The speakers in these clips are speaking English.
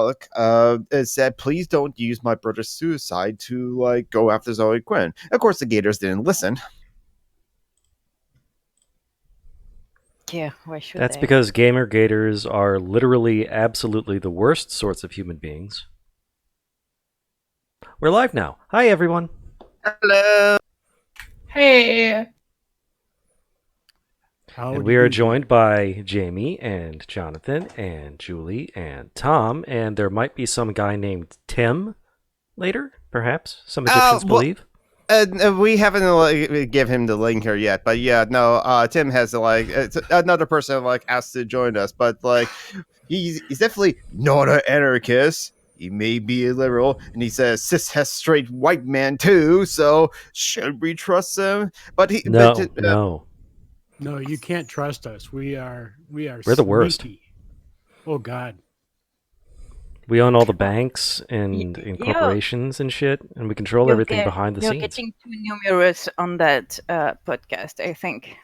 book, it said, "Please don't use my brother's suicide to like go after Zoe Quinn." Of course, the Gators didn't listen. Yeah, why should That's they? because gamer gators are literally absolutely the worst sorts of human beings. We're live now. Hi, everyone. Hello. Hey. And we are joined by Jamie and Jonathan and Julie and Tom, and there might be some guy named Tim later, perhaps. Some Egyptians believe. We haven't give him the link here yet, but yeah, no. Tim has another person asked to join us, but he's definitely not an anarchist. He may be a liberal, and he's a cis straight white man too. So should we trust him? But No. No, you can't trust us. We're the worst. Oh God. We own all the banks and corporations and shit, and we control everything behind the scenes. You're getting too numerous on that podcast, I think.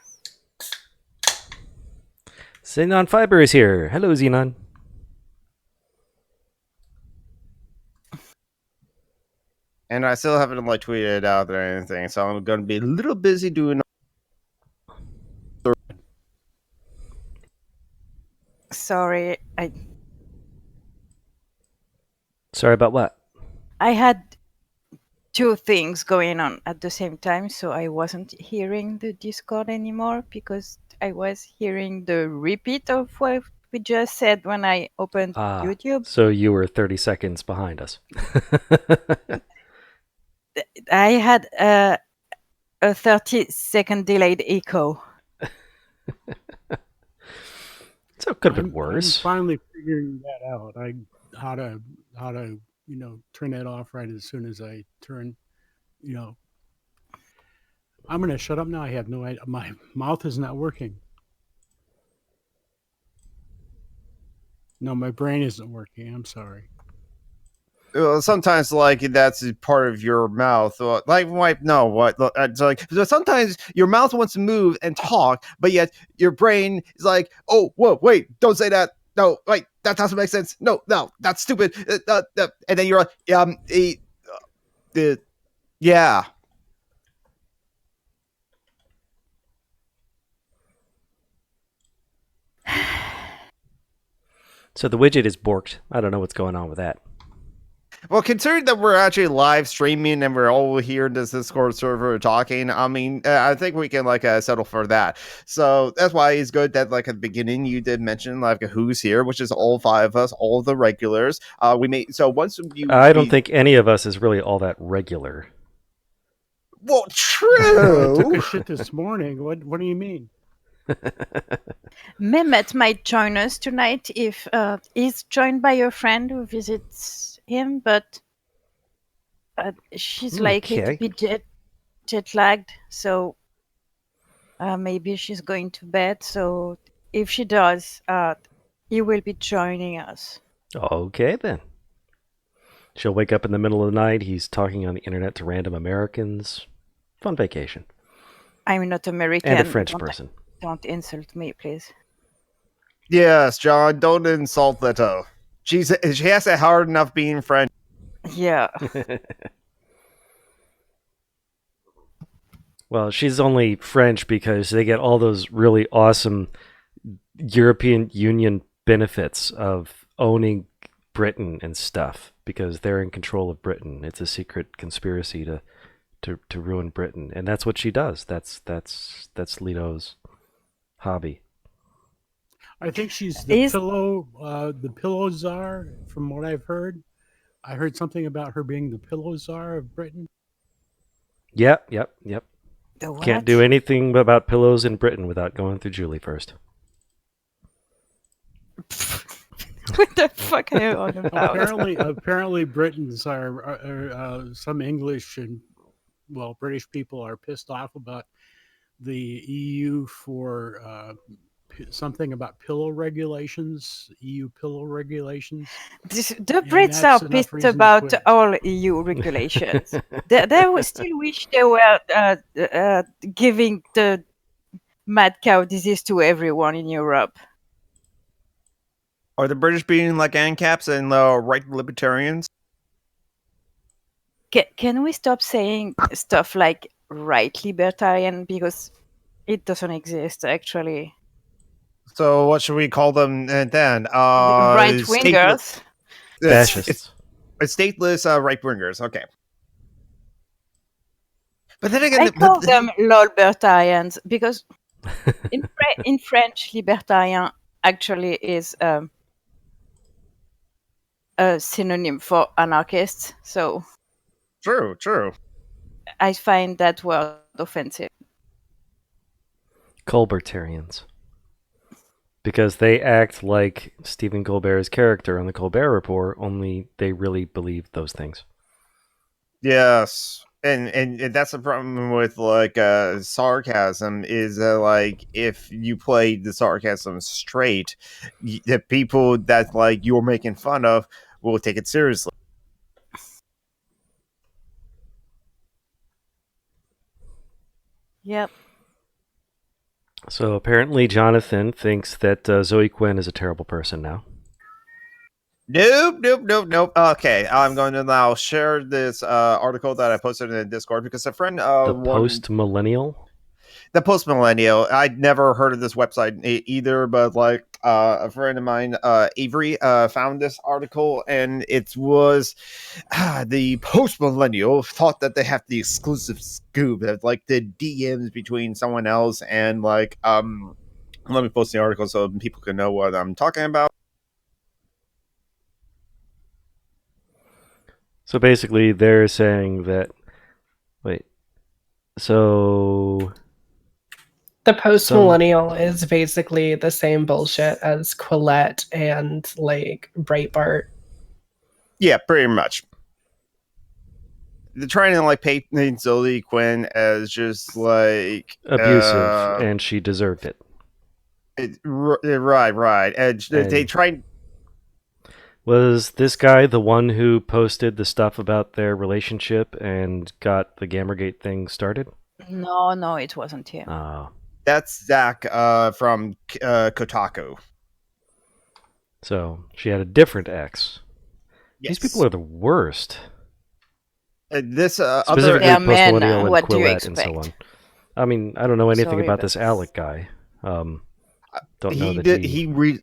Xenon Fiber is here. Hello, Xenon. And I still haven't tweeted it out or anything, so I'm going to be a little busy doing. Sorry, Sorry about what? I had two things going on at the same time, so I wasn't hearing the Discord anymore because I was hearing the repeat of what we just said when I opened YouTube. So you were 30 seconds behind us. I had a 30-second delayed echo. So it could have been worse. I'm finally figuring that out. How to turn that off right as soon as I turn. I'm gonna shut up now. I have no idea. My mouth is not working. No, my brain isn't working. I'm sorry. Sometimes that's part of your mouth. Sometimes your mouth wants to move and talk, but yet your brain is like, "Oh, whoa, wait, don't say that. No, wait, that doesn't make sense. No, that's stupid." And then you're like, yeah. So the widget is borked. I don't know what's going on with that. Well, considering that we're actually live streaming and we're all here in this Discord server talking, I mean, I think we can settle for that. So that's why it's good that at the beginning you did mention who's here, which is all five of us, all the regulars. I don't think any of us is really all that regular. Well, true. I took a shit this morning. What do you mean? Mehmet might join us tonight if he's joined by a friend who visits him, but she's likely to be jet lagged, so maybe she's going to bed. So if she does, he will be joining us. Okay, then. She'll wake up in the middle of the night. He's talking on the internet to random Americans. Fun vacation. I'm not American. And a French person. Don't insult me, please. Yes, John, don't insult Leto. She has it hard enough being French. Yeah. Well, she's only French because they get all those really awesome European Union benefits of owning Britain and stuff because they're in control of Britain. It's a secret conspiracy to ruin Britain, and that's what she does. That's Leto's hobby. I think she's the pillow czar. From what I've heard, I heard something about her being the pillow czar of Britain. Yep. Can't do anything about pillows in Britain without going through Julie first. What the fuck are you on about? Apparently, Britons are some English and British people are pissed off about the EU for something about pillow regulations, EU pillow regulations. The Brits are pissed about all EU regulations. They still wish they were giving the mad cow disease to everyone in Europe. Are the British being like ANCAPs and right libertarians? Can we stop saying stuff like right libertarian because it doesn't exist actually? So what should we call them then? Right Stateless, wingers. it's Fascists. stateless right wingers. Okay, but then again, I call them libertarians because in French, libertarian actually is a synonym for anarchists. So true. I find that word offensive. Colbertarians. Because they act like Stephen Colbert's character on the Colbert Report, only they really believe those things. Yes. And that's the problem with like sarcasm is like if you play the sarcasm straight, the people that like you're making fun of will take it seriously. Yep. So apparently, Jonathan thinks that Zoe Quinn is a terrible person now. Nope. Okay, I'm going to now share this article that I posted in the Discord because a friend The post millennial? the post millennial. I'd never heard of this website either, but like a friend of mine, Avery, found this article, and it was the post millennial thought that they have the exclusive scoop of like the DMs between someone else and like Let me post the article so people can know what I'm talking about. So basically, they're saying that. Wait. So. The post millennial is basically the same bullshit as Quillette and like Breitbart. Yeah, pretty much. They're trying to like paint Zoe Quinn as just like abusive, and she deserved it. Right. And they tried. Was this guy the one who posted the stuff about their relationship and got the Gamergate thing started? No, it wasn't him. Oh. That's Zach from Kotaku. So she had a different ex. Yes. These people are the worst. This specifically other Post-Millennial and what do you Quillette and so on. I mean, I don't know anything Sorry, about but this Alec guy. Don't know that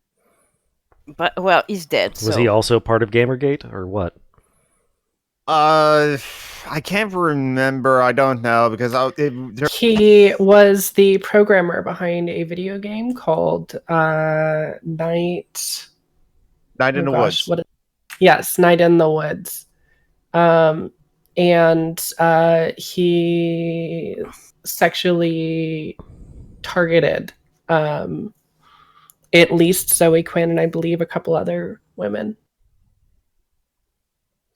But well, he's dead. Was he also part of Gamergate or what? I can't remember. I don't know because he was the programmer behind a video game called Night in the Woods. Yes, Night in the Woods. And he sexually targeted at least Zoe Quinn and I believe a couple other women.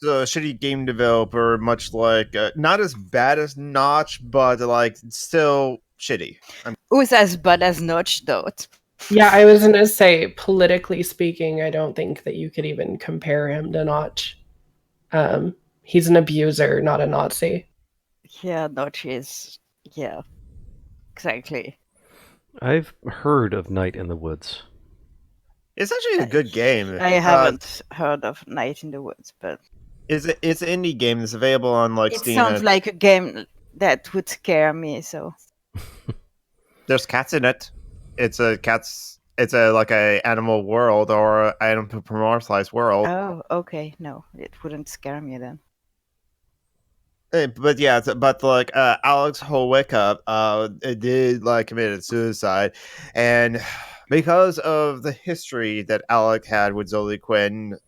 A shitty game developer, much like not as bad as Notch, but like still shitty. Who's as bad as Notch, though? Yeah, I was gonna say, politically speaking, I don't think that you could even compare him to Notch. He's an abuser, not a Nazi. Yeah, Notch is. Yeah, exactly. I've heard of Night in the Woods. It's actually a good game. I haven't heard of Night in the Woods, but it's an indie game that's available on like Steam. It sounds like a game that would scare me. So there's cats in it. It's a like a animal world or anthropomorphized world. Oh, okay. No, it wouldn't scare me then. But yeah, but like Alex Howick did like committed suicide, and because of the history that Alec had with Zoe Quinn,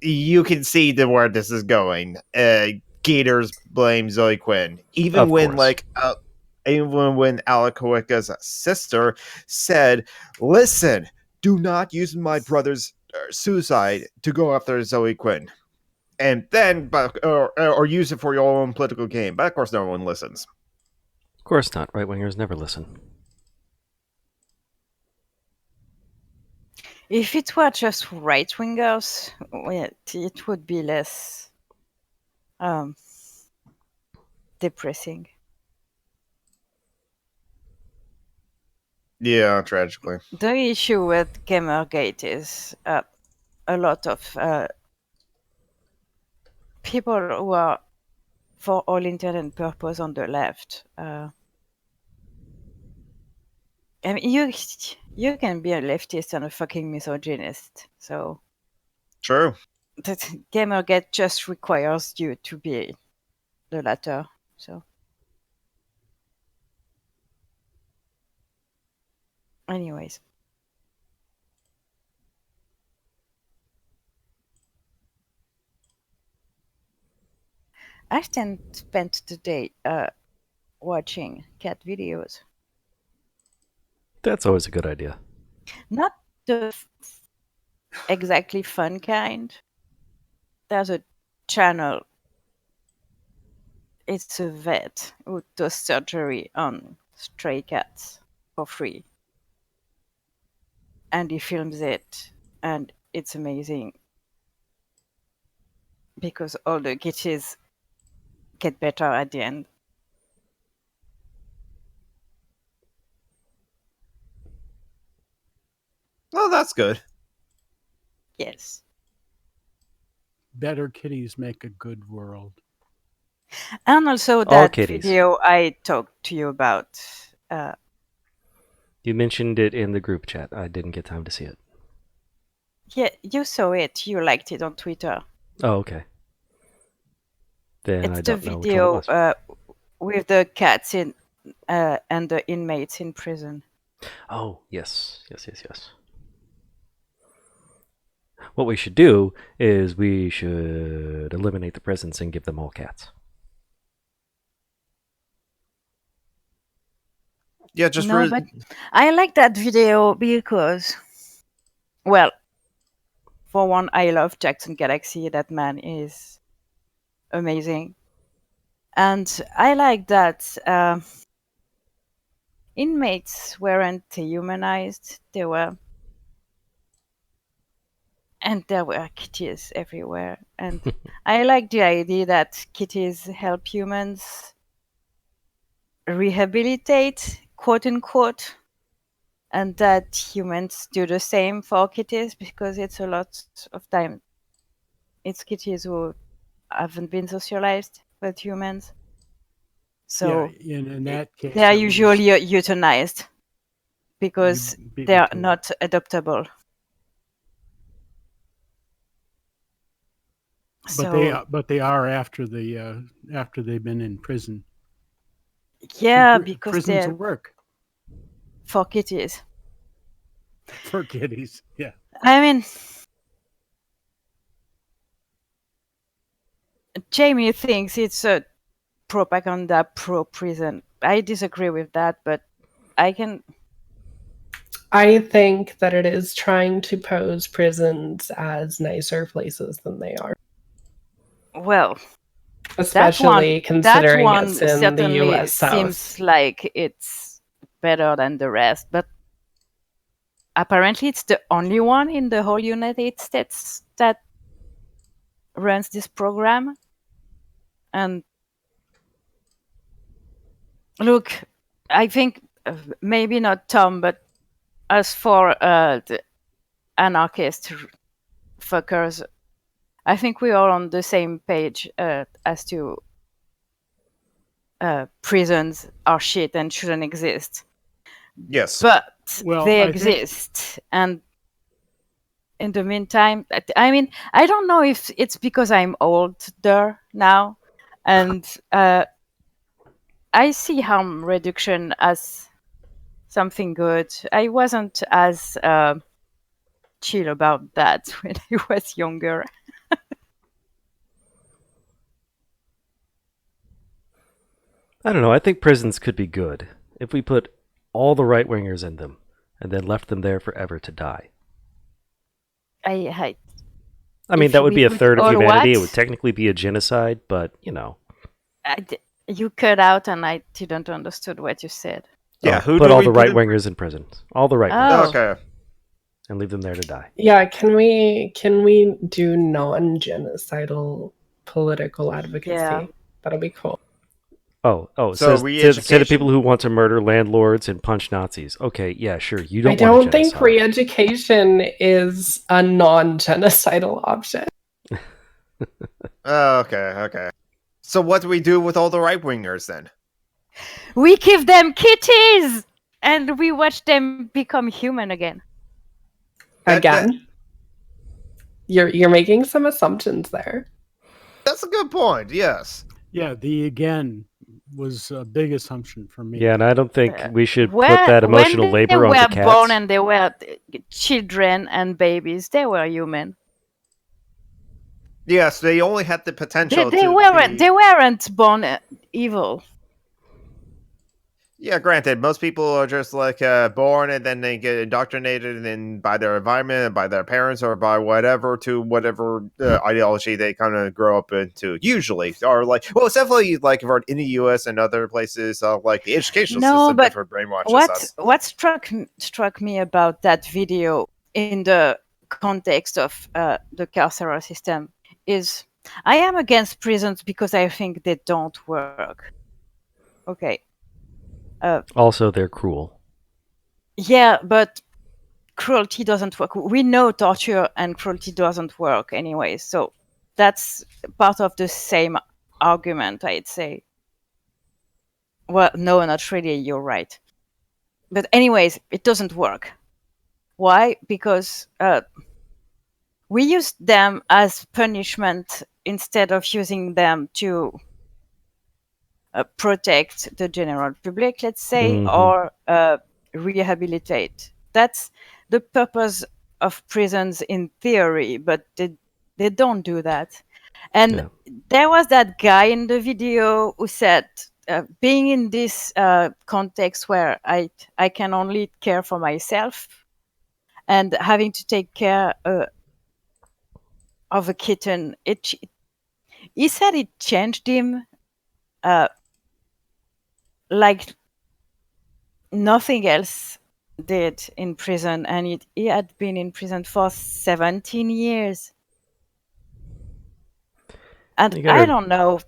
you can see where this is going. Gators blame Zoe Quinn, even when Alec Howick's sister said, "Listen, do not use my brother's suicide to go after Zoe Quinn." And then, or use it for your own political game. But of course, no one listens. Of course not. Right wingers never listen. If it were just right wingers, it would be less depressing. Yeah, tragically. The issue with Gamergate is a lot of people who are, for all intent and purpose, on the left. I mean, you can be a leftist and a fucking misogynist. So True. that Gamergate just requires you to be the latter. So, anyways. I spent the day watching cat videos. That's always a good idea. Not the exactly fun kind. There's a channel. It's a vet who does surgery on stray cats for free. And he films it, and it's amazing. Because all the kitties get better at the end. Oh, that's good. Yes. Better kitties make a good world. And also All that kitties. video I talked to you about. You mentioned it in the group chat. I didn't get time to see it. Yeah, you saw it. You liked it on Twitter. Oh, okay. Then I It's the don't know which one it video was. with the cats in and the inmates in prison. Oh, yes. What we should do is we should eliminate the prisons and give them all cats. Yeah, just No, but I like that video because, well, for one, I love Jackson Galaxy. That man is amazing. And I like that inmates weren't dehumanized. And there were kitties everywhere. And I like the idea that kitties help humans rehabilitate, quote unquote, and that humans do the same for kitties, because it's a lot of time it's kitties who haven't been socialized with humans. So yeah, in that case, they are at least, usually euthanized because you beat they me are to it. not adoptable. But they are after they've been in prison. Yeah, because prisons they're work for kitties. for kitties. Yeah. I mean, Jamie thinks it's a propaganda pro-prison. I disagree with that, but I think that it is trying to pose prisons as nicer places than they are. Well, especially considering that one it's in the certainly U.S. South. seems like it's better than the rest, but apparently it's the only one in the whole United States that runs this program. And look, I think maybe not Tom, but as for the anarchist fuckers, I think we are on the same page as to prisons are shit and shouldn't exist. Yes. But Well, they I think- exist. And in the meantime, I mean, I don't know if it's because I'm older now, and I see harm reduction as something good. I wasn't as chill about that when I was younger. I don't know. I think prisons could be good if we put all the right wingers in them and then left them there forever to die. I mean, If that would we be a put third of all humanity. It what? would technically be a genocide, but you know. You cut out and I didn't understood what you said. Yeah, who put do all we the put right in- wingers in prison. All the right Oh. wingers. Okay. And leave them there to die. Yeah, can we do non-genocidal political advocacy? Yeah. That'll be cool. Oh, So say the re-education? people who want to murder landlords and punch Nazis. Okay, yeah, sure. You I don't want don't think genocide. re-education is a non-genocidal option. Okay. So what do we do with all the right wingers then? We give them kitties, and we watch them become human again. Again, you're making some assumptions there. That's a good point. Yes. Yeah, the again was a big assumption for me. Yeah, and I don't think we should put When that emotional when they labor onto were cats. born and they were children and babies, they were human. Yes, they only had the potential They to weren't. be... They weren't born evil. Yeah, granted, most people are just like born and then they get indoctrinated and by their environment, by their parents, or by whatever to whatever ideology they kind of grow up into. Usually, or like, well, it's definitely like if we're in the U.S. and other places, like the educational No, system but definitely brainwashes us. what struck me about that video in the context of the carceral system is I am against prisons because I think they don't work. Okay. Also, they're cruel. Yeah, but cruelty doesn't work. We know torture and cruelty doesn't work anyway, so that's part of the same argument, I'd say. Well, no, not really, you're right. But anyways, it doesn't work. Why? Because we used them as punishment instead of using them to protect the general public, let's say, or rehabilitate. That's the purpose of prisons in theory, but they don't do that. And there was that guy in the video who said, being in this context where I can only care for myself and having to take care of a kitten, he said it changed him like nothing else did in prison, and he had been in prison for 17 years. And I don't know.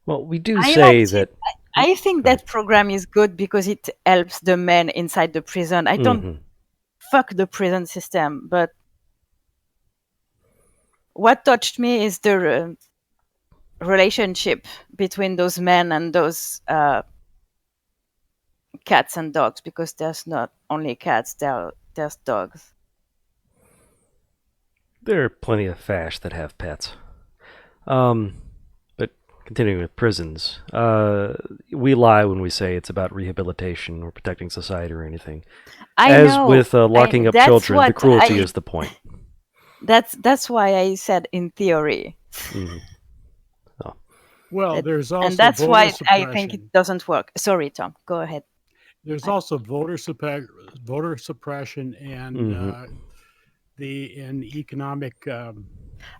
Well, we do say that. I think that program is good because it helps the men inside the prison. I don't fuck the prison system, but what touched me is the relationship between those men and those cats and dogs, because there's not only cats, there's dogs. There are plenty of fash that have pets. But continuing with prisons, we lie when we say it's about rehabilitation or protecting society or anything. As with locking up children, the cruelty is the point. That's why I said in theory. Well, there's also and that's voter why suppression. I think it doesn't work. Sorry, Tom. Go ahead. There's also voter suppression and in economic.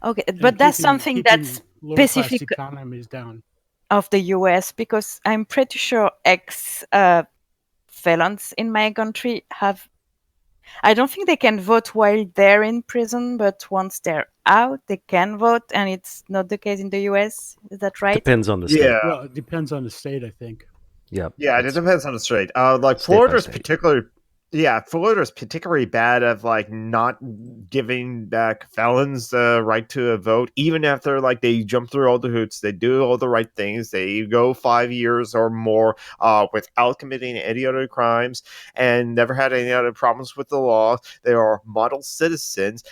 Okay, but that's something that's specific economies down of the U.S. because I'm pretty sure felons in my country have. I don't think they can vote while they're in prison, but once they're out, they can vote, and it's not the case in the U.S. Is that right? Depends on the state. Yeah. Well, it depends on the state, I think. Yep. Yeah, it depends on the state. Like Florida's particularly. Yeah, Florida's particularly bad at like not giving back felons the right to a vote, even after like they jump through all the hoops, they do all the right things, they go 5 years or more without committing any other crimes, and never had any other problems with the law. They are model citizens,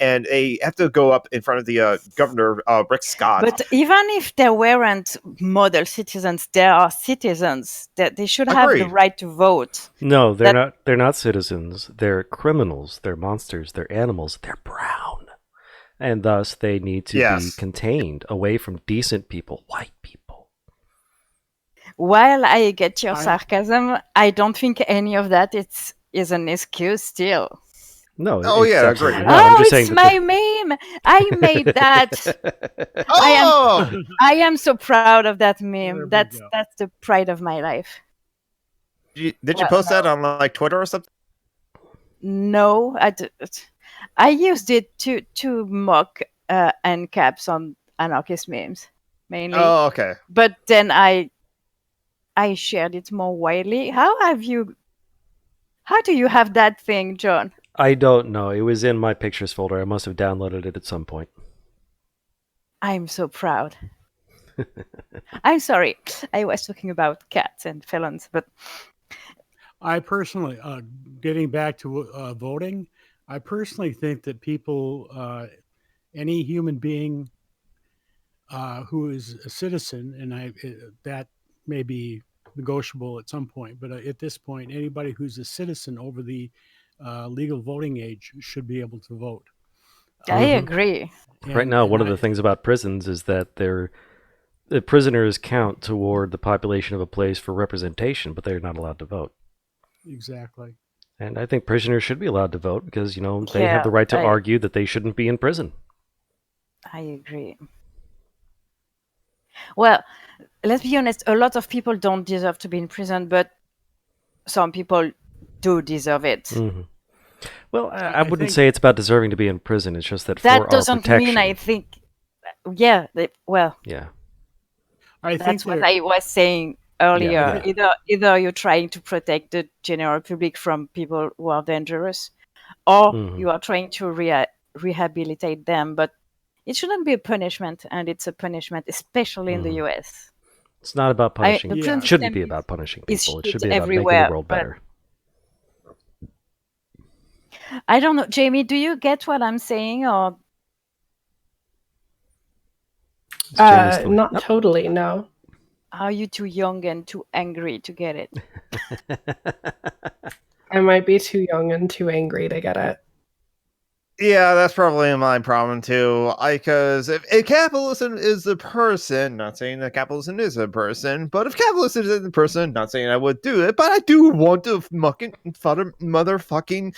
and they have to go up in front of the governor, Rick Scott. But even if they weren't model citizens, they are citizens. That they should have the right to vote. No, they're not. They're not citizens. They're criminals. They're monsters. They're animals. They're brown, and thus they need to be contained away from decent people, white people. While I get your sarcasm, I don't think any of that is an excuse still. No. Oh yeah, agree. No, I'm just saying my meme. I made that. I am so proud of that meme. That's the pride of my life. Did you post that on like Twitter or something? No, I used it to mock NCAPs on anarchist memes. mainly. Oh, okay. But then I shared it more widely. How do you have that thing, John? I don't know. It was in my pictures folder. I must have downloaded it at some point. I'm so proud. I'm sorry. I was talking about cats and felons, but I personally, getting back to voting, I personally think that people, any human being who is a citizen, and that may be negotiable at some point, but at this point, anybody who's a citizen over the legal voting age should be able to vote. I Mhm. agree. Right now, one of the things about prisons is that the prisoners count toward the population of a place for representation, but they're not allowed to vote. Exactly. And I think prisoners should be allowed to vote because, they have Yeah, the right to argue that they shouldn't be in prison. I agree. Well, let's be honest, a lot of people don't deserve to be in prison, but some people do deserve it. Mm-hmm. Well, I I wouldn't think- say it's about deserving to be in prison. It's just that for That our doesn't protection. mean I think, yeah, well, Yeah. I think that's what there- I was saying earlier. Yeah. Either you're trying to protect the general public from people who are dangerous, or Mhm. you are trying to rehabilitate them. But it shouldn't be a punishment, and it's a punishment, especially in the Mhm. US. It's not about punishing. the Yeah. prison It shouldn't system be about punishing is people. It shit should be about making everywhere, the world but better. I don't know, Jamie. Do you get what I'm saying, or It's Jamie's story. Not totally, no. are you too young and too angry to get it? I might be too young and too angry to get it. Yeah, that's probably my problem too. Because if capitalism is a person, not saying that capitalism is a person, but if capitalism is a person, not saying I would do it, but I do want to motherfucking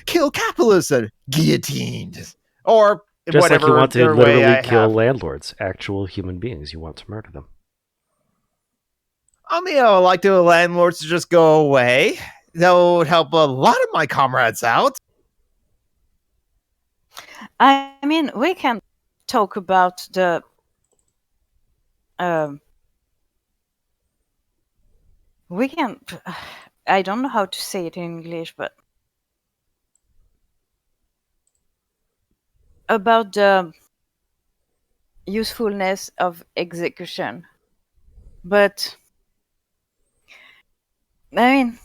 kill capitalism, guillotined, or Just whatever like you want to their way literally I kill have. landlords, actual human beings. You want to murder them. I mean, I would like the landlords to just go away. That would help a lot of my comrades out. I mean, we can talk about the we can. I don't know how to say it in English, but about the usefulness of execution. But I mean,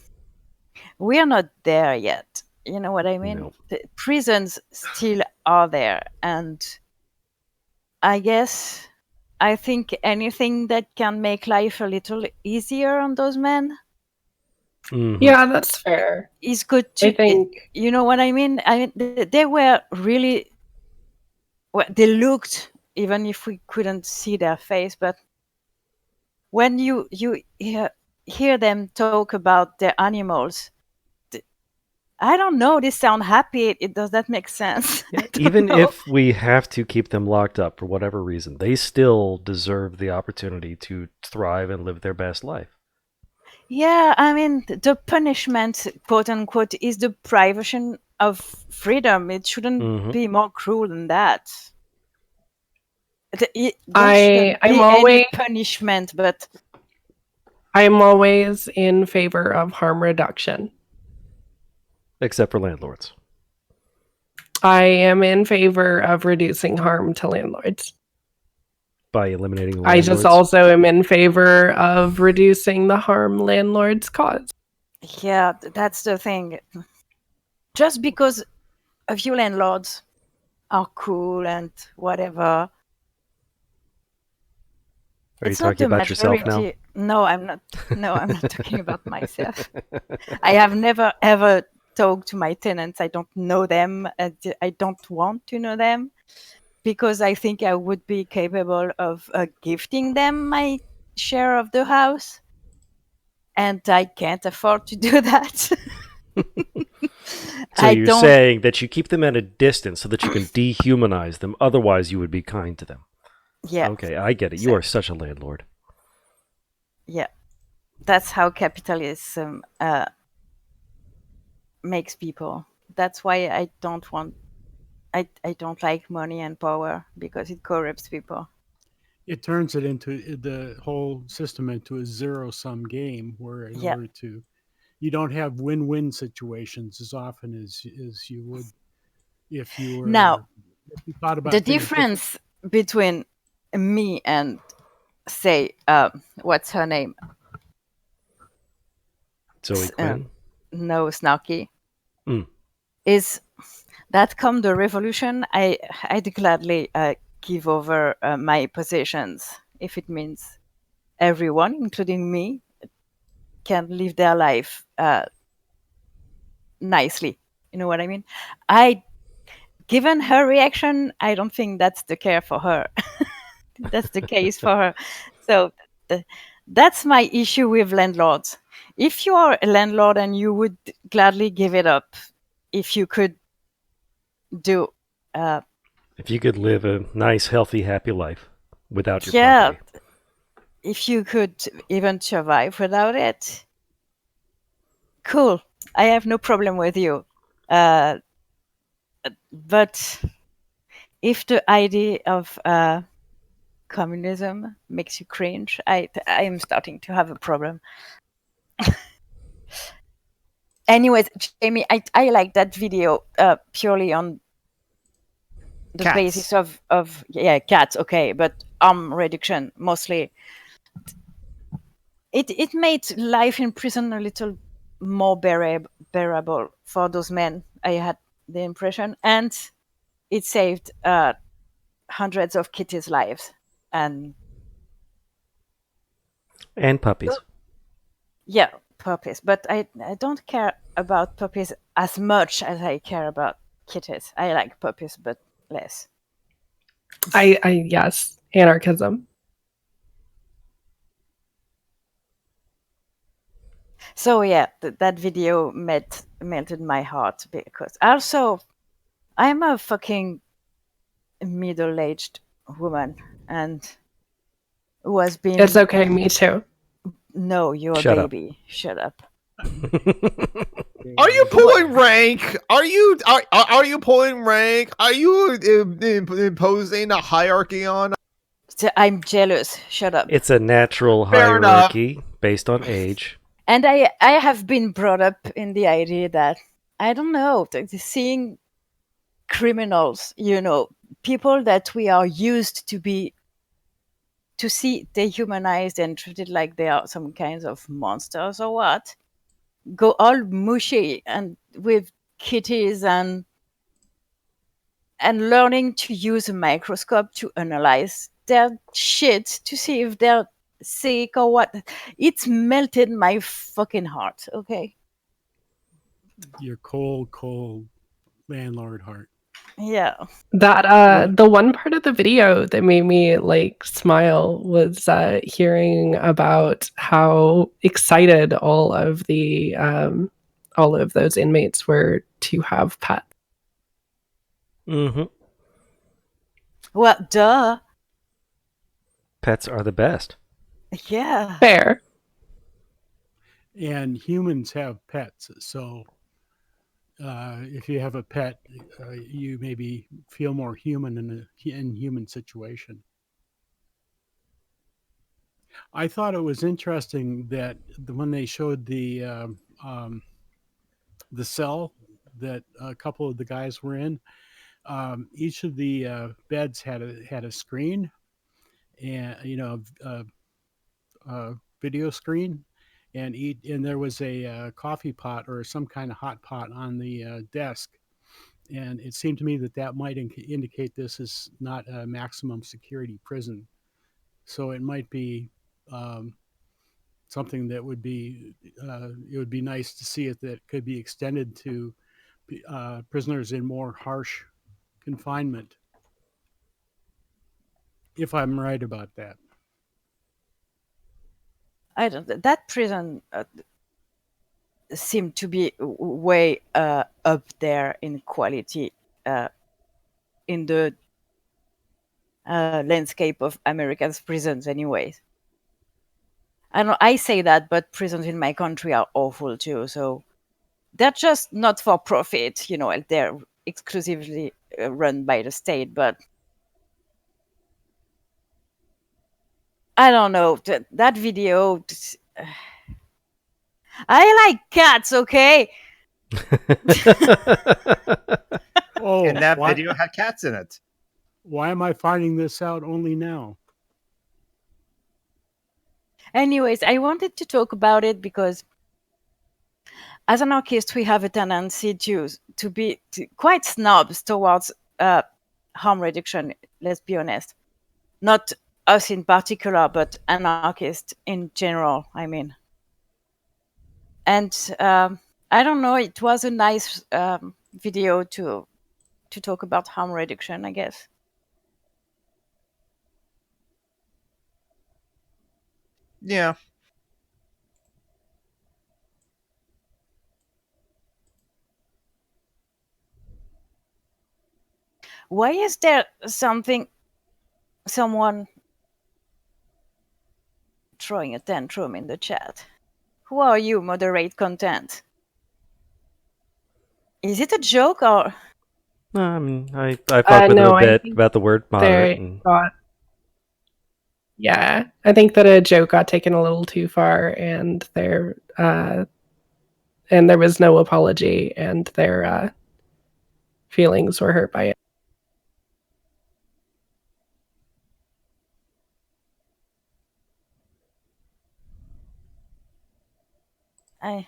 we are not there yet. You know what I mean? No. The prisons still are there, and I guess I think anything that can make life a little easier on those men Mhm. Yeah, that's fair. is good I too. think You know what I mean? I mean, they were really. Well, they looked, even if we couldn't see their face, but when you hear them talk about their animals, I don't know, they sound happy. Does that make sense? Yeah, I don't even know. if we have to keep them locked up for whatever reason, they still deserve the opportunity to thrive and live their best life. Yeah, I mean, the punishment, quote unquote, is the privation of freedom. It shouldn't Mhm. be more cruel than that. There I'm shouldn't be always any punishment, but I'm always in favor of harm reduction. Except for landlords. I am in favor of reducing harm to landlords. By eliminating I landlords. just also am in favor of reducing the harm landlords cause. yeah, that's the thing. Just because a few landlords are cool and whatever, Are you it's not talking the about yourself now? majority. No, I'm not. No, I'm not talking about myself. I have never ever talked to my tenants. I don't know them. I don't want to know them because I think I would be capable of gifting them my share of the house, and I can't afford to do that. So I you're don't. saying that you keep them at a distance so that you can dehumanize them. Otherwise, you would be kind to them. Yeah. Okay, I get it. You are such a landlord. Yeah, that's how capitalism makes people. That's why I don't want. I don't like money and power because it corrupts people. it turns it into the whole system into a zero-sum game where in Yeah. order to you don't have win-win situations as often as you would if you Now, were if you thought the about things different. difference between me and, say, what's her name? Zoe Quinn. No, Snarky, Mm. is that come the revolution, I'd gladly give over my possessions if it means everyone, including me, can live their life nicely. You know what I mean? Given her reaction, I don't think that's the care for her. That's the case for her. So that's my issue with landlords. If you are a landlord and you would gladly give it up, if you could do, If you could live a nice, healthy, happy life without your yeah, property. if you could even survive without it, cool. I have no problem with you. Uh, but if the idea of communism makes you cringe, I am starting to have a problem. Anyways, Jamie, I like that video purely on the Cats. basis of yeah, cats, okay, but arm reduction mostly. It made life in prison a little more bearable for those men. I had the impression, and it saved hundreds of kitties' lives. And Puppies. yeah, puppies. But I don't care about puppies as much as I care about kitties. I like puppies, but less. I yes, anarchism. So yeah, that video melted my heart because also I'm a fucking middle-aged woman and who has been. It's okay, me too. No, you're a Shut up. baby. Shut up. Are you pulling rank? Are you pulling rank? Are you imposing a hierarchy on? I'm jealous. Shut up. It's a natural Fair enough. hierarchy based on age. And I have been brought up in the idea that I don't know, seeing criminals, people that we are used to see dehumanized and treated like they are some kinds of monsters or what, go all mushy and with kitties and learning to use a microscope to analyze their shit to see if they're sick or what. It's melted my fucking heart, okay? Your cold landlord heart. Yeah. That the one part of the video that made me like smile was hearing about how excited all of those inmates were to have pets. Mm-hmm. Well, duh. Pets are the best. Yeah. Fair. And humans have pets, so if you have a pet, you maybe feel more human in human situation. I thought it was interesting that when they showed the cell that a couple of the guys were in, each of the beds had a screen, and a video screen, and there was a coffee pot or some kind of hot pot on the desk. And it seemed to me that might indicate this is not a maximum security prison, so it might be something that would be it would be nice to see it that could be extended to prisoners in more harsh confinement, if I'm right about that. I don't. That prison seemed to be way up there in quality in the landscape of America's prisons, anyways. I don't. I say that, but prisons in my country are awful too. So they're just not for profit. They're exclusively run by the state, but I don't know that video. I like cats, okay? Oh, And that why, video had cats in it. why am I finding this out only now? Anyways, I wanted to talk about it because as anarchists, we have a tendency to be quite snobs towards harm reduction. Let's be honest, not us in particular, but anarchists in general. I mean, and I don't know. It was a nice video to talk about harm reduction, I guess. Yeah. Why is there someone throwing a tantrum in the chat? Who are you? Moderate content. Is it a joke or? I fuck with it no, a I bit think about the word moderate. they got. Yeah, I think that a joke got taken a little too far, and there was no apology, and their feelings were hurt by it. Okay.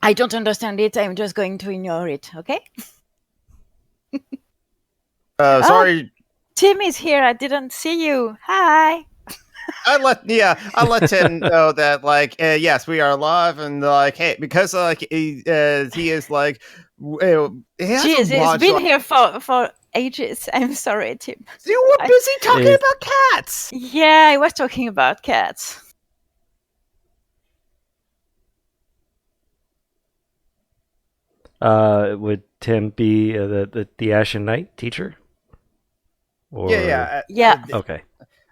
I don't understand it. I'm just going to ignore it. Okay. Sorry. Tim is here. I didn't see you. Hi. I let Tim know that yes, we are live, and hey, because he is he hasn't Jeez, it's watched. been here for ages. I'm sorry, Tim. You were busy talking Hey. about cats. Yeah, I was talking about cats. Would Tim be the Ashen Knight teacher? Or... Yeah. Okay,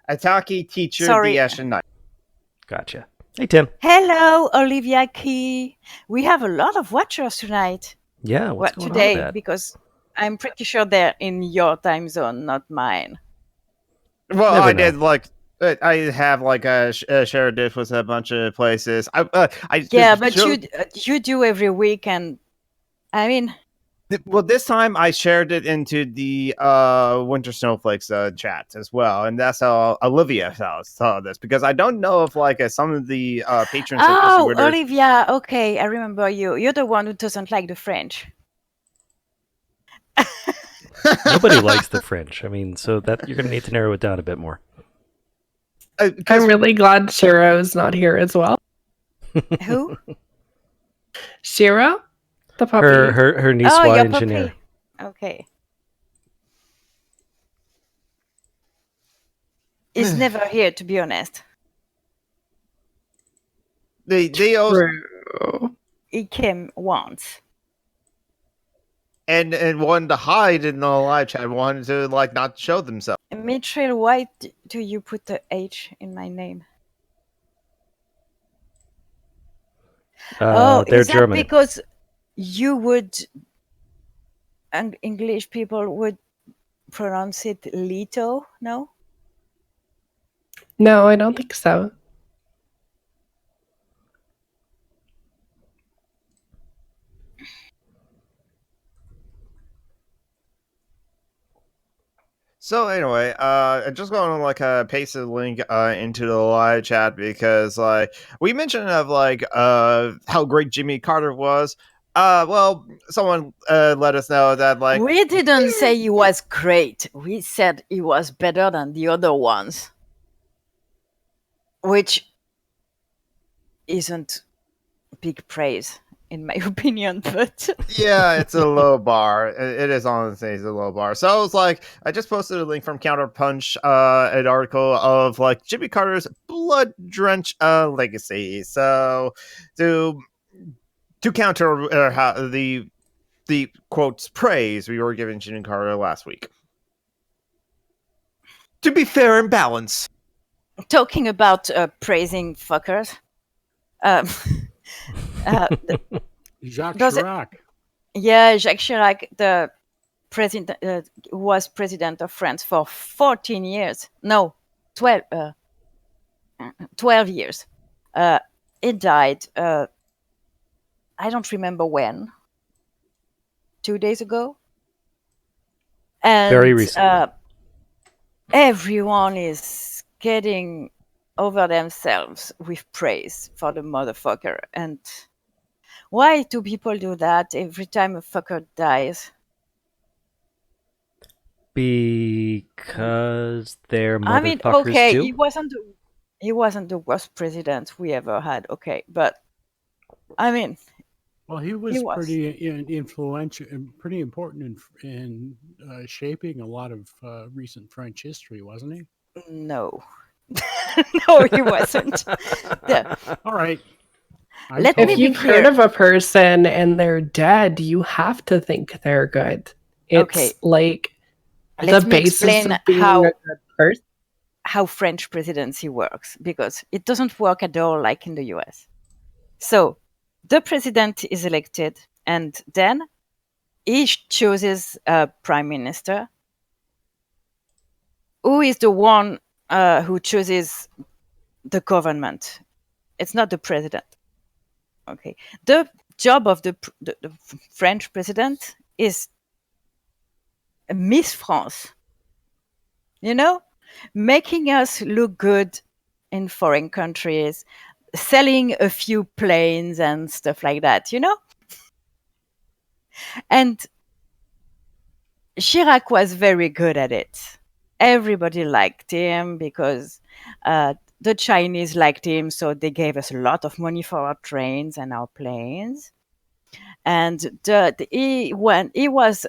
Ataki teacher, Sorry. the Ashen Knight. gotcha. Hey, Tim. Hello, Olivia Key. We have a lot of watchers tonight. Yeah, what's going today? on with that? Because I'm pretty sure they're in your time zone, not mine. Well, Never I know. did I have shared this with a bunch of places. Yeah, but you do every week, and I mean, well, this time I shared it into the Winter Snowflakes chat as well, and that's how Olivia saw this, because I don't know if some of the patrons have oh, distributed. Olivia, okay, I remember you. You're the one who doesn't like the French. Nobody likes the French. I mean, so that you're going to need to narrow it down a bit more. I'm really glad Shiro's not here as well. Who? Shiro? The puppy. Her niece Oh, your engineer. puppy. Okay. He's never here, to be honest. They also, True. He came once. and wanted to hide in the live chat, wanted to not show themselves. Mitchell, why do you put the H in my name? They're is that German. because you would, and English people would pronounce it Lito? No? No, I don't think so. So anyway, I'm just going to paste a link into the live chat, because we mentioned of how great Jimmy Carter was. Well, someone let us know that we didn't say he was great. We said he was better than the other ones, which isn't big praise in my opinion, but yeah, it's a low bar. It is honestly a low bar. So I was I just posted a link from Counterpunch, an article of Jimmy Carter's blood drenched legacy. So to counter how the quotes praise we were giving Jimmy Carter last week. To be fair and balanced. Talking about praising fuckers. Jacques Chirac. Yeah, Jacques Chirac, the was president of France for 14 years. No, 12, 12 years. He died. I don't remember when. 2 days ago. And Very recently. Everyone is getting over themselves with praise for the motherfucker. And why do people do that every time a fucker dies? Because they're motherfuckers I mean, okay, too. he wasn't the worst president we ever had. Okay, but I mean, Well, he was, he was. pretty influential and pretty important in shaping a lot of recent French history, wasn't he? No, no, he wasn't. All right. Let me If be you've heard clear. of a person and they're dead, you have to think they're good. It's Okay. like Let the me basis explain of being a good person. how French presidency works, because it doesn't work at all like in the US. So the president is elected, and then he chooses a prime minister, who is the one who chooses the government. It's not the president. Okay. The job of the French president is Miss France. You know, making us look good in foreign countries, selling a few planes and stuff like that, you know? And Chirac was very good at it. Everybody liked him because the Chinese liked him, so they gave us a lot of money for our trains and our planes. And he was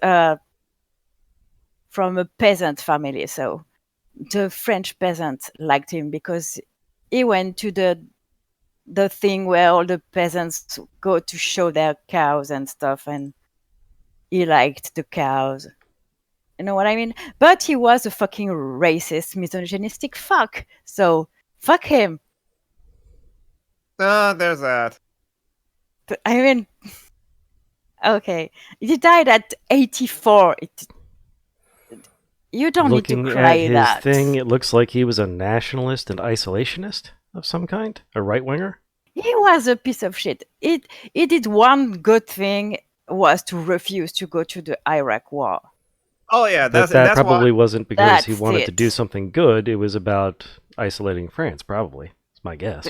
from a peasant family, so the French peasants liked him because he went to the thing where all the peasants go to show their cows and stuff, and he liked the cows. You know what I mean? But he was a fucking racist, misogynistic fuck. So fuck him. There's that. I mean, okay, he died at 84. You don't Looking need to cry at his that. thing, it looks like he was a nationalist and isolationist of some kind, a right winger. He was a piece of shit. He did one good thing, was to refuse to go to the Iraq War. Oh yeah, That that's probably why. wasn't because he That's wanted to do it. something good. It was about isolating France, probably. It's my guess.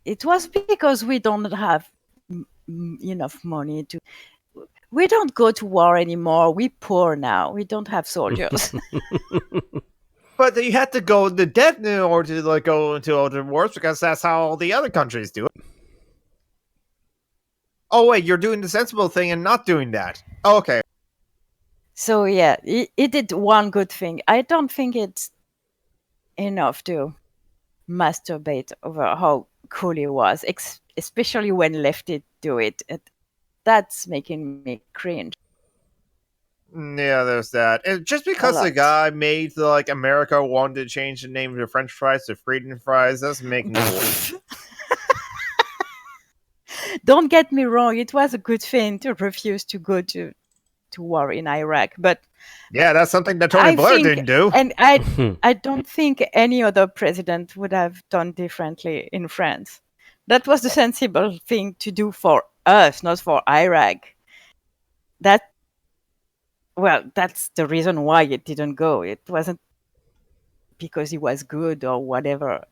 It was because we don't have enough money to. We don't go to war anymore. We're poor now. We don't have soldiers. But you had to go into debt in order to go into other wars because that's how all the other countries do it. Oh wait, you're doing the sensible thing and not doing that. Okay. So yeah, he did one good thing. I don't think it's enough to masturbate over how cool he was, especially when lefties do it. That's making me cringe. Yeah, there's that. And just because the lot. guy made America wanted to change the name of the French fries to freedom fries doesn't make me cool. Don't get me wrong, it was a good thing to refuse to go to war in Iraq, but Yeah, that's something that Tony Blair didn't do. And I don't think any other president would have done differently in France. That was the sensible thing to do for us, not for Iraq. That's the reason why it didn't go. It wasn't because he was good or whatever.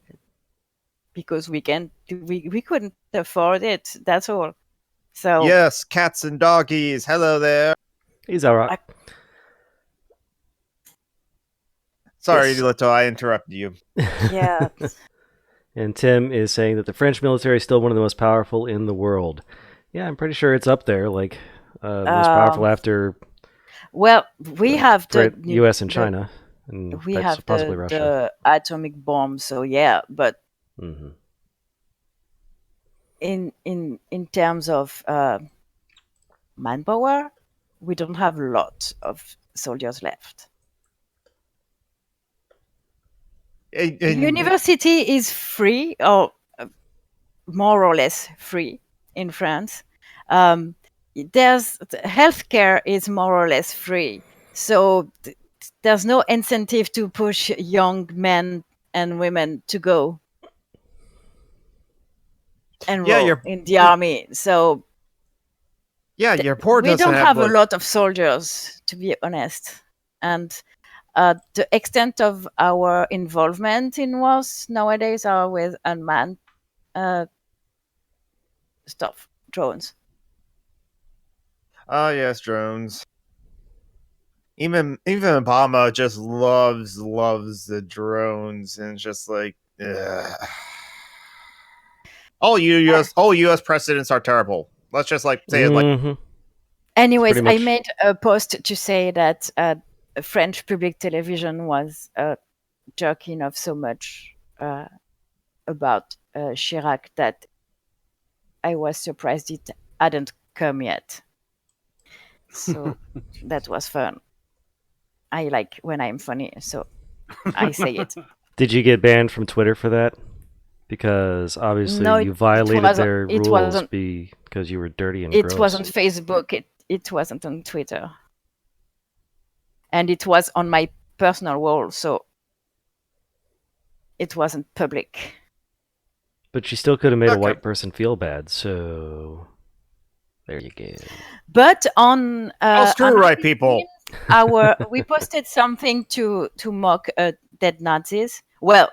Because we couldn't afford it. That's all. So Yes, cats and doggies. Hello there. He's all right. Sorry, Yes. Lito, I interrupted you. Yeah. And Tim is saying that the French military is still one of the most powerful in the world. Yeah, I'm pretty sure it's up there, like most powerful after. Well, we have the U.S. and China, and we that's have possibly Russia. the atomic bomb. So yeah, but Mm-hmm. in terms of manpower, we don't have a lot of soldiers left. University is free, or more or less free in France. healthcare is more or less free, so there's no incentive to push young men and women to go enroll in the army. So your poor we doesn't don't have a like, lot of soldiers, to be honest, and the extent of our involvement in wars nowadays are with unmanned stuff, drones. Oh yes, drones. Even Obama just loves the drones, and just like, ugh. all U.S. presidents are terrible. Let's just like say it like. Mhm. Anyways, pretty I much- made a post to say that French public television was jerking off so much about Chirac that I was surprised it hadn't come yet. So that was fun. I like when I'm funny, so I say it. Did you get banned from Twitter for that? Because obviously No, you violated their it rules wasn't. because you were dirty and It gross. wasn't Facebook. It wasn't on Twitter, and it was on my personal wall, so it wasn't public. But you still could have made a Okay. white person feel bad, so there you go. But on screw on right people. we posted something to mock dead Nazis. Well,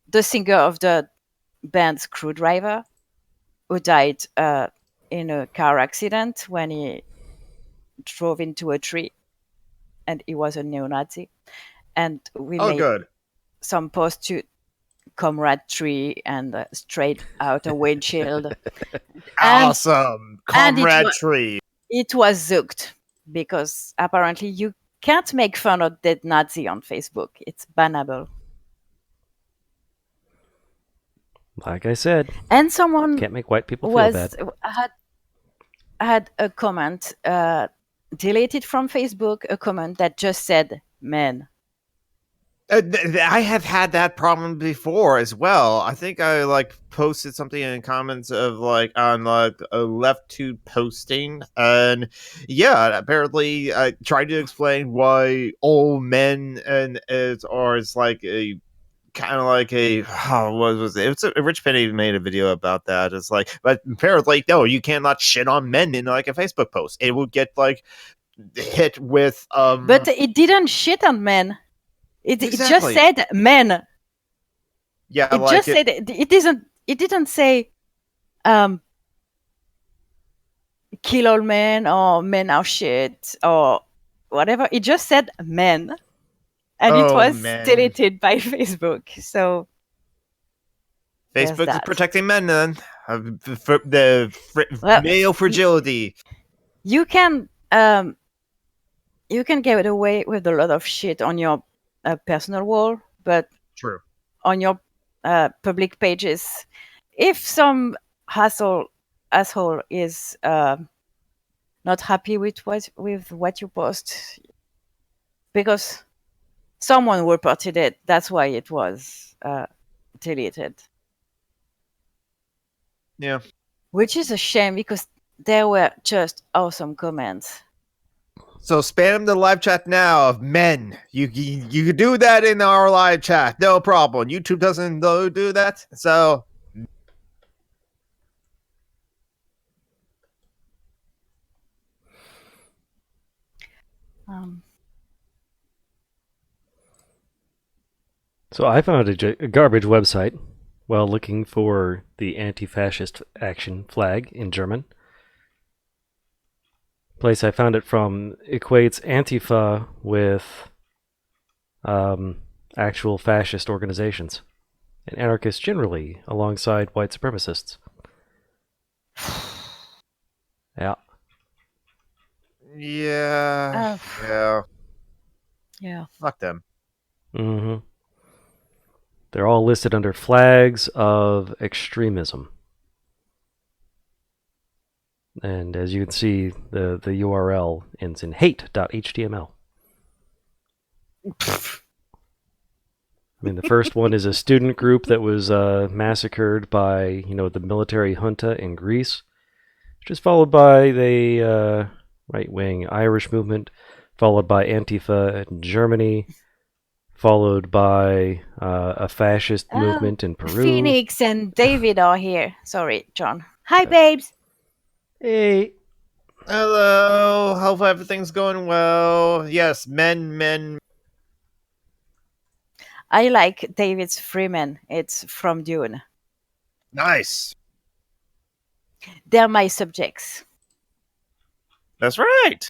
the singer of the band Screwdriver, who died in a car accident when he drove into a tree, and he was a neo-Nazi. And we made Good. some posts to comrade tree and straight out a windshield. Awesome, and comrade tree. It was zooked because apparently you can't make fun of dead Nazi on Facebook. It's bannable. Like I said, And someone can't make white people feel bad. had a comment deleted from Facebook, a comment that just said "men." I have had that problem before as well. I think I like posted something in comments of like on like a left to posting, and yeah, apparently I tried to explain why all men and it's like a kind of like a what was it? It's Rich Penny made a video about that. It's like, but apparently no, you cannot shit on men in like a Facebook post. It will get like hit with But it didn't shit on men. It just Exactly. said men. Yeah, It like just said it didn't say kill all men or men are shit or whatever. It just said men. And it was deleted by Facebook. So Facebook is that. protecting men then. Male fragility. You can get away with a lot of shit on your personal wall, but True. on your public pages, if some asshole is not happy with what you post, because someone reported it, that's why it was deleted. Yeah. Which is a shame because there were just awesome comments. So spam the live chat now of men. You can do that in our live chat, no problem. YouTube doesn't do that, so. So I found a garbage website while looking for the anti-fascist action flag in German. Place I found it from equates Antifa with actual fascist organizations and anarchists generally alongside white supremacists. Yeah. Yeah. Yeah. Fuck them. Mm-hmm. They're all listed under flags of extremism. And as you can see, the URL ends in hate.html. I mean, the first one is a student group that was massacred by, the military junta in Greece, which is followed by the right-wing Irish movement, followed by Antifa in Germany, followed by a fascist movement in Peru. Phoenix and David are here. Sorry, John. Hi, babes. Hey, Hello. Hope everything's going well. Yes, men. I like David's Freeman. It's from Dune. Nice. They're my subjects. That's right.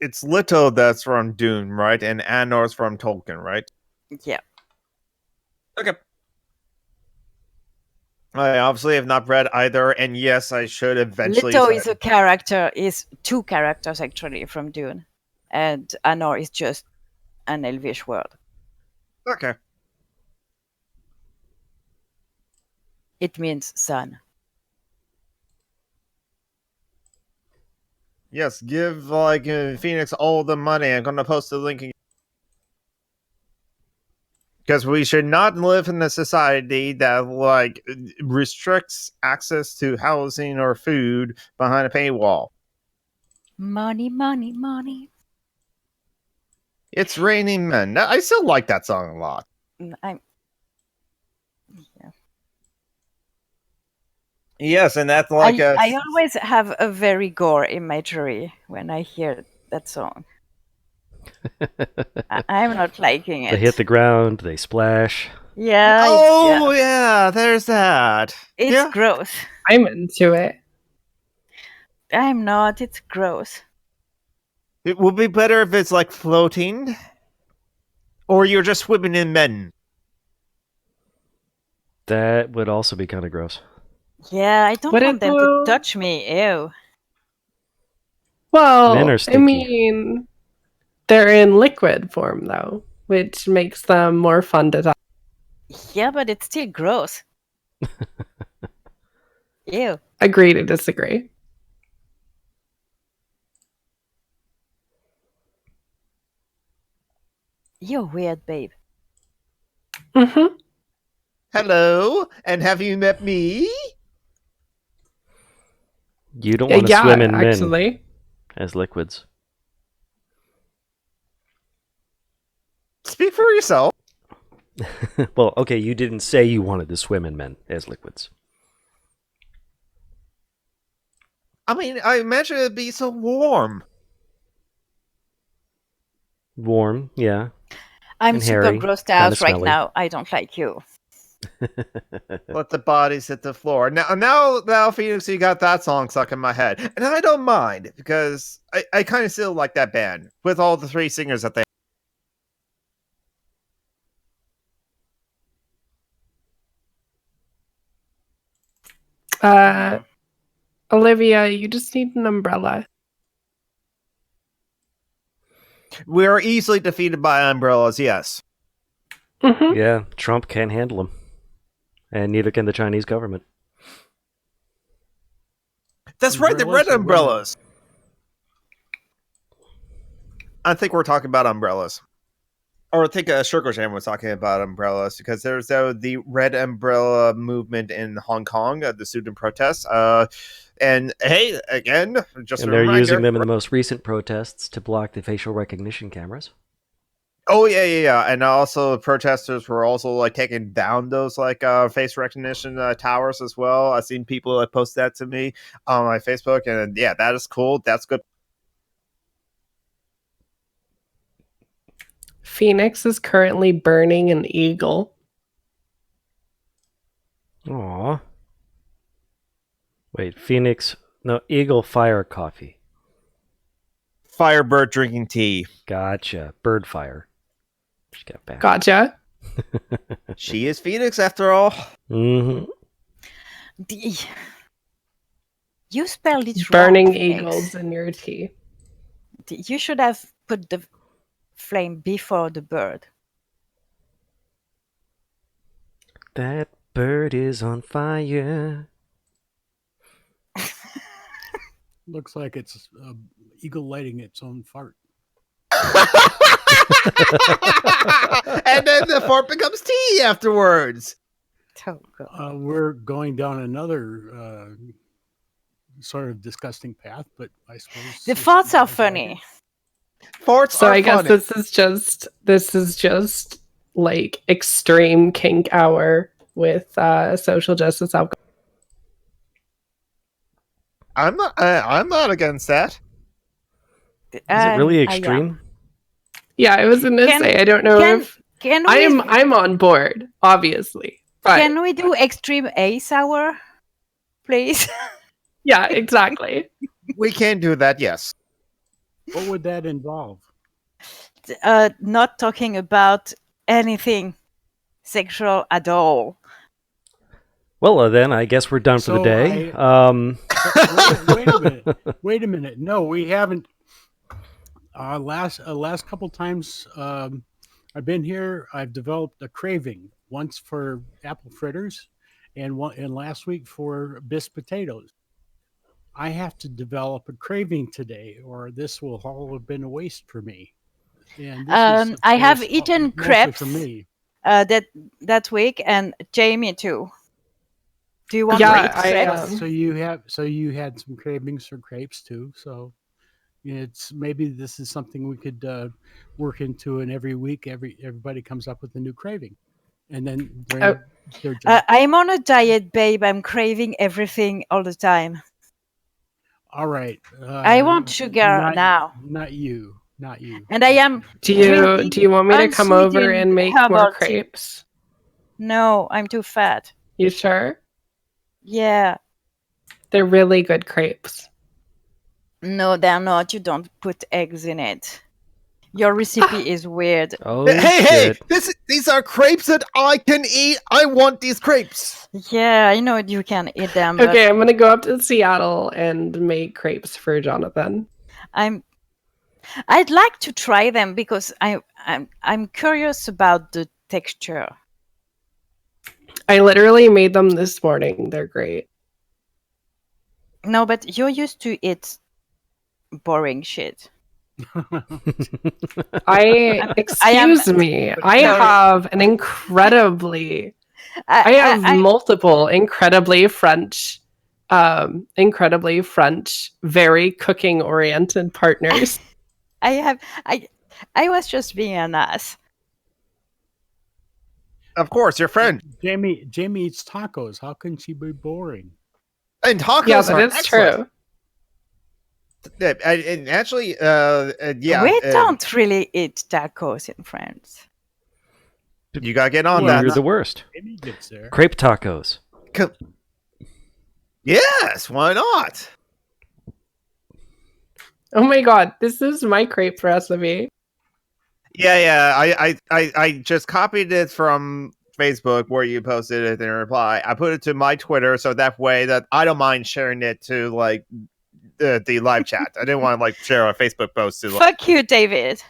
It's Leto that's from Dune, right? And Anor's from Tolkien, right? Yeah. Okay. I obviously have not read either, and yes, I should eventually. Leto is a character, is two characters actually from Dune. And Anor is just an Elvish word. Okay. It means sun. Yes, give Phoenix all the money. I'm gonna post the link again. Because we should not live in a society that restricts access to housing or food behind a paywall. Money, money, money. It's Raining Men. I still like that song a lot. Yes, and that's I always have a very gore imagery when I hear that song. I'm not liking it. They hit the ground, they splash. Yeah. Yeah, there's that. It's gross. I'm into it. I'm not. It's gross. It would be better if it's like floating, or you're just swimming in men. That would also be kind of gross. Yeah, I don't want them to touch me. Ew. Well, Men are I stinky. mean, they're in liquid form, though, which makes them more fun to touch. Yeah, but it's still gross. Ew. Agree to disagree. You're weird, babe. Mm-hmm. Hello, and have you met me? You don't want to swim in actually. men as liquids. Speak for yourself. Well, okay, you didn't say you wanted to swim in men as liquids. I mean, I imagine it'd be so warm. Warm, yeah. I'm And super hairy, grossed kinda out right smelly. now. I don't like you. Let the bodies hit the floor. Now, Phoenix, you got that song stuck in my head, and I don't mind because I kind of still like that band with all the three singers that they. Olivia, you just need an umbrella. We are easily defeated by umbrellas. Yes. Mm-hmm. Yeah, Trump can't handle them. And neither can the Chinese government. That's right, the red umbrellas. I think we're talking about umbrellas. Or I think Sugar Jam was talking about umbrellas because there's the red umbrella movement in Hong Kong, the student protests. And hey, again, just And a they're reminder, using them in the most recent protests to block the facial recognition cameras. Oh yeah. And also protesters were also taking down those face recognition towers as well. I've seen people post that to me on my Facebook, and yeah, that is cool. That's good. Phoenix is currently burning an eagle. Aw. Wait, Phoenix... No, Eagle Fire Coffee. Firebird drinking tea. Gotcha. Bird Fire. She got back. Gotcha. She is Phoenix after all. Mm-hmm. You spelled it Burning wrong, Phoenix. eagles in your tea. You should have put the flame before the bird. That bird is on fire. Looks like it's eagle lighting its own fart. And then the fart becomes tea afterwards. Oh, God. We're going down another sort of disgusting path, but I suppose The if thoughts you are guys like it. funny. Farts So are I guess funny. this is just like extreme kink hour with social justice alcohol. I'm not against that. Is it really I am. extreme? Yeah, I was gonna say I don't know if Can we I'm on board, obviously. But can we do extreme ace hour, please? yeah, exactly. We can do that. Yes. What would that involve? Not talking about anything sexual at all. Well, then I guess we're done for the So day. Wait a minute. No, we haven't. Last couple times I've been here, I've developed a craving. Once for apple fritters, and last week for bisque potatoes. I have to develop a craving today, or this will all have been a waste for me. And this is, of I have course, eaten mostly crepes for me. that week, and Jamie too. Do you want Yeah, to eat I, crepes? So you had some cravings for crepes too. So it's maybe this is something we could work into, and every week, everybody comes up with a new craving, and then during their job. I'm on a diet, babe. I'm craving everything all the time. All right. I want sugar now. Not you. Not you. And I am. do you want me to come over and make more crepes? No, I'm too fat. You sure? Yeah. They're really good crepes. No, they're not. You don't put eggs in it. Your recipe is weird. Oh, hey! shit. These are crepes that I can eat. I want these crepes. Yeah, I know you can eat them. Okay, I'm gonna go up to Seattle and make crepes for Jonathan. I'd like to try them because I'm curious about the texture. I literally made them this morning. They're great. No, but you're used to eat boring shit. Excuse me. I have an incredibly I have multiple incredibly French, very cooking oriented partners. I was just being an ass. Of course, your friend. Jamie eats tacos. How can she be boring? And tacos Yeah, that are is excellent. true. And actually, yeah. We don't really eat tacos in France. You gotta get on Well, that. you're the worst. Jamie gets there. Crepe tacos. Yes, why not? Oh my god, this is my crepe recipe. Yeah. I just copied it from Facebook where you posted it in reply. I put it to my Twitter so that way that I don't mind sharing it to like the live chat. I didn't want to like share a Facebook post to. Fuck you, David.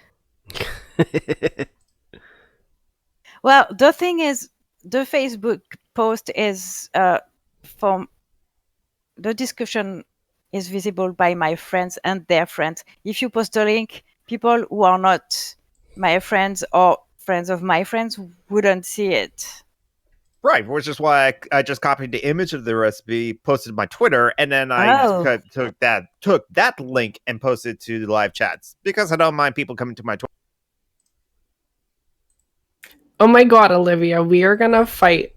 Well, the thing is, the Facebook post is from the discussion is visible by my friends and their friends. If you post a link, people who are not my friends or friends of my friends wouldn't see it. Right, which is why I just copied the image of the recipe, posted my Twitter, and then I took that link and posted to the live chats because I don't mind people coming to my Twitter. Oh my god, Olivia, we are gonna fight.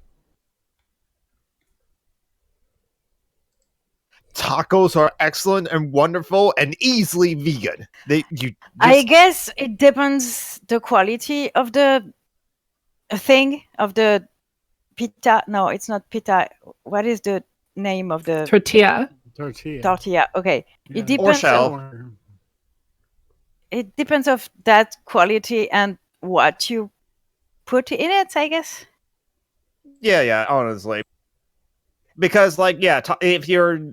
Tacos are excellent and wonderful and easily vegan. I guess it depends the quality of the thing of the pita. No, it's not pita. What is the name of the Tortilla? Tortilla. Okay, Yeah. it depends. It depends of that quality and what you put in it, I guess. Yeah, honestly. Because, like, yeah, if you're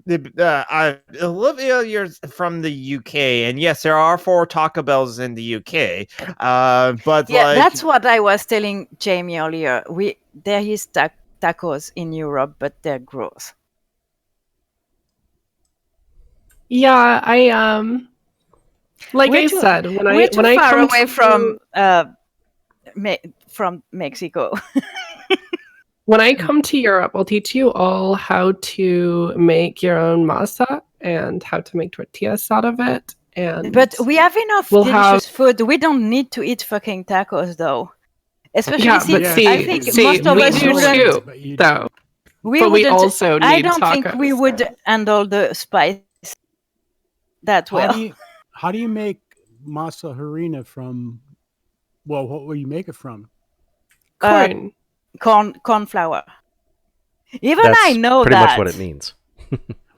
Olivia, you're from the UK, and yes, there are 4 Taco Bells in the UK. But yeah, like, that's what I was telling Jamie earlier. There is tacos in Europe, but they're gross. Yeah, I like I said, when I far come away from Mexico. When I come to Europe, I'll teach you all how to make your own masa and how to make tortillas out of it. And But we have enough we'll delicious food. We don't need to eat fucking tacos, though. Especially yeah, since but Yeah, see, I think see, most of we us do wouldn't. too, but you though. We But we wouldn't. also I need don't think we tacos. would handle the spice that how well. do you make masa harina from? Well, what will you make it from? Corn. Corn flour. Even That's I know pretty that. much what it means.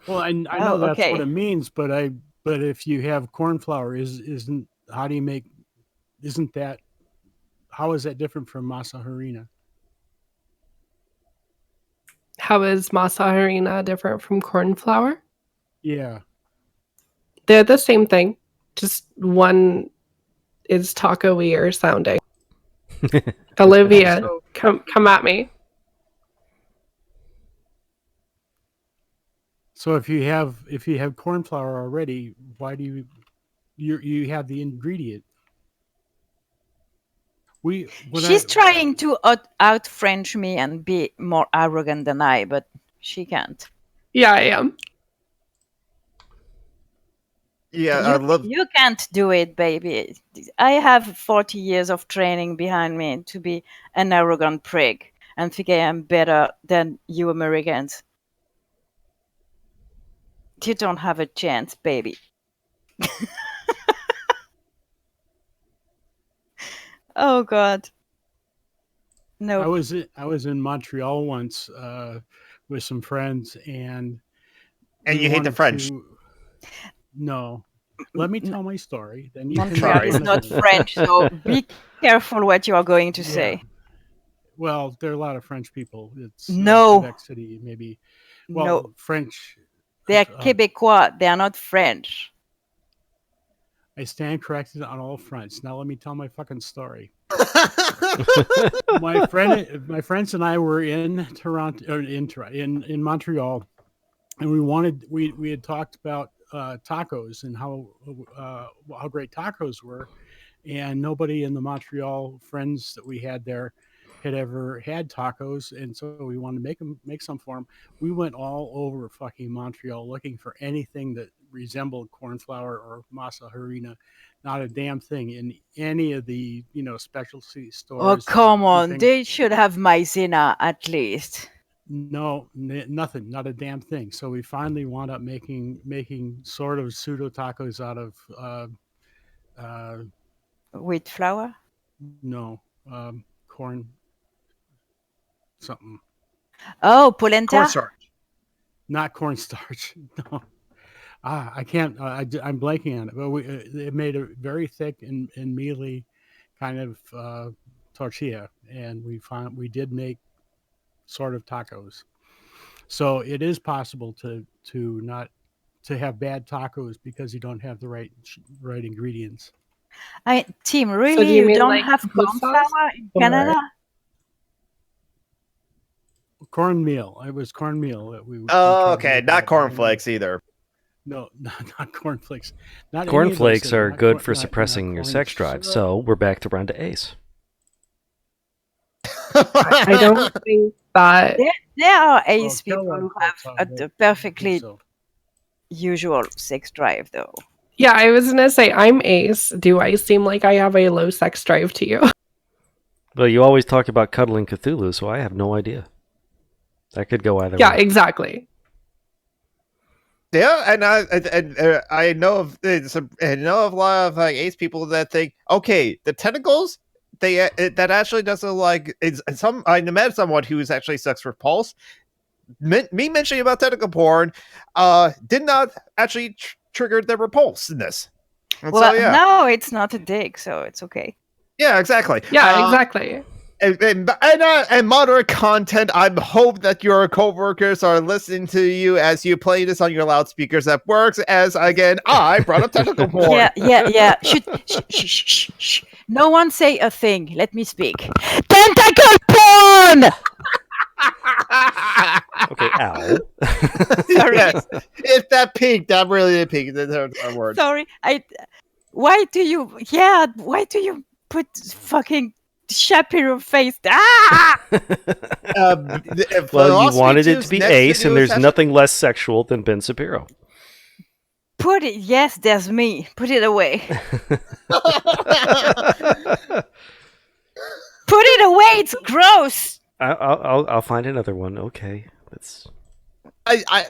Well, I know Oh, that's what okay. it means, but if you have corn flour, isn't how do you make? Isn't that how is that different from masa harina? How is masa harina different from corn flour? Yeah. They're the same thing. Just one is taco-y sounding. Olivia, come at me. So if you have corn flour already, why do you have the ingredient? She's trying to out French me and be more arrogant than I, but she can't. Yeah, I am. Yeah, I love. You can't do it, baby. I have 40 years of training behind me to be an arrogant prig and think I am better than you Americans. You don't have a chance, baby. Oh God. No. I was in Montreal once with some friends, and you hate the French. No, let me tell my story. Then you Montreal can is not French, so be careful what you are going to say. Well, there are a lot of French people. It's no Quebec City, maybe. Well, no, French. they are Quebecois. They are not French. I stand corrected on all fronts. Now let me tell my fucking story. my friends and I were in Toronto, or in Montreal, and we had talked about tacos and how great tacos were, and nobody in the Montreal friends that we had there had ever had tacos, and so we wanted to make some for them. We went all over fucking Montreal looking for anything that resembled corn flour or masa harina. Not a damn thing in any of the specialty stores. Oh come on, they should have maizena at least. No, nothing, not a damn thing. So we finally wound up making sort of pseudo tacos out of wheat flour. No, corn something. Oh, polenta. Cornstarch. Not cornstarch. No. I can't. I'm blanking on it. But it made a very thick and mealy kind of tortilla, and we did make sort of tacos. So it is possible to not to have bad tacos because you don't have the right ingredients. Tim, really, So do you mean don't like have corn flour in Canada? Cornmeal. It was cornmeal that we. Okay, not cornflakes either. No, not cornflakes. Not cornflakes are good for suppressing your sex drive. So we're back to Brenda Ace. I don't think that there are ace people who have a perfectly usual sex drive, though. Yeah, I was gonna say I'm ace. Do I seem like I have a low sex drive to you? Well, you always talk about cuddling Cthulhu, so I have no idea. That could go either way. Yeah, exactly. Yeah, and I know of a lot of like ace people that think, okay, the tentacles, that actually doesn't like is some. I met someone who is actually sex repulsed. Me mentioning about tentacle porn, did not actually trigger the repulsiveness. Well, so, no, it's not a dick, so it's okay. Yeah, exactly. Yeah, exactly. And moderate content. I hope that your coworkers are listening to you as you play this on your loudspeakers at work. As again, I brought up tentacle porn. Yeah. Shh. No one say a thing. Let me speak. Tentacle porn. Okay, ow. Sorry. Yes, if that peaked, that really peaked. That's word. Sorry. Why do you put fucking Shapiro face. Ah! Well, you wanted it to be Ace, and there's nothing less sexual than Ben Shapiro. Put it. Yes, there's me. Put it away. Put it away. It's gross. I'll find another one. Okay, that's.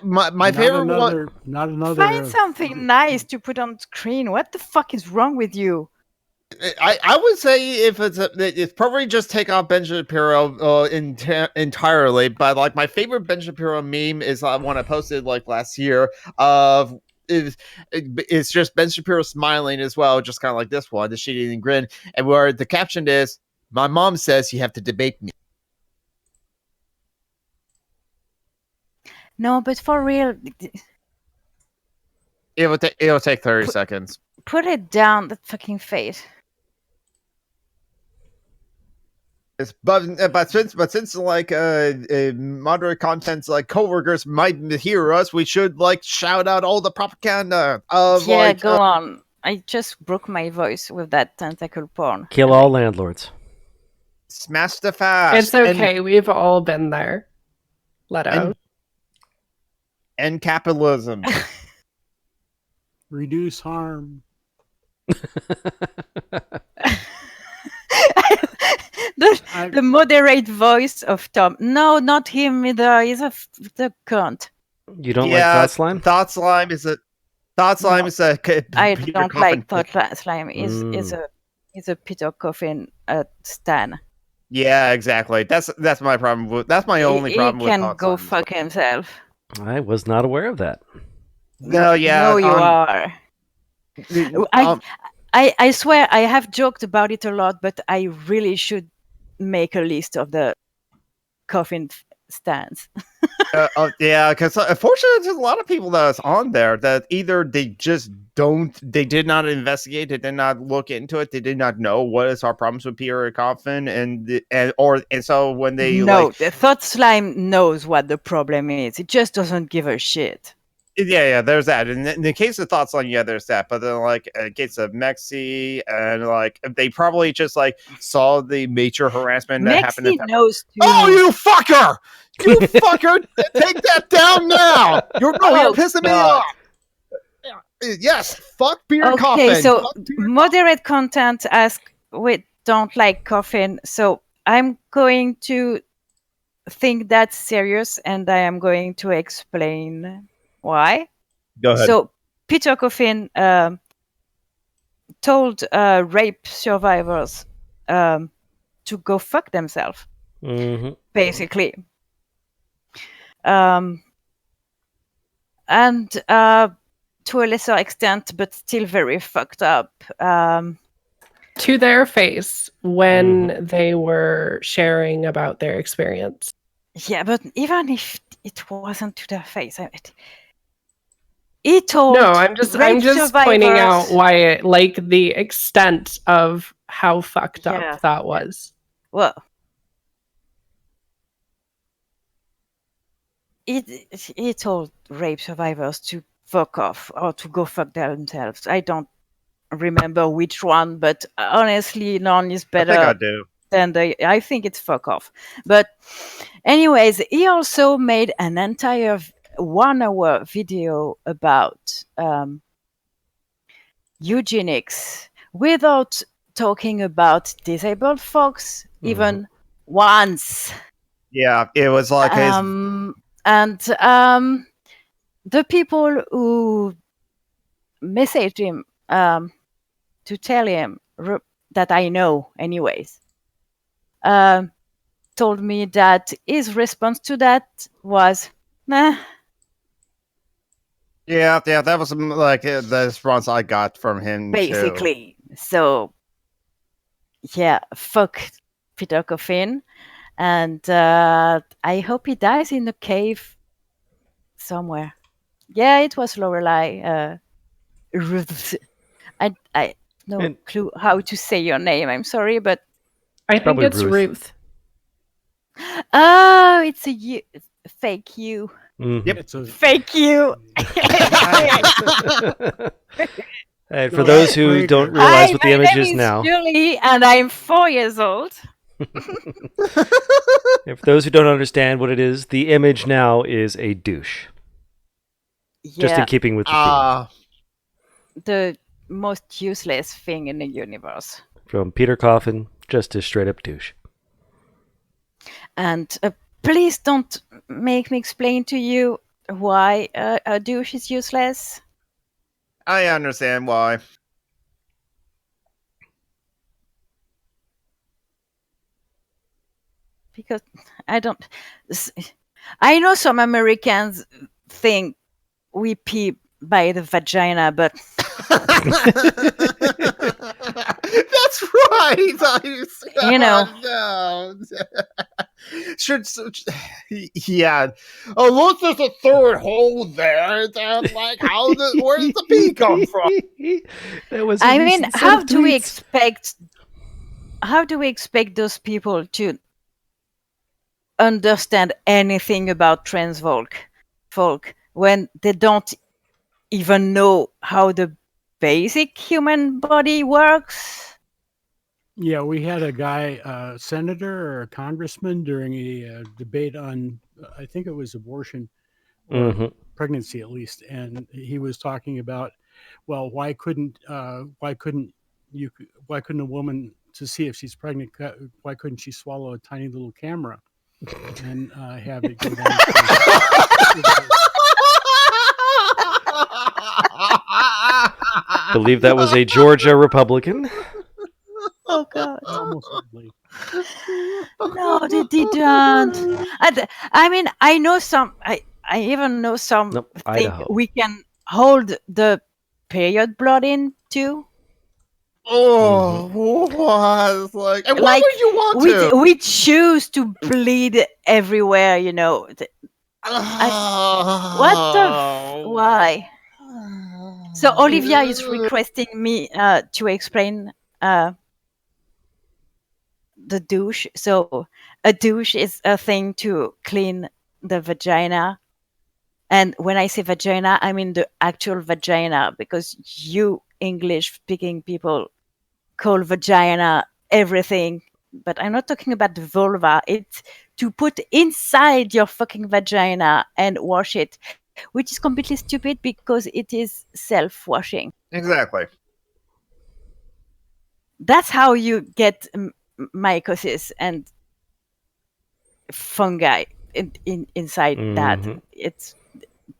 My favorite one. Not another. Find something nice to put on screen. What the fuck is wrong with you? I would say if it's probably just take off Ben Shapiro entirely. But like my favorite Ben Shapiro meme is one I posted like last year of. It's just Ben Shapiro smiling as well, just kind of like this one, the shit-eating grin, and where the caption is, "My mom says you have to debate me." No, but for real, It'll take 30 seconds. put it down. That fucking face. But since like moderate contents like coworkers might hear us, we should like shout out all the propaganda of Go on. I just broke my voice with that tentacle porn. Kill all landlords. Smash the fast. It's okay. We've all been there. Let out. And capitalism. Reduce harm. The moderate voice of Tom. No, not him either. He's the cunt. You don't like Thought Slime? Thought Slime is a. I don't like Thought Slime. Is a Peter Coffin stan. Yeah, exactly. That's my problem. That's my only problem with. He can go fuck himself. I was not aware of that. No, yeah. No, you are. I swear I have joked about it a lot, but I really should make a list of the coffin stands. Yeah, because unfortunately, there's a lot of people that's on there that either they did not investigate, they did not look into it, they did not know what is our problems with Peter Coffin, and so when they the Thought Slime knows what the problem is. It just doesn't give a shit. Yeah, there's that. And in the case of Thought Slime, yeah, there's that. But then, like, in the case of Mexi, and like, they probably just like saw the major harassment that happened. Mexi knows too. Oh, you fucker! You fucker! Take that down now! You're pissing me off. Yes, fuck Beer Coffin. Okay, so moderate content don't like coffin. So I'm going to think that's serious, and I am going to explain. Why? Go ahead. So Peter Coffin told rape survivors to go fuck themselves, basically. And to a lesser extent, but still very fucked up. To their face when they were sharing about their experience. Yeah, but even if it wasn't to their face, he told. No, I'm just pointing out why, like, the extent of how fucked up that was. Well, he told rape survivors to fuck off or to go fuck themselves. I don't remember which one, but honestly, none is better. I think I do. I think it's fuck off. But anyways, he also made an entire 1-hour video about eugenics without talking about disabled folks even once. Yeah, it was like the people who messaged him to tell him that I know anyways told me that his response to that was nah. Yeah, that was like the response I got from him basically too. So yeah, fuck Peter Coffin, and I hope he dies in a cave somewhere. Yeah, it was Lorelei. I no clue how to say your name. I'm sorry, but I think it's Ruth. Oh, it's a fake you. Yep, it's a fake you. And No, for those who later. don't realize what the Hi, my image name is is now, Julie, and I'm 4 years old. and for those who don't understand what it is, the image now is a douche. Just in Yeah, keeping with the theme. the most useless thing in the universe. From Peter Coffin, just a straight up douche. And please don't make me explain to you why a douche is useless. I understand why. Because I don't. I know some Americans think we pee by the vagina, but That's right. you know, No. Should yeah. Oh, look, there's a third hole there. And like, where does the pee come from? That was I mean, how do we expect those people to understand anything about trans folk when they don't even know how the basic human body works? Yeah, we had a guy, senator or a congressman, during a debate on, I think it was abortion or pregnancy at least, and he was talking about, well, why couldn't a woman, to see if she's pregnant, why couldn't she swallow a tiny little camera and have it go down? Believe that was a Georgia Republican. Oh God! Almost certainly. No, they didn't. I mean, I know some. I even know some Nope, think Idaho. we can hold the period blood in too. Oh, what? Like, and why Like would you want to? we choose to bleed everywhere. You know. What the? Why? So Olivia is requesting me to explain the douche. So a douche is a thing to clean the vagina. And when I say vagina, I mean the actual vagina, because you English speaking people call vagina everything. But I'm not talking about the vulva. It's to put inside your fucking vagina and wash it, which is completely stupid because it is self-washing. Exactly. That's how you get mycosis and fungi inside that. It's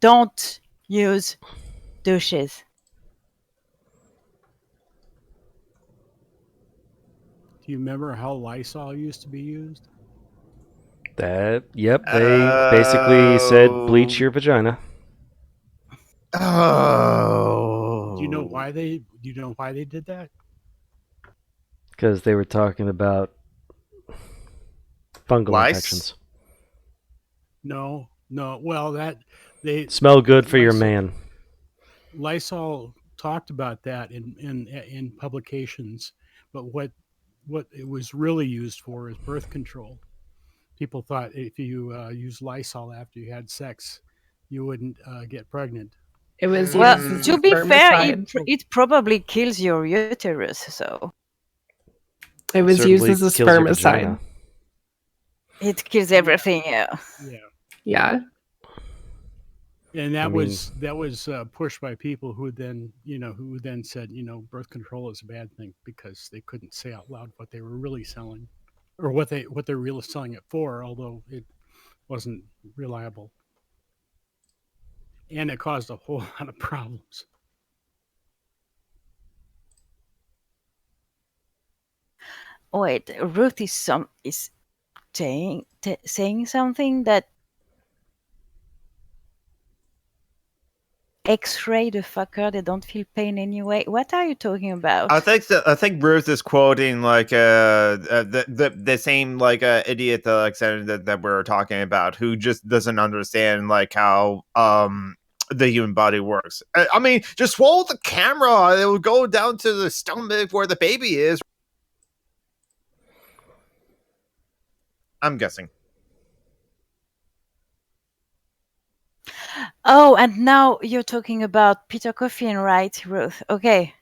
don't use douches. Do you remember how Lysol used to be used? Yep, they basically said bleach your vagina. Oh. Do you know why they did that? Because they were talking about fungal Lice? infections. No. Well, that they Smell good for your Lysol- man. Lysol talked about that in publications, but what it was really used for is birth control. People thought if you use Lysol after you had sex, you wouldn't get pregnant. It was Well, used as to be fair, spermicide. it probably kills your uterus. So It was Certainly used as a kills your vagina. spermicide. it kills everything. Yeah. Yeah. And that I mean- was pushed by people who then said, birth control is a bad thing because they couldn't say out loud what they were really selling, or what they're really selling it for, although it wasn't reliable, and it caused a whole lot of problems. Wait, Ruth is saying something that X-ray the fucker. They don't feel pain anyway. What are you talking about? I think Bruce is quoting like the same like idiot that we're talking about, who just doesn't understand like how the human body works. I mean, just swallow the camera; it will go down to the stomach where the baby is. I'm guessing. Oh, and now you're talking about Peter Coffin, right, Ruth? Okay.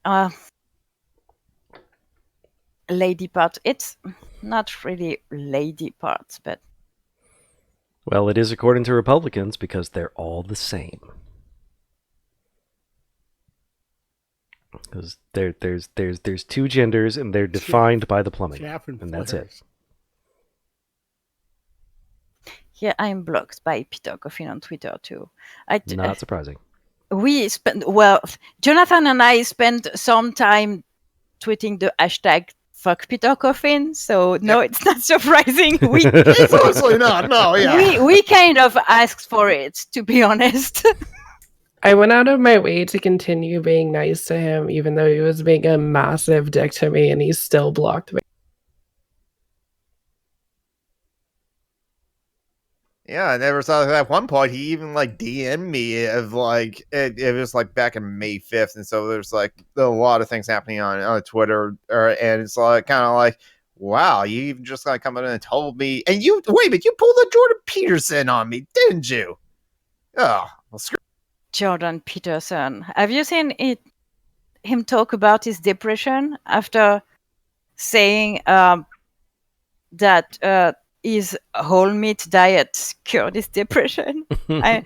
Uh, lady parts. It's not really lady parts, but Well, it is according to Republicans because they're all the same. Because there's two genders and they're defined by the plumbing, Chaff and that's it. flares. yeah, I'm blocked by Peter Coffin on Twitter too. Not surprising. We spent Jonathan and I spent some time tweeting the hashtag fuck Peter Coffin, so no, it's not surprising. It's honestly not. No, yeah. we kind of asked for it, to be honest. I went out of my way to continue being nice to him, even though he was being a massive dick to me, and he still blocked me. Yeah, I never saw at one point he even like DM'd me of like it was like back in May 5th, and so there's like a lot of things happening on Twitter, and it's like kind of like, wow, you even just like come in and told me, and you wait a minute, you pulled a Jordan Peterson on me, didn't you? Oh, well, screw. Jordan Peterson. Have you seen him talk about his depression after saying that his whole meat diet cured his depression? I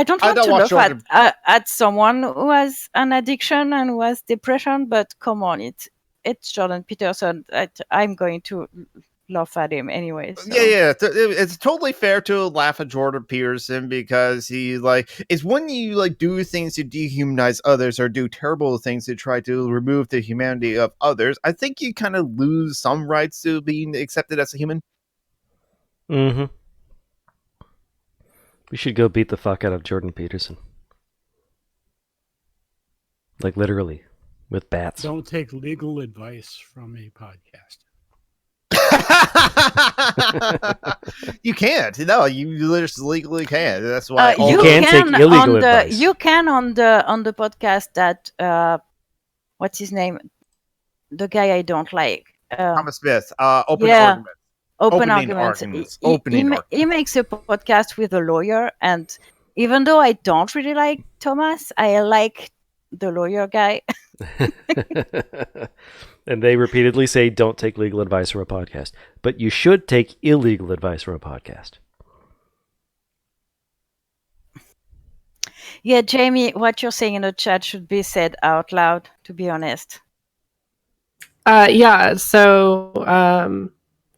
don't want to laugh at someone who has an addiction and who has depression, but come on, it's Jordan Peterson. I'm going to laugh at him anyway. So. Yeah, it's totally fair to laugh at Jordan Peterson because he like is when you like do things to dehumanize others or do terrible things to try to remove the humanity of others. I think you kind of lose some rights to being accepted as a human. Mm-hmm. We should go beat the fuck out of Jordan Peterson. Like literally, with bats. Don't take legal advice from a podcast. You can't. No, you just legally can't. That's why you can take illegal advice. You can on the podcast that what's his name? The guy I don't like. Thomas Smith. Open arguments. Opening arguments. He makes a podcast with a lawyer, and even though I don't really like Thomas, I like the lawyer guy. And they repeatedly say, don't take legal advice from a podcast. But you should take illegal advice from a podcast. Yeah, Jamie, what you're saying in the chat should be said out loud, to be honest. Yeah, so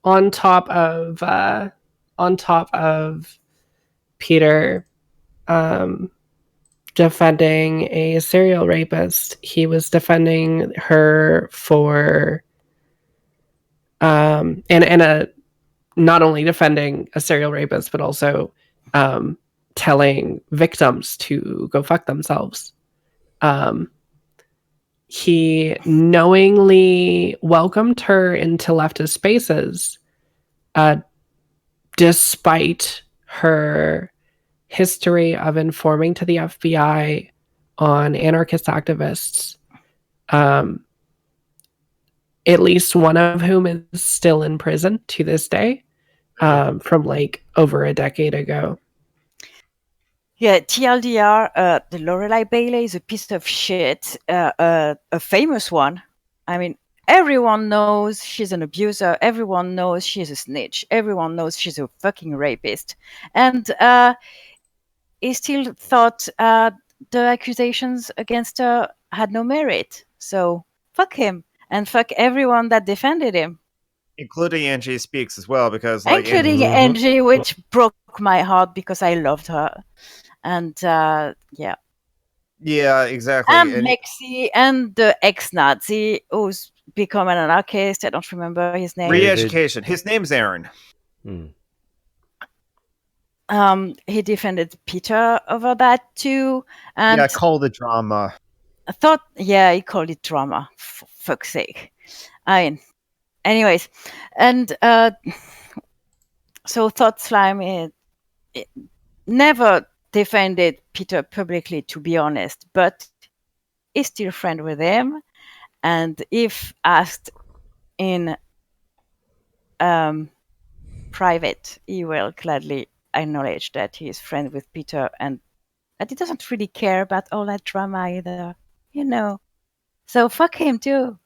on top of Peter defending a serial rapist, he was defending her for and not only defending a serial rapist, but also telling victims to go fuck themselves. He knowingly welcomed her into leftist spaces, despite her history of informing to the FBI on anarchist activists, at least one of whom is still in prison to this day, from like over a decade ago. Yeah, TLDR, the Lorelei Bailey is a piece of shit, a famous one. I mean, everyone knows she's an abuser. Everyone knows she's a snitch. Everyone knows she's a fucking rapist. And he still thought the accusations against her had no merit. So fuck him and fuck everyone that defended him. Including Angie Speaks as well, because like including Angie, which broke my heart because I loved her. And yeah, exactly. And Lexi and the ex-Nazi who's become an anarchist. I don't remember his name. Re-education. His name's Aaron. He defended Peter over that too, and called it drama. I thought, he called it drama. For fuck's sake. I mean, anyways, and so Thought Slime it never defended Peter publicly, to be honest, but is still friend with him, and if asked in private, he will gladly acknowledge that he is friends with Peter and that he doesn't really care about all that drama either. So fuck him too.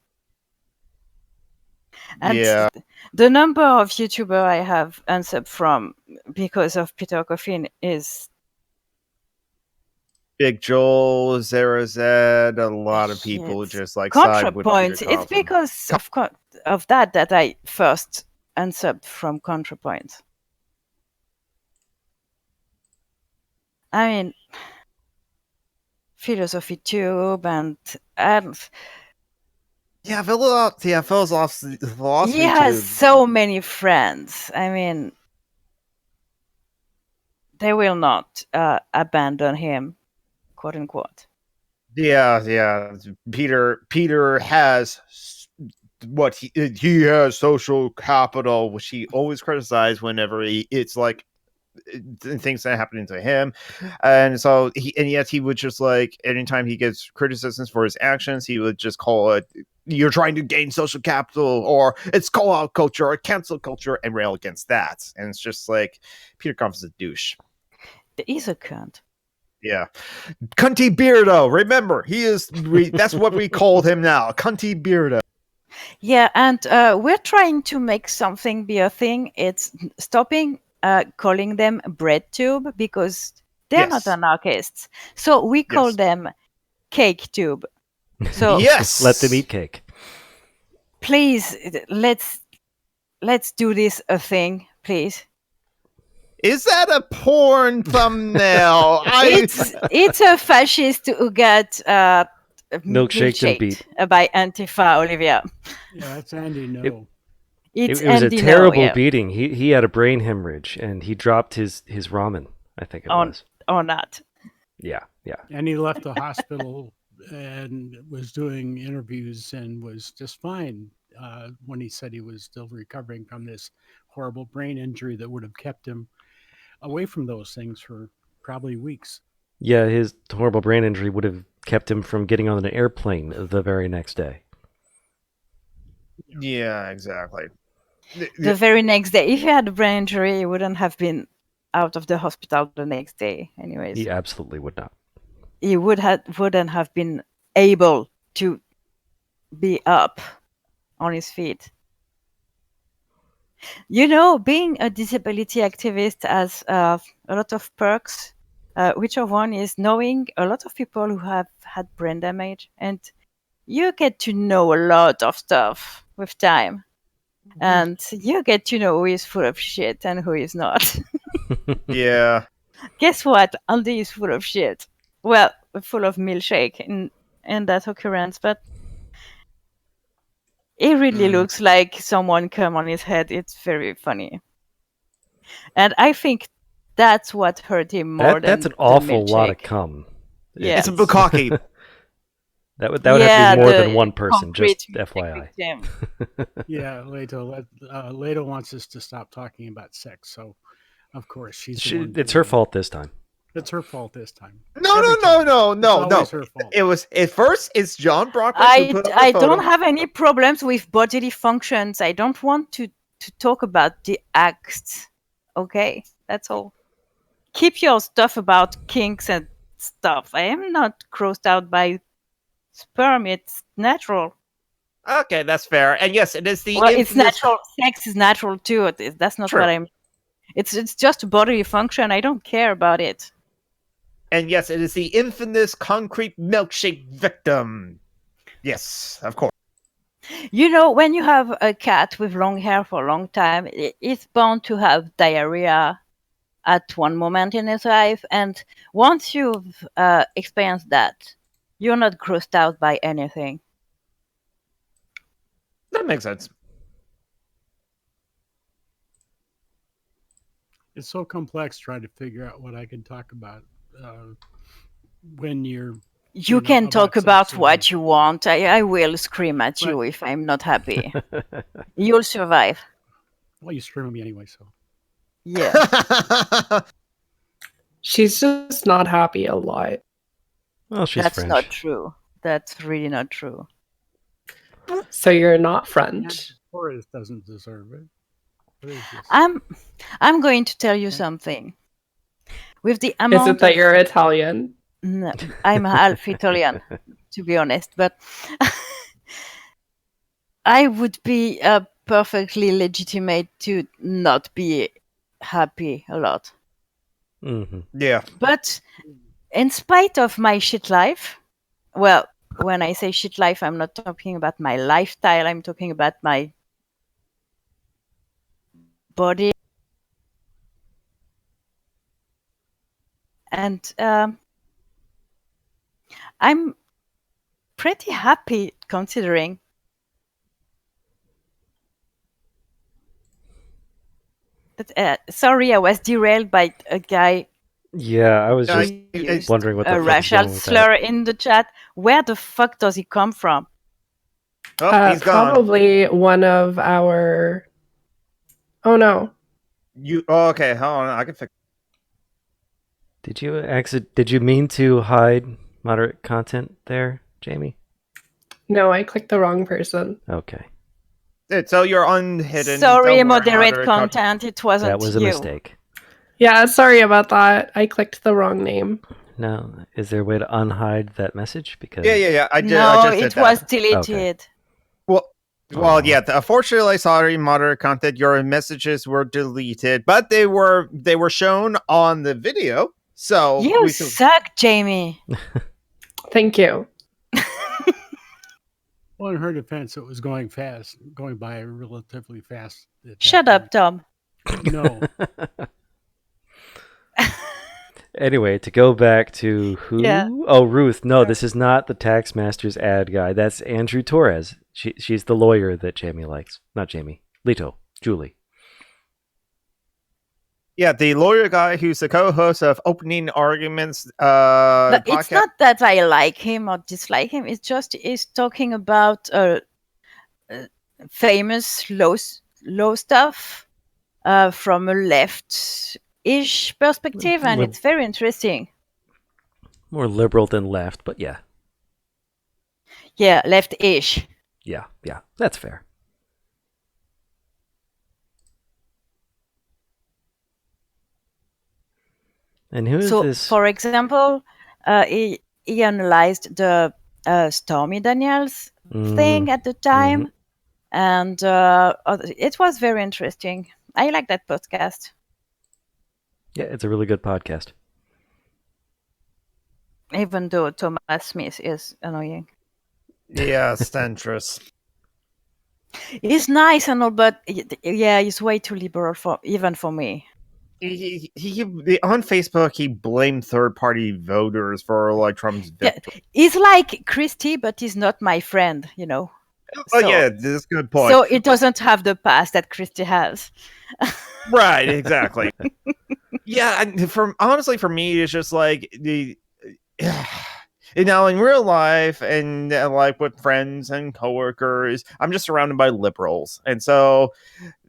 And Yeah. the number of YouTubers I have unsub from because of Peter Coffin is Big Joel, Zara Zed, a lot of people it's just like side with Peter ContraPoint. It's Coffin. because of that I first unsubbed from ContraPoint. I mean, Philosophy Tube and Yeah, philosophy he has tube. so many friends. I mean, they will not abandon him, quote unquote. Yeah. Peter has what he has social capital, which he always criticized whenever it's like things that are happening to him, and yet he would just like anytime he gets criticisms for his actions, he would just call it you're trying to gain social capital, or it's call out culture or cancel culture, and rail against that. And it's just like Peter Coffin's a douche. He's a cunt. Yeah, Cunty Beardo. Remember, that's what we called him now, Cunty Beardo. Yeah, and we're trying to make something be a thing. It's stopping calling them bread tube because they're not anarchists. So we call them cake tube. So yes, let them eat cake. Please, let's do this a thing, please. Is that a porn thumbnail? It's a fascist who got milkshaked and beat by Antifa, Olivia. Yeah, that's Andy. No, it was Andy a terrible beating. He had a brain hemorrhage and he dropped his ramen. I think it was or not. Yeah. And he left the hospital and was doing interviews and was just fine when he said he was still recovering from this horrible brain injury that would have kept him away from those things for probably weeks. Yeah, his horrible brain injury would have kept him from getting on an airplane the very next day. Yeah, exactly. The very next day. If he had a brain injury, he wouldn't have been out of the hospital the next day anyways. He absolutely would not. He wouldn't have been able to be up on his feet. Being a disability activist has a lot of perks, which of one is knowing a lot of people who have had brain damage, and you get to know a lot of stuff with time. And you get to know who is full of shit and who is not. Yeah. Guess what? Andy is full of shit. Well, full of milkshake in that occurrence, but it really looks like someone come on his head. It's very funny. And I think that's what hurt him more than that's an awful lot of cum. Yeah. It's a bukkake. That would have to be more than one person, just FYI. Yeah, Leto wants us to stop talking about sex, so of course it's her fault this time. It's her fault this time. No. It's her fault. It was at first. It's John Brock. I don't have any problems with bodily functions. I don't want to talk about the acts. Okay, that's all. Keep your stuff about kinks and stuff. I am not grossed out by sperm. It's natural. Okay, that's fair. And yes, it is the. Well, it's natural. Sex is natural too. That's not what I'm. It's just a bodily function. I don't care about it. And yes, it is the infamous concrete milkshake victim. Yes, of course. When you have a cat with long hair for a long time, it's bound to have diarrhea at one moment in its life. And once you've experienced that, you're not grossed out by anything. That makes sense. It's so complex trying to figure out what I can talk about when you're. You can talk about what you want. I will scream at you if I'm not happy. You'll survive. Well, you scream at me anyway, so. Yeah. She's just not happy a lot. Well, she's That's French. not true. That's really not true. So you're not French. Torres doesn't deserve it. What is this? I'm going to tell you Okay. something. With the Is amount it that of you're Italian? No, I'm half Italian, to be honest, but I would be perfectly legitimate to not be happy a lot. Mm-hmm. Yeah. But in spite of my shit life, well, when I say shit life, I'm not talking about my lifestyle, I'm talking about my body. And I'm pretty happy considering. But, sorry, I was derailed by a guy Yeah, I was I- just who I- used wondering what the a fuck is racial going with that. slur in the chat. Where the fuck does he come from? Oh, he's gone. Probably one of our. Oh no. Okay, hold on. I can fix. Did you mean to hide moderate content there, Jamie? No, I clicked the wrong person. Okay. So you're unhidden. Sorry, Don't worry, moderate content. It wasn't That was a you. mistake. Yeah, sorry about that. I clicked the wrong name. Now, is there a way to unhide that message? Because Yeah. I No, just did it that. was deleted. Well, Aw. yeah. Unfortunately, sorry, moderate content. Your messages were deleted, but they were shown on the video. So You suck, Jamie. Thank you. Well, in her defense, it was going by relatively fast. at that Shut up, Tom. point. No. Anyway, to go back to who? Yeah. Oh, Ruth. No, this is not the Taxmaster's ad guy. That's Andrew Torres. She's the lawyer that Jamie likes. Not Jamie. Lito. Julie. Yeah, the lawyer guy who's the co-host of Opening Arguments. But it's podcast. not that I like him or dislike him. It's just he's talking about famous low stuff from a left-ish perspective, and it's very interesting. More liberal than left, but yeah. Yeah, left-ish. Yeah, that's fair. And who is So, this? for example, he analyzed the Stormy Daniels thing at the time, and it was very interesting. I like that podcast. Yeah, it's a really good podcast. Even though Thomas Smith is annoying. Yeah, centrist. He's nice and all, but yeah, he's way too liberal even for me. He on Facebook he blamed third-party voters for like Trump's victory. Yeah, he's like Christie, but he's not my friend, you know. Oh yeah, this is a good point. So it doesn't have the past that Christie has. Right, exactly. Yeah, and honestly, for me, it's just like the. You know, in real life and like with friends and coworkers, I'm just surrounded by liberals, and so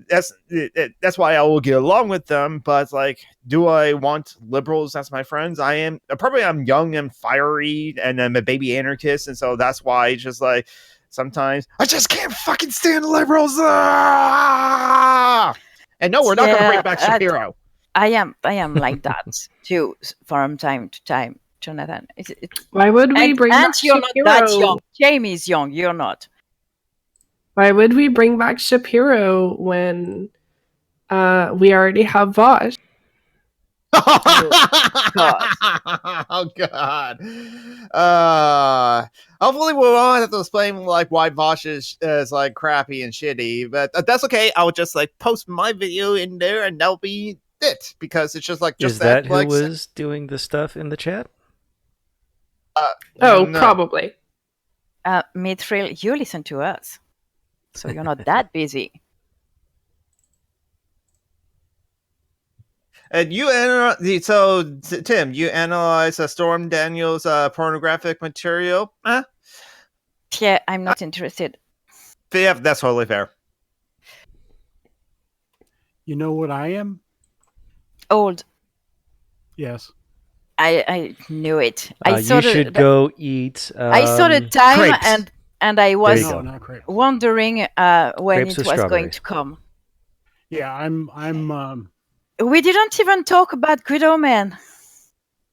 that's why I will get along with them. But like, do I want liberals as my friends? I'm young and fiery, and I'm a baby anarchist, and so that's why it's just like sometimes I just can't fucking stand liberals. Ah! And no, we're not going to bring back Shapiro. I am like that too from time to time. Jonathan. Why would we bring back you're Shapiro? not that young. Jamie's young. You're not. Why would we bring back Shapiro when we already have Vosh? Oh God. Hopefully we won't have to explain like why Vosh is like crappy and shitty, but that's okay. I'll just like post my video in there and that'll be it because it's just like is that who was doing the stuff in the chat? No. Probably. Mithril, you listen to us, so you're not that busy. And Tim, you analyze Storm Daniels' pornographic material? Yeah, I'm not interested. Yeah, that's totally fair. You know what I am? Old. Yes. I knew it. You should go eat. I saw the time crepes. and I was No, not crepes. wondering when Crepes it with was going strawberries. to come. Yeah, I'm We didn't even talk about Good Omen.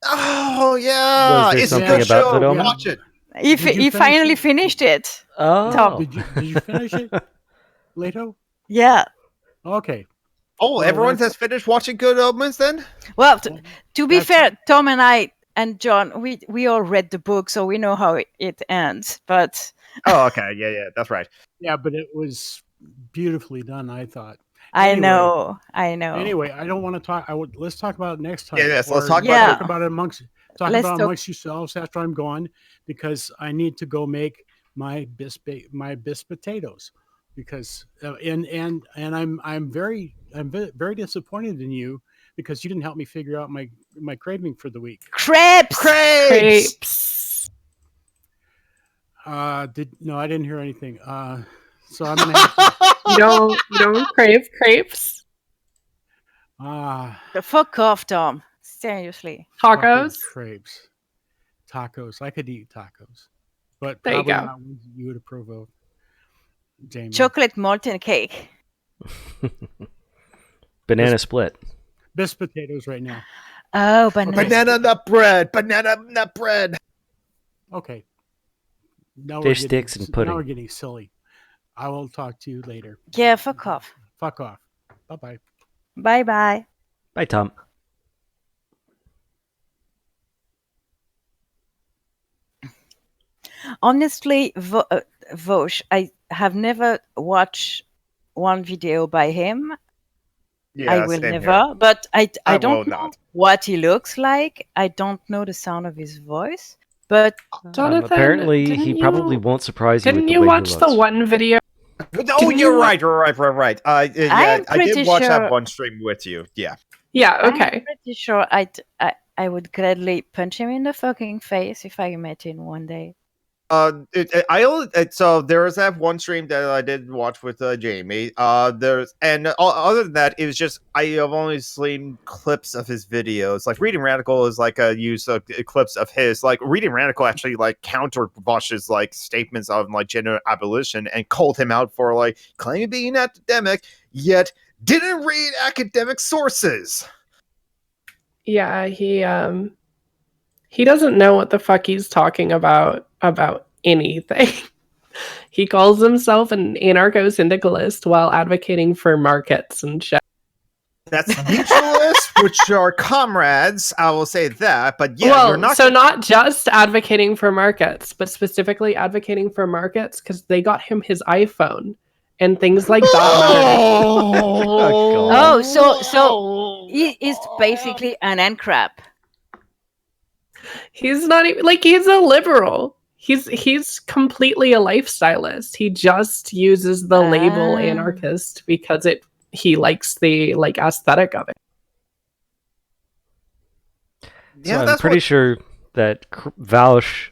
Oh yeah, Was there it's a something good about show. Good Omen? Watch it. He, Did you he finish finally it? finished it. Oh. did you finish it, Leto? Yeah. Okay. Oh, Well, everyone that's- has finished watching Good Omens then? Well, well, to be that's- fair, Tom and I and John, we all read the book, so we know how it ends. But Oh, okay. Yeah, that's right. Yeah, but it was beautifully done, I thought. I Anyway, know. Anyway, I don't want to talk. Let's talk about it next time. Yeah, yes, let's Or talk about Yeah. talk about it amongst Let's talk- yourselves after I'm gone, because I need to go make my bis potatoes, because and I'm very disappointed in you, because you didn't help me figure out my craving for the week. Crepes. Crepes. I didn't hear anything. So I'm gonna have to, You don't crave crepes? Fuck off, Tom. Seriously. fucking Tacos? crepes, tacos. I could eat tacos, but There you probably go. not ones you would approve of, Jamie. Chocolate molten cake. Banana split. Best potatoes right now. Oh, banana. Banana nut bread. Banana nut bread. Okay. Now Fish sticks and pudding. Now we're getting silly. I will talk to you later. Yeah, fuck off. Fuck off. Bye bye. Bye bye. Bye, Tom. Honestly, Vosh, I have never watched one video by him. Yeah, I will same never, here. but I I don't will know not. what he looks like. I don't know the sound of his voice, but Jonathan, apparently, didn't he you- probably won't surprise you with Didn't the you way watch he the looks. one video? Oh, Didn't you're you- right. Right. Yeah, I'm I did pretty watch sure- that one stream with you. Yeah. Yeah, I'm okay. pretty sure I would gladly punch him in the fucking face if I met him one day. So there was that one stream that I did watch with Jamie. Other than that, it was just I have only seen clips of his videos. Like Reading Radical is like a use of clips of his. Like Reading Radical actually like countered Bosch's like statements of like gender abolition and called him out for like claiming being academic, yet didn't read academic sources. Yeah, he doesn't know what the fuck he's talking about anything. He calls himself an anarcho-syndicalist while advocating for markets and shit. That's mutualists, which are comrades. I will say that, but yeah, well, you're not. so not just advocating for markets, but specifically advocating for markets because they got him his iPhone and things like that matter. Oh, so he is basically an NCRAP. He's not even like he's a liberal. He's completely a lifestylist. He just uses the label Ah. anarchist because he likes the like aesthetic of it. So I'm pretty sure that Vosh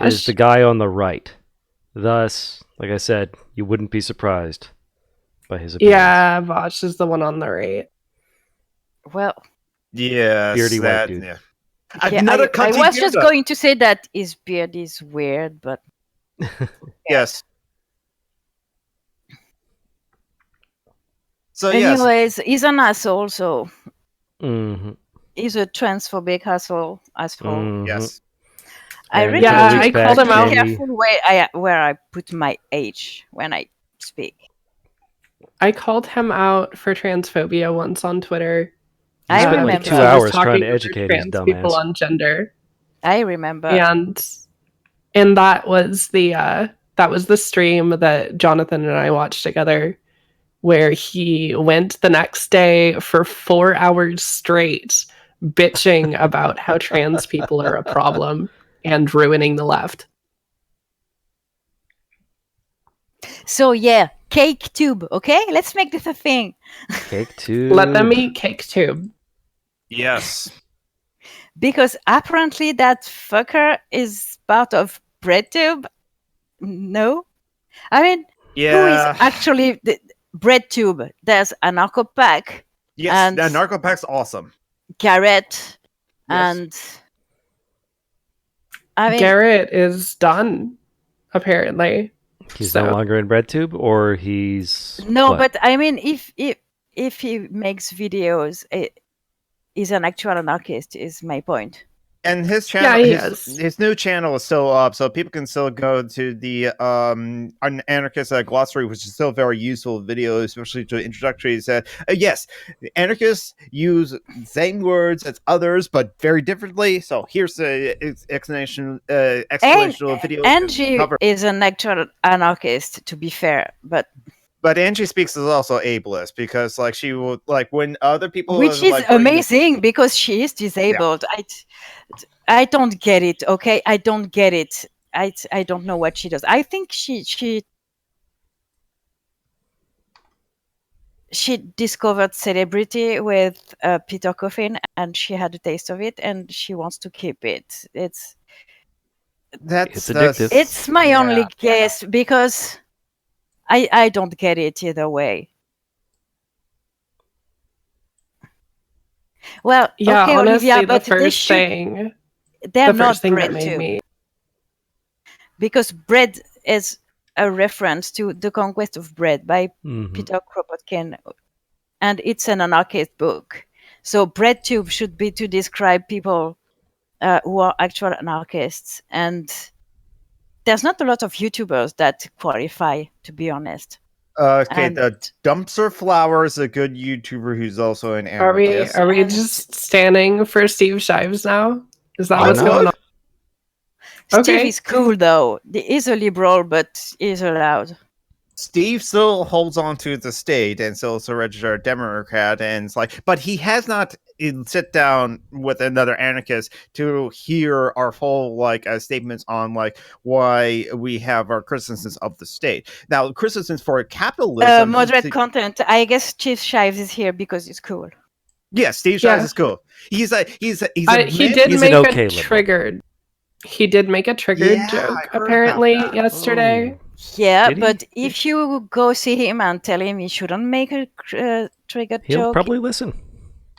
is the guy on the right. Thus, like I said, you wouldn't be surprised by his appearance. Yeah, Vosh is the one on the right. Well, Yes, Beardy white that, dude. yeah. yeah, Another I cunty was just beard. going to say that his beard is weird, but Yes. So yes, anyways, he's an asshole. So Mm-hmm. he's a transphobic asshole. Mm-hmm. yes. I And really a couple Yeah, weeks I back, called him out. be Jamie- careful where I put my H when I speak. I called him out for transphobia once on Twitter. You I spent remember. like 2 because he was hours trying talking to about educate his trans people dumbass. on gender. I remember. And that was the stream that Jonathan and I watched together, where he went the next day for 4 hours straight bitching about how trans people are a problem and ruining the left. So yeah, cake tube. Okay, let's make this a thing. Cake too. Let them eat cake too. Yes. Because apparently that fucker is part of BreadTube. No, I mean, who is Yeah. actually the BreadTube? There's Anarcho-Pack, Yes. and- That Narco Pack's awesome. Garrett, Yes. and I mean, Garrett is done, apparently. He's So- no longer in RedTube, or he's No, what? but I mean, if he makes videos, he's an actual anarchist. Is my point. And his channel, Yeah, he his is. his new channel is still up, so people can still go to the anarchist glossary, which is still very useful video, especially to introductories. Yes, anarchists use the same words as others, but very differently. So here's the explanation, explanational video. Angie is an actual anarchist, to be fair, but Angie Speaks is also ableist because, like, she will, like, when other people, which is like, bring the- amazing because she is disabled. I don't get it. Okay, I don't get it. I don't know what she does. I think she discovered celebrity with Peter Coffin, and she had a taste of it, and she wants to keep it. It's addictive. It's my Yeah. only guess because I don't get it either way. Well, Yeah, okay, honestly, Olivia, the but first thing they're the not first thing that bread made too, me because bread is a reference to The Conquest of Bread by Mhm. Peter Kropotkin, and it's an anarchist book. So BreadTube should be to describe people who are actual anarchists, and there's not a lot of YouTubers that qualify, to be honest. Okay, And the Dumpster Flower is a good YouTuber who's also an are we anarchist. And- just standing for Steve Shives now? Is that Why what's not? going on? Steve Okay. is cool though. He's a liberal, but he's allowed. Steve still holds on to the state and still is a registered Democrat, and it's like, but he has not sit down with another anarchist to hear our full statements on like why we have our criticisms of the state. Now, criticisms for capitalism, Moderate content. I guess Chief Shives is here because he's cool. yeah, Steve Yeah. Shives is cool. He Did He's make an okay a liberal. triggered. He did make a triggered Yeah, I joke heard about apparently that. yesterday. Oh. Yeah, Did he? but if you go see him and tell him he shouldn't make a triggered He'll joke, probably listen.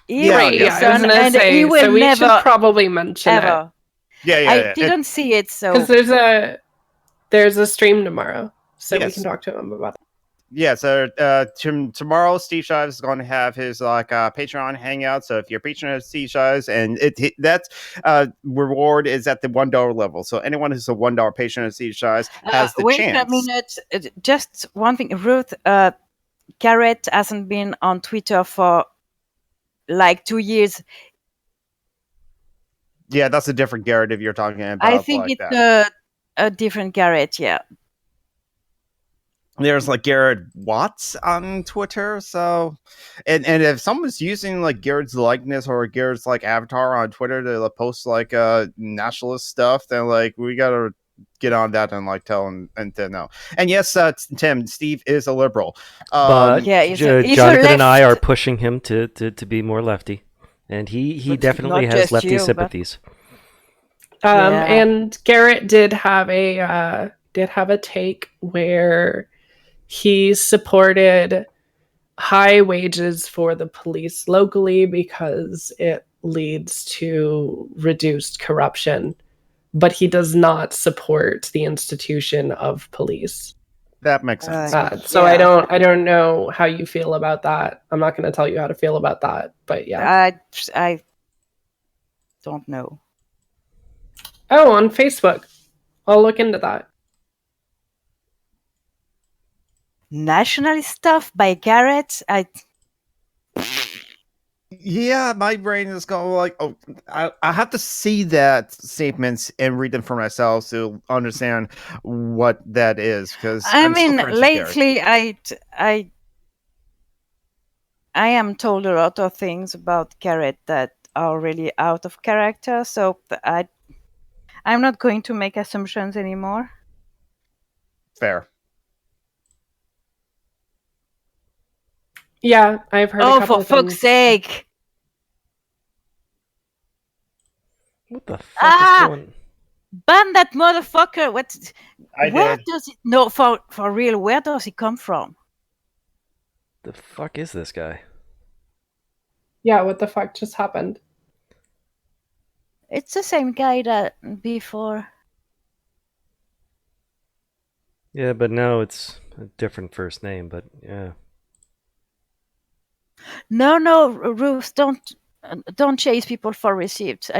he Yeah, will Right, yeah, I was listen, gonna and say, he will so we should never probably mention it. ever. Yeah. I didn't see it, so Because there's a stream tomorrow. So we Yes. can talk to him about that. Yeah, so tomorrow Steve Shives is going to have his Patreon hangout. So if you're a patron of Steve Shives, and that's reward is at the $1 level. So anyone who's a $1 patron of Steve Shives has the wait chance. a minute. Just one thing, Ruth. Garrett hasn't been on Twitter for like 2 years. Yeah, that's a different Garrett if you're talking about. I think like it's that. a different Garrett. Yeah. There's like Garrett Watts on Twitter. So, and if someone's using like Garrett's likeness or Garrett's like avatar on Twitter to post like nationalist stuff, then like we gotta get on that and like tell him and to know. And yes, Tim, Steve is a liberal. But Yeah, he's a Jonathan and I are left. pushing him to be more lefty, and he But definitely not has just lefty you, but- sympathies. Yeah. And Garrett did have a take where he supported high wages for the police locally because it leads to reduced corruption, but he does not support the institution of police. That makes sense. So Yeah. I don't know how you feel about that. I'm not going to tell you how to feel about that, but yeah. I don't know. Oh, on Facebook. I'll look into that. Nationalist stuff by Garrett. Yeah, my brain is going like, oh, I have to see that statements and read them for myself to understand what that is. Because I mean, lately I am told a lot of things about Garrett that are really out of character. So I'm not going to make assumptions anymore. Fair. Yeah, I've heard a Oh, couple for of fuck's things. sake! What the fuck Ah! is going? Ban that motherfucker! What? Where did. does it? No, for real. Where does he come from? The fuck is this guy? Yeah, what the fuck just happened? It's the same guy that before. Yeah, but now it's a different first name. But yeah, No, Ruth, don't chase people for receipts.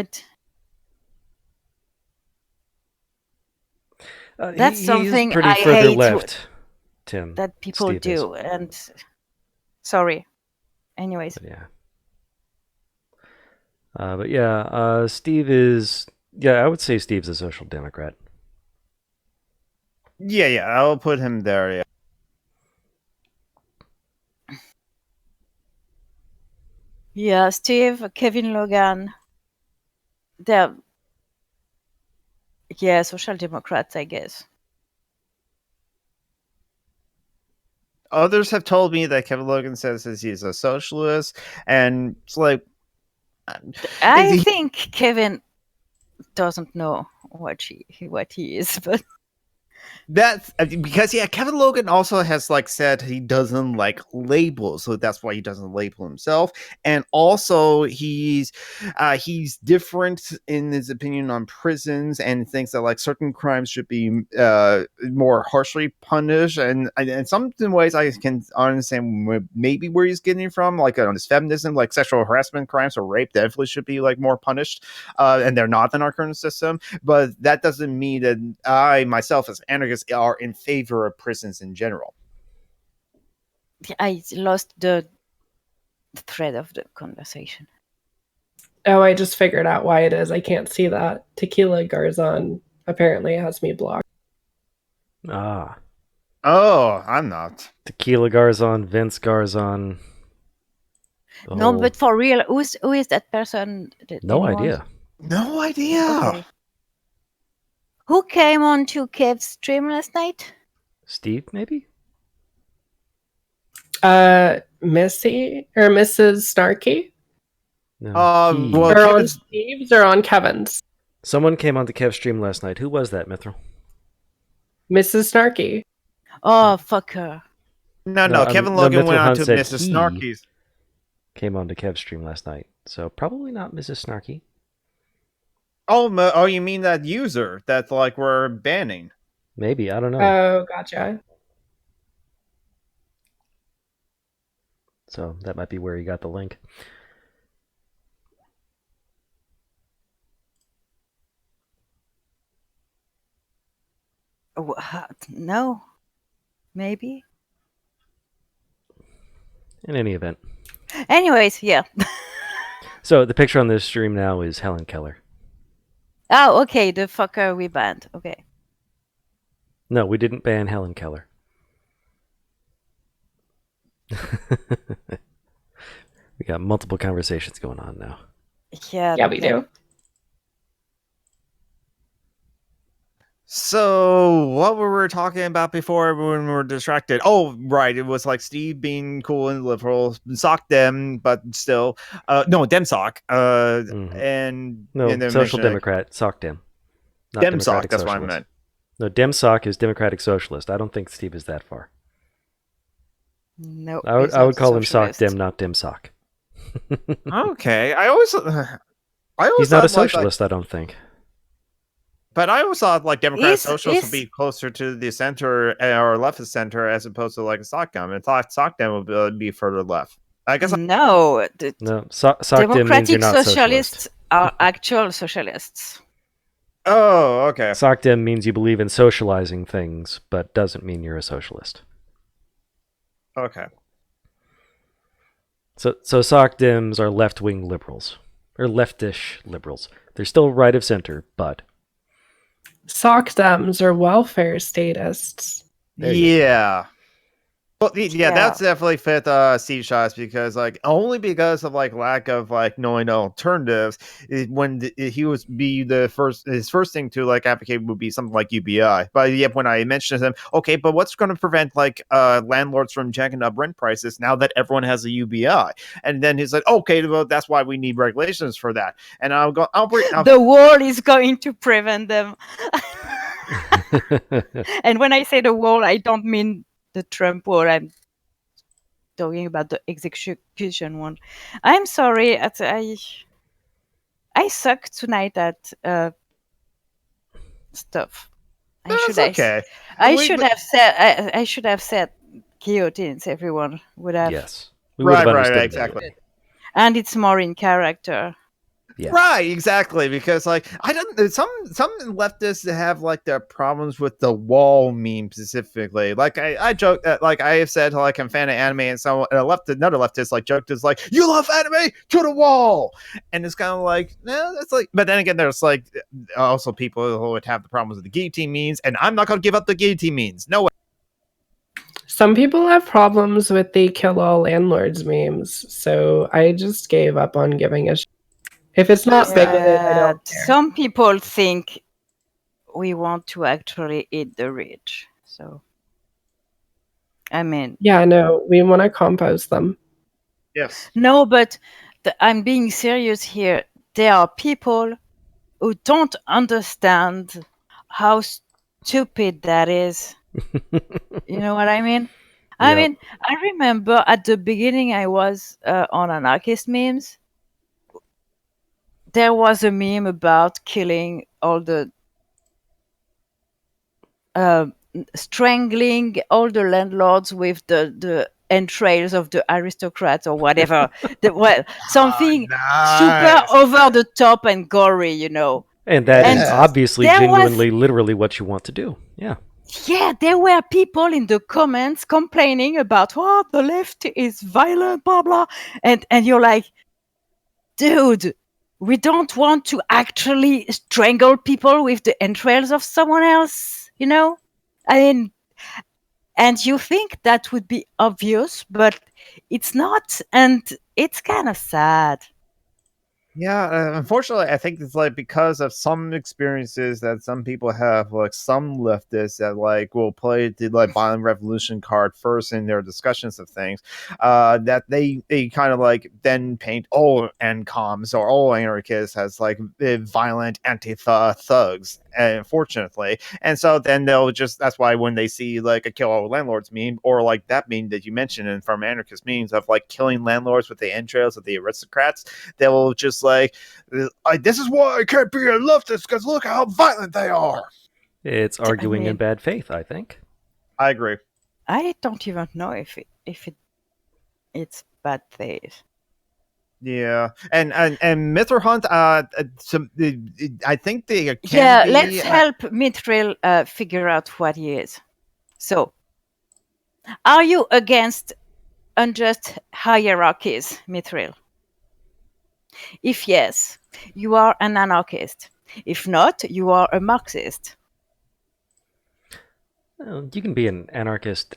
That's he's something pretty I further hate left. Tim, that people Steve is. do. And sorry. Anyways, But yeah. But yeah, Steve is. Yeah, I would say Steve's a social democrat. Yeah, I'll put him there. Yeah. yeah, Steve, Kevin Logan, they're social democrats, I guess. Others have told me that Kevin Logan says he's a socialist, and it's like I think Kevin doesn't know what he is, but that's because Kevin Logan also has like said he doesn't like labels, so that's why he doesn't label himself. And also he's different in his opinion on prisons and thinks that like certain crimes should be more harshly punished. And in some ways I can understand maybe where he's getting from, like on his feminism, like sexual harassment crimes or rape definitely should be like more punished, and they're not in our current system. But that doesn't mean that I myself as anarchist are in favor of prisons in general. I lost the thread of the conversation. Oh, I just figured out why it is. I can't see that. Tequila Garzon apparently has me blocked. Ah. Oh, I'm not. Tequila Garzon, Vince Garzon. No, but for real, who is that person? No idea. No idea. Okay. Who came on to Kev's stream last night? Steve, maybe? Missy or Mrs. Snarky? No. Well, or on Kevin's... Steve's or on Kevin's? Someone came on the Kev stream last night. Who was that, Mithril? Mrs. Snarky. Oh, fuck her. No, Kevin Logan went on to said Mrs. he Snarky's. Came on to Kev's stream last night. So probably not Mrs. Snarky. Oh, you mean that user that like we're banning? Maybe, I don't know. Oh, gotcha. So that might be where he got the link. No, maybe. In any event. Anyways, yeah. So the picture on this stream now is Helen Keller. Oh, okay, the fucker we banned. Okay. No, we didn't ban Helen Keller. We got multiple conversations going on now. Yeah, we do. So what were we talking about before when we were distracted? Oh, right. It was like Steve being cool and liberal, sock them, but still, no, dem sock. And no, social democrat, sock dem. Not dem sock. That's what I meant. No, dem sock is democratic socialist. I don't think Steve is that far. No, I would call him sock dem, not dem sock. Okay, I always he's not a socialist. I don't think. But I always thought like Democratic Socialists would be closer to the center or leftist center as opposed to like a sock dem. I thought sock dem would be further left. I guess no. Sock dem means you're not socialists are actual socialists. Oh, okay. Sock dem means you believe in socializing things, but doesn't mean you're a socialist. Okay. So sock dems are left-wing liberals or leftish liberals. They're still right of center, but sock dems are welfare statists. Yeah. Well, yeah, that's definitely fit Steve shots because like only because of like lack of like knowing alternatives when he was his first thing to like advocate would be something like UBI. But yet when I mentioned to him, okay, but what's going to prevent like landlords from jacking up rent prices now that everyone has a UBI? And then he's like, okay, well that's why we need regulations for that. And the wall is going to prevent them. And when I say the wall, I don't mean the Trump war. I'm talking about the execution one. I'm sorry. I suck tonight at stuff. That's okay. I We- should we- have said. I should have said guillotines. Everyone would have. Yes, we would have right, understood it exactly. anyway. And it's more in character. Yeah. Right, exactly. Because like I don't some leftists have like their problems with the wall meme specifically. Like I joke that like I have said like I'm a fan of anime, and so another leftist like joked is like you love anime to the wall, and it's kind of like no, that's like. But then again, there's like also people who would have the problems with the guillotine memes, and I'm not gonna give up the guillotine memes. No way. Some people have problems with the kill all landlords memes, so I just gave up on giving a shit. If it's not bigoted, I don't care. Some people think we want to actually eat the rich. So, I mean, Yeah, no, we want to compost them. Yes. no, but I'm being serious here. There are people who don't understand how stupid that is. You know what I mean? I Yep. mean, I remember at the beginning I was on anarchist memes. There was a meme about killing all the strangling all the landlords with the entrails of the aristocrats or whatever. Something super over the top and gory, you know. And that is Yes. obviously there genuinely, literally what you want to do. Yeah. Yeah, there were people in the comments complaining about the left is violent, blah blah, and you're like, dude, we don't want to actually strangle people with the entrails of someone else, you know? I mean, and you think that would be obvious, but it's not, and it's kind of sad. Yeah, unfortunately, I think it's like because of some experiences that some people have, like some leftists that like will play the like violent revolution card first in their discussions of things, that they kind of like then paint all NCOMs or all anarchists as like violent anti-thugs, unfortunately, and so then they'll just that's why when they see like a kill all landlords meme or like that meme that you mentioned and from anarchist memes of like killing landlords with the entrails of the aristocrats, they will just like this is why I can't be a leftist because look how violent they are. It's arguing in mean- bad faith, I think. I agree. I don't even know if it's bad faith. Yeah, and Mr. Hunt, I think they can Yeah, be, let's help Mithril figure out what he is. So, are you against unjust hierarchies, Mithril? If yes, you are an anarchist. If not, you are a Marxist. Well, you can be an anarchist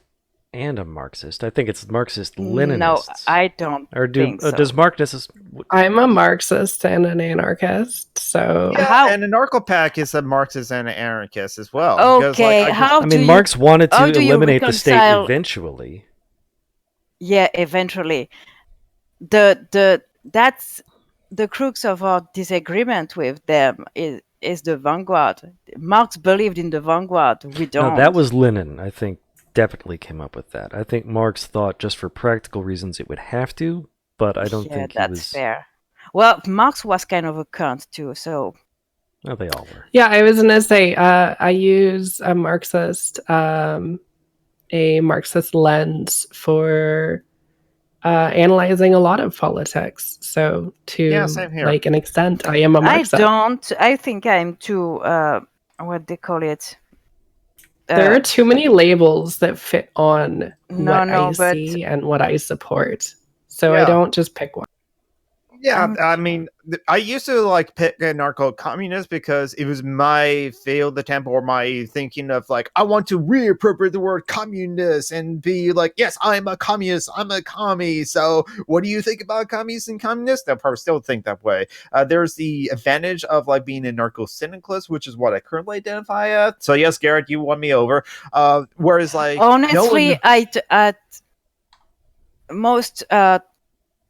and a Marxist. I think it's Marxist-Leninists. No, I don't think so. Does Marxist... I'm a Marxist and an anarchist, so yeah, and Anarcho-Pack is a Marxist and an anarchist as well. because, Okay, like, Marx wanted how to do you eliminate the state reconcile- eventually. Yeah, eventually. That's the crux of our disagreement with them is the vanguard. Marx believed in the vanguard. We don't. No, that was Lenin, I think, definitely came up with that. I think Marx thought just for practical reasons it would have to, but I don't think he that's was... fair. Well, Marx was kind of a cunt too, so Well, they all were. yeah, I was gonna say I use a Marxist lens for analyzing a lot of politics. So to same here. like an extent, I am a Marxist. I think I'm too what they call it. There are too many labels that fit on what I but- see and what I support. So Yeah. I don't just pick one. Yeah, I mean, I used to like pick anarcho-communist because it was my failed attempt or my thinking of like I want to reappropriate the word communist and be like, yes, I'm a communist, I'm a commie. So, what do you think about communists and communists? They'll probably still think that way. There's the advantage of like being a narco-syndicalist, which is what I currently identify as. So, yes, Garrett, you won me over. Whereas, like, honestly, most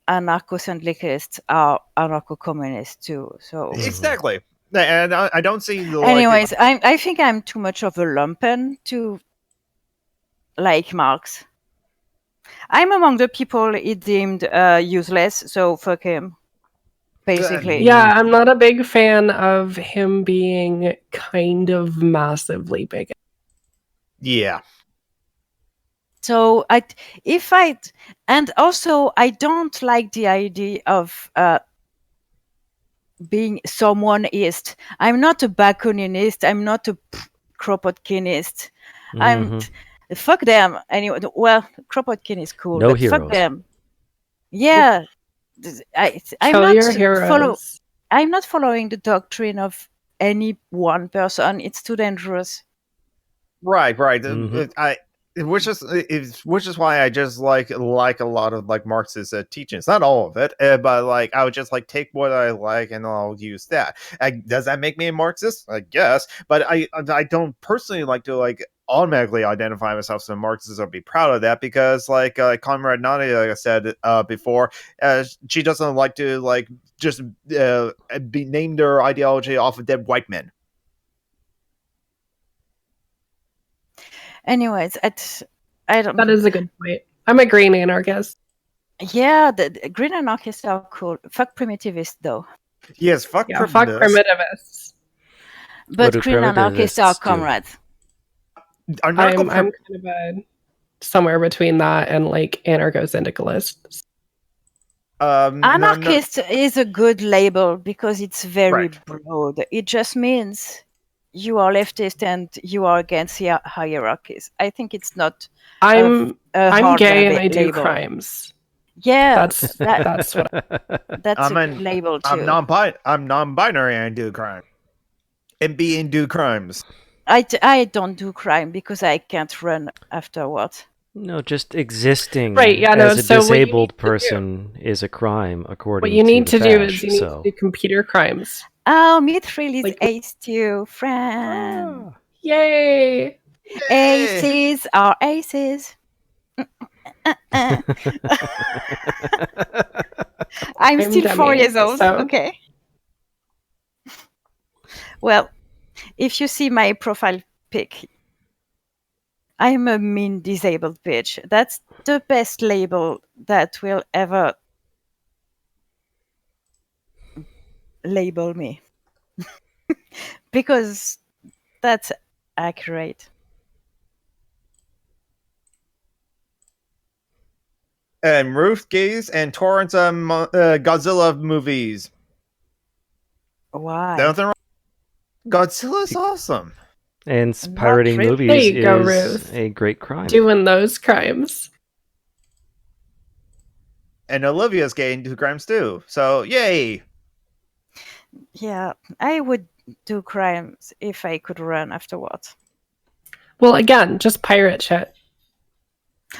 anarcho-syndicalists are anarcho-communists too. So exactly. And I don't see the. anyways, I think I'm too much of a lumpen to like Marx. I'm among the people he deemed useless, so fuck him. basically. Yeah, I'm not a big fan of him being kind of massively big. Yeah. So and also I don't like the idea of being someone ist. I'm not a Bakuninist. I'm not a Kropotkinist. I'm fuck them anyway. Well, Kropotkin is cool, No but heroes. fuck them. Yeah, I'm Kill not your heroes. I'm not following the doctrine of any one person. It's too dangerous. Right. Mhm. Which is why I just like a lot of like Marx's teachings. Not all of it, but like I would just like take what I like and I'll use that. Does that make me a Marxist? I guess, but I don't personally like to like automatically identify myself as a Marxist or be proud of that because like Comrade Nani, like I said before, she doesn't like to like just be named her ideology off of dead white men. Anyways, I don't. That is a good point. I'm a green anarchist. Yeah, the green anarchists are cool. Fuck primitivists though. Yes, fuck Yeah, fuck primitivists. But do green anarchists are primitivists do? comrades. I'm kind of somewhere between that and like anarcho-syndicalists. Anarchist is a good label because it's very Right. broad. It just means you are leftist and you are against hierarchies. I think it's not. I'm hard gay and I do label. crimes. Yeah, that's what. That's a good label too. I'm non-binary and do crime. And being do crimes. I don't do crime because I can't run afterwards. No, just existing Right, yeah, no, as a so what you need disabled to person is a crime, according to What you need to do Fash, is you need to do computer crimes. Oh, Mithril is Like- ace too, friend. Yay! Aces are aces. I'm still Demi, 4 years old. so- Okay. Well, if you see my profile pic, I'm a mean disabled bitch. That's the best label that will ever label me. Because that's accurate. And Ruth Gaze and torrents Godzilla movies. Why? Nothing wrong. Godzilla's awesome. And Not pirating really. movies There you go, is Ruth. a great crime. Doing those crimes. And Olivia's getting into crimes too. So yay! Yeah, I would do crimes if I could run afterwards. Well, again, just pirate shit.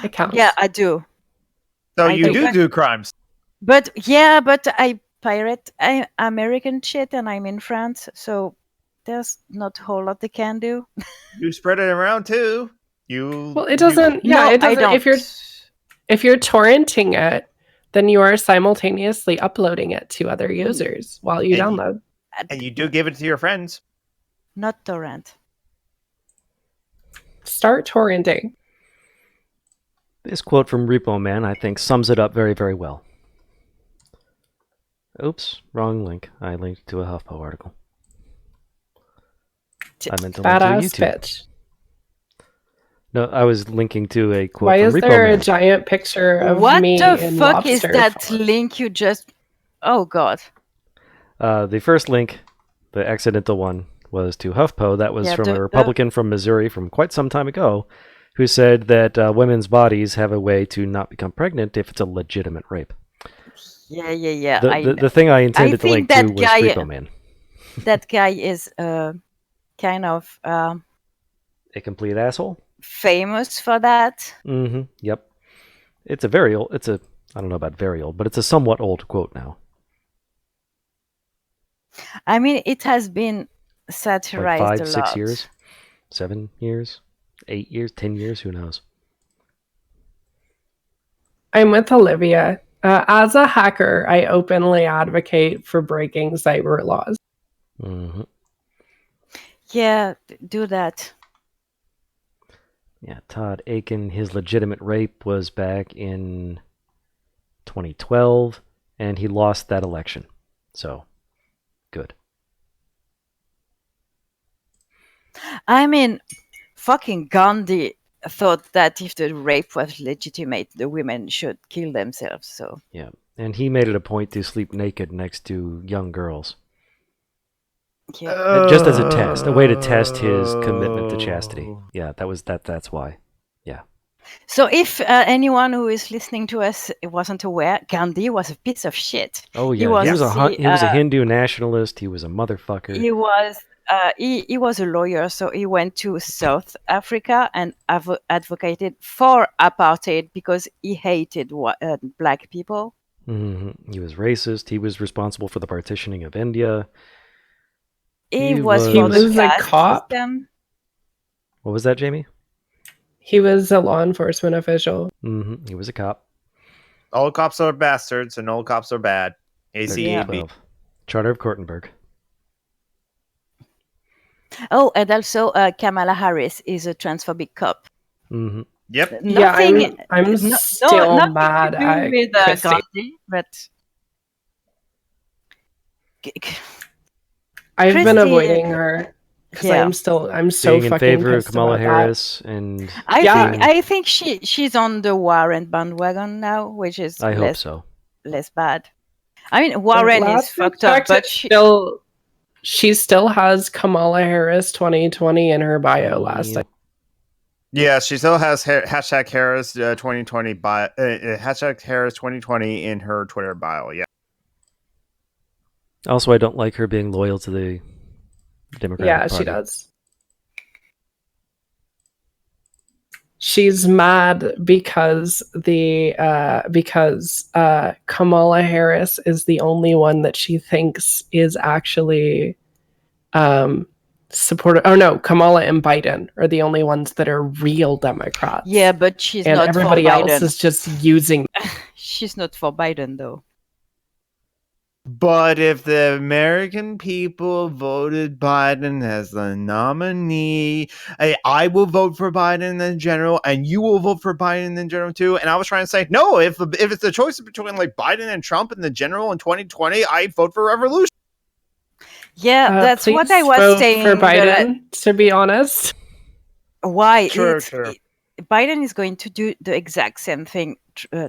It counts. Yeah, I do. So I you do. do crimes. But I pirate American shit and I'm in France, so there's not a whole lot they can do. You spread it around too. Well, it doesn't. No, it doesn't. I don't. If you're torrenting it, then you are simultaneously uploading it to other users while you download. And you do give it to your friends. Not torrent. Start torrenting. This quote from Repo Man, I think, sums it up very, very well. Oops, wrong link. I linked to a HuffPo article. I meant to link to a Badass YouTube. bitch. No, I was linking to a quote Why from is Repo there Man. a giant picture of What me the in fuck is lobster that form? link you just... Oh, God. The first link, the accidental one, was to HuffPo. That was from a Republican from Missouri from quite some time ago, who said that women's bodies have a way to not become pregnant if it's a legitimate rape. Yeah. The thing I intended to link to was Repo Man. That guy is kind of A complete asshole? famous for that. Mm-hmm. Yep. It's a very old, I don't know about very old, but it's a somewhat old quote now. I mean, it has been satirized Like 5, a 6 lot. years? 7 years? 8 years? 10 years? Who knows? I'm with Olivia. As a hacker, I openly advocate for breaking cyber laws. Mm-hmm. Yeah, do that. Yeah, Todd Aiken, his legitimate rape was back in 2012, and he lost that election. So, good. I mean, fucking Gandhi thought that if the rape was legitimate, the women should kill themselves. So Yeah. And he made it a point to sleep naked next to young girls. yeah. Just as a test, a way to test his commitment to chastity. Yeah, that's why. Yeah. So if anyone who is listening to us wasn't aware, Gandhi was a piece of shit. Oh yeah, was he was the, a Hindu nationalist. He was a motherfucker. he was a lawyer, so he went to South Africa and advocated for apartheid because he hated black people. He was racist. He was responsible for the partitioning of India. He was for the caste system. What was that, Jamie? He was a law enforcement official. He was a cop. All cops are bastards and all cops are bad. ACAB. Charter of Kortenberg. Oh, and also Kamala Harris is a transphobic cop. Yep. Nothing. I'm still mad at with Gandhi, but I've been avoiding her because I'm so being in fucking favor of pissed Kamala about Harris, that. and I think she's on the Warren bandwagon now, which is hope so. Less bad. I mean, Warren is fucked up, but she still has Kamala Harris 2020 in her bio last night. Yeah, she still has hashtag Harris 2020 hashtag Harris 2020 in her Twitter bio. Yeah. Also, I don't like her being loyal to the Democratic Party. Yeah, she does. She's mad because Kamala Harris is the only one that she thinks is actually supportive. Oh no, Kamala and Biden are the only ones that are real Democrats. Yeah, but she's not for Biden. Everybody else is just using. She's not for Biden though. But if the American people voted Biden as the nominee, I will vote for Biden in general, and you will vote for Biden in general too. And I was trying to say, no, if it's the choice between like Biden and Trump in the general in 2020, I vote for revolution. Yeah, that's what I was saying. For Biden, to be honest. Why? Sure. Biden is going to do the exact same thing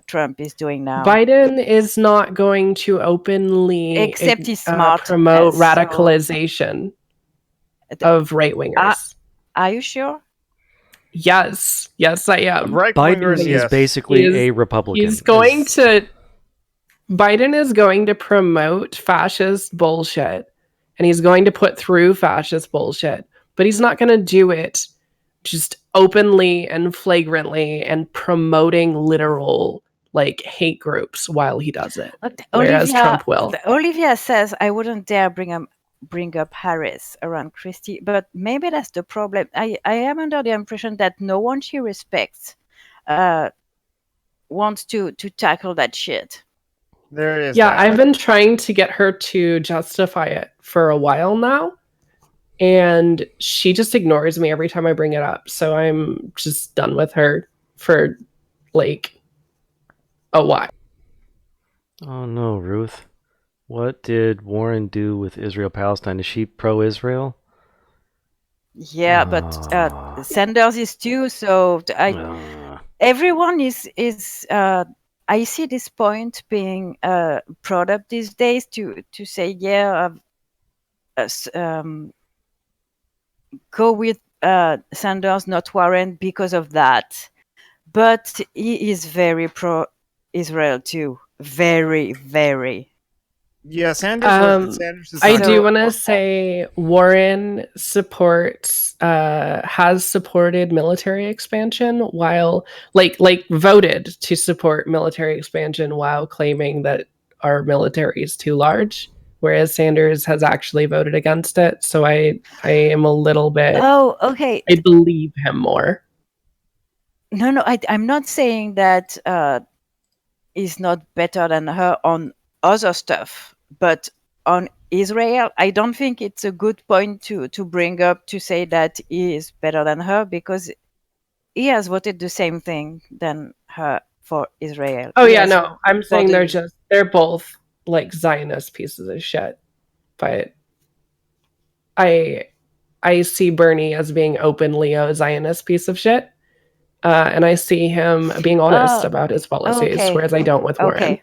Trump is doing now. Biden is not going to openly promote radicalization of right-wingers. Are you sure? Yes, I am. Biden is basically a Republican. Biden is going to promote fascist bullshit, and he's going to put through fascist bullshit, but he's not going to do it just openly and flagrantly and promoting literal like hate groups while he does it. Whereas Trump will. Olivia says I wouldn't dare bring up Harris around Christie, but maybe that's the problem. I am under the impression that no one she respects wants to tackle that shit. There is. Yeah, I've been trying to get her to justify it for a while now. And she just ignores me every time I bring it up. So I'm just done with her for like a while. Oh no, Ruth. What did Warren do with Israel-Palestine? Is she pro-Israel? Yeah, but Sanders is too. So everyone is. I see this point being brought up these days to say, go with Sanders, not Warren, because of that. But he is very pro-Israel too. Very, very. Yeah, Sanders. I do want to say Warren has supported military expansion while like voted to support military expansion while claiming that our military is too large. Whereas Sanders has actually voted against it. So I am a little bit... Oh, okay. I believe him more. No, I'm not saying that he's not better than her on other stuff. But on Israel, I don't think it's a good point to bring up to say that he is better than her because he has voted the same thing than her for Israel. Oh, yeah, no. I'm saying they're both like Zionist pieces of shit. But I see Bernie as being openly a Zionist piece of shit. And I see him being honest about his policies, Okay. whereas I don't with Warren.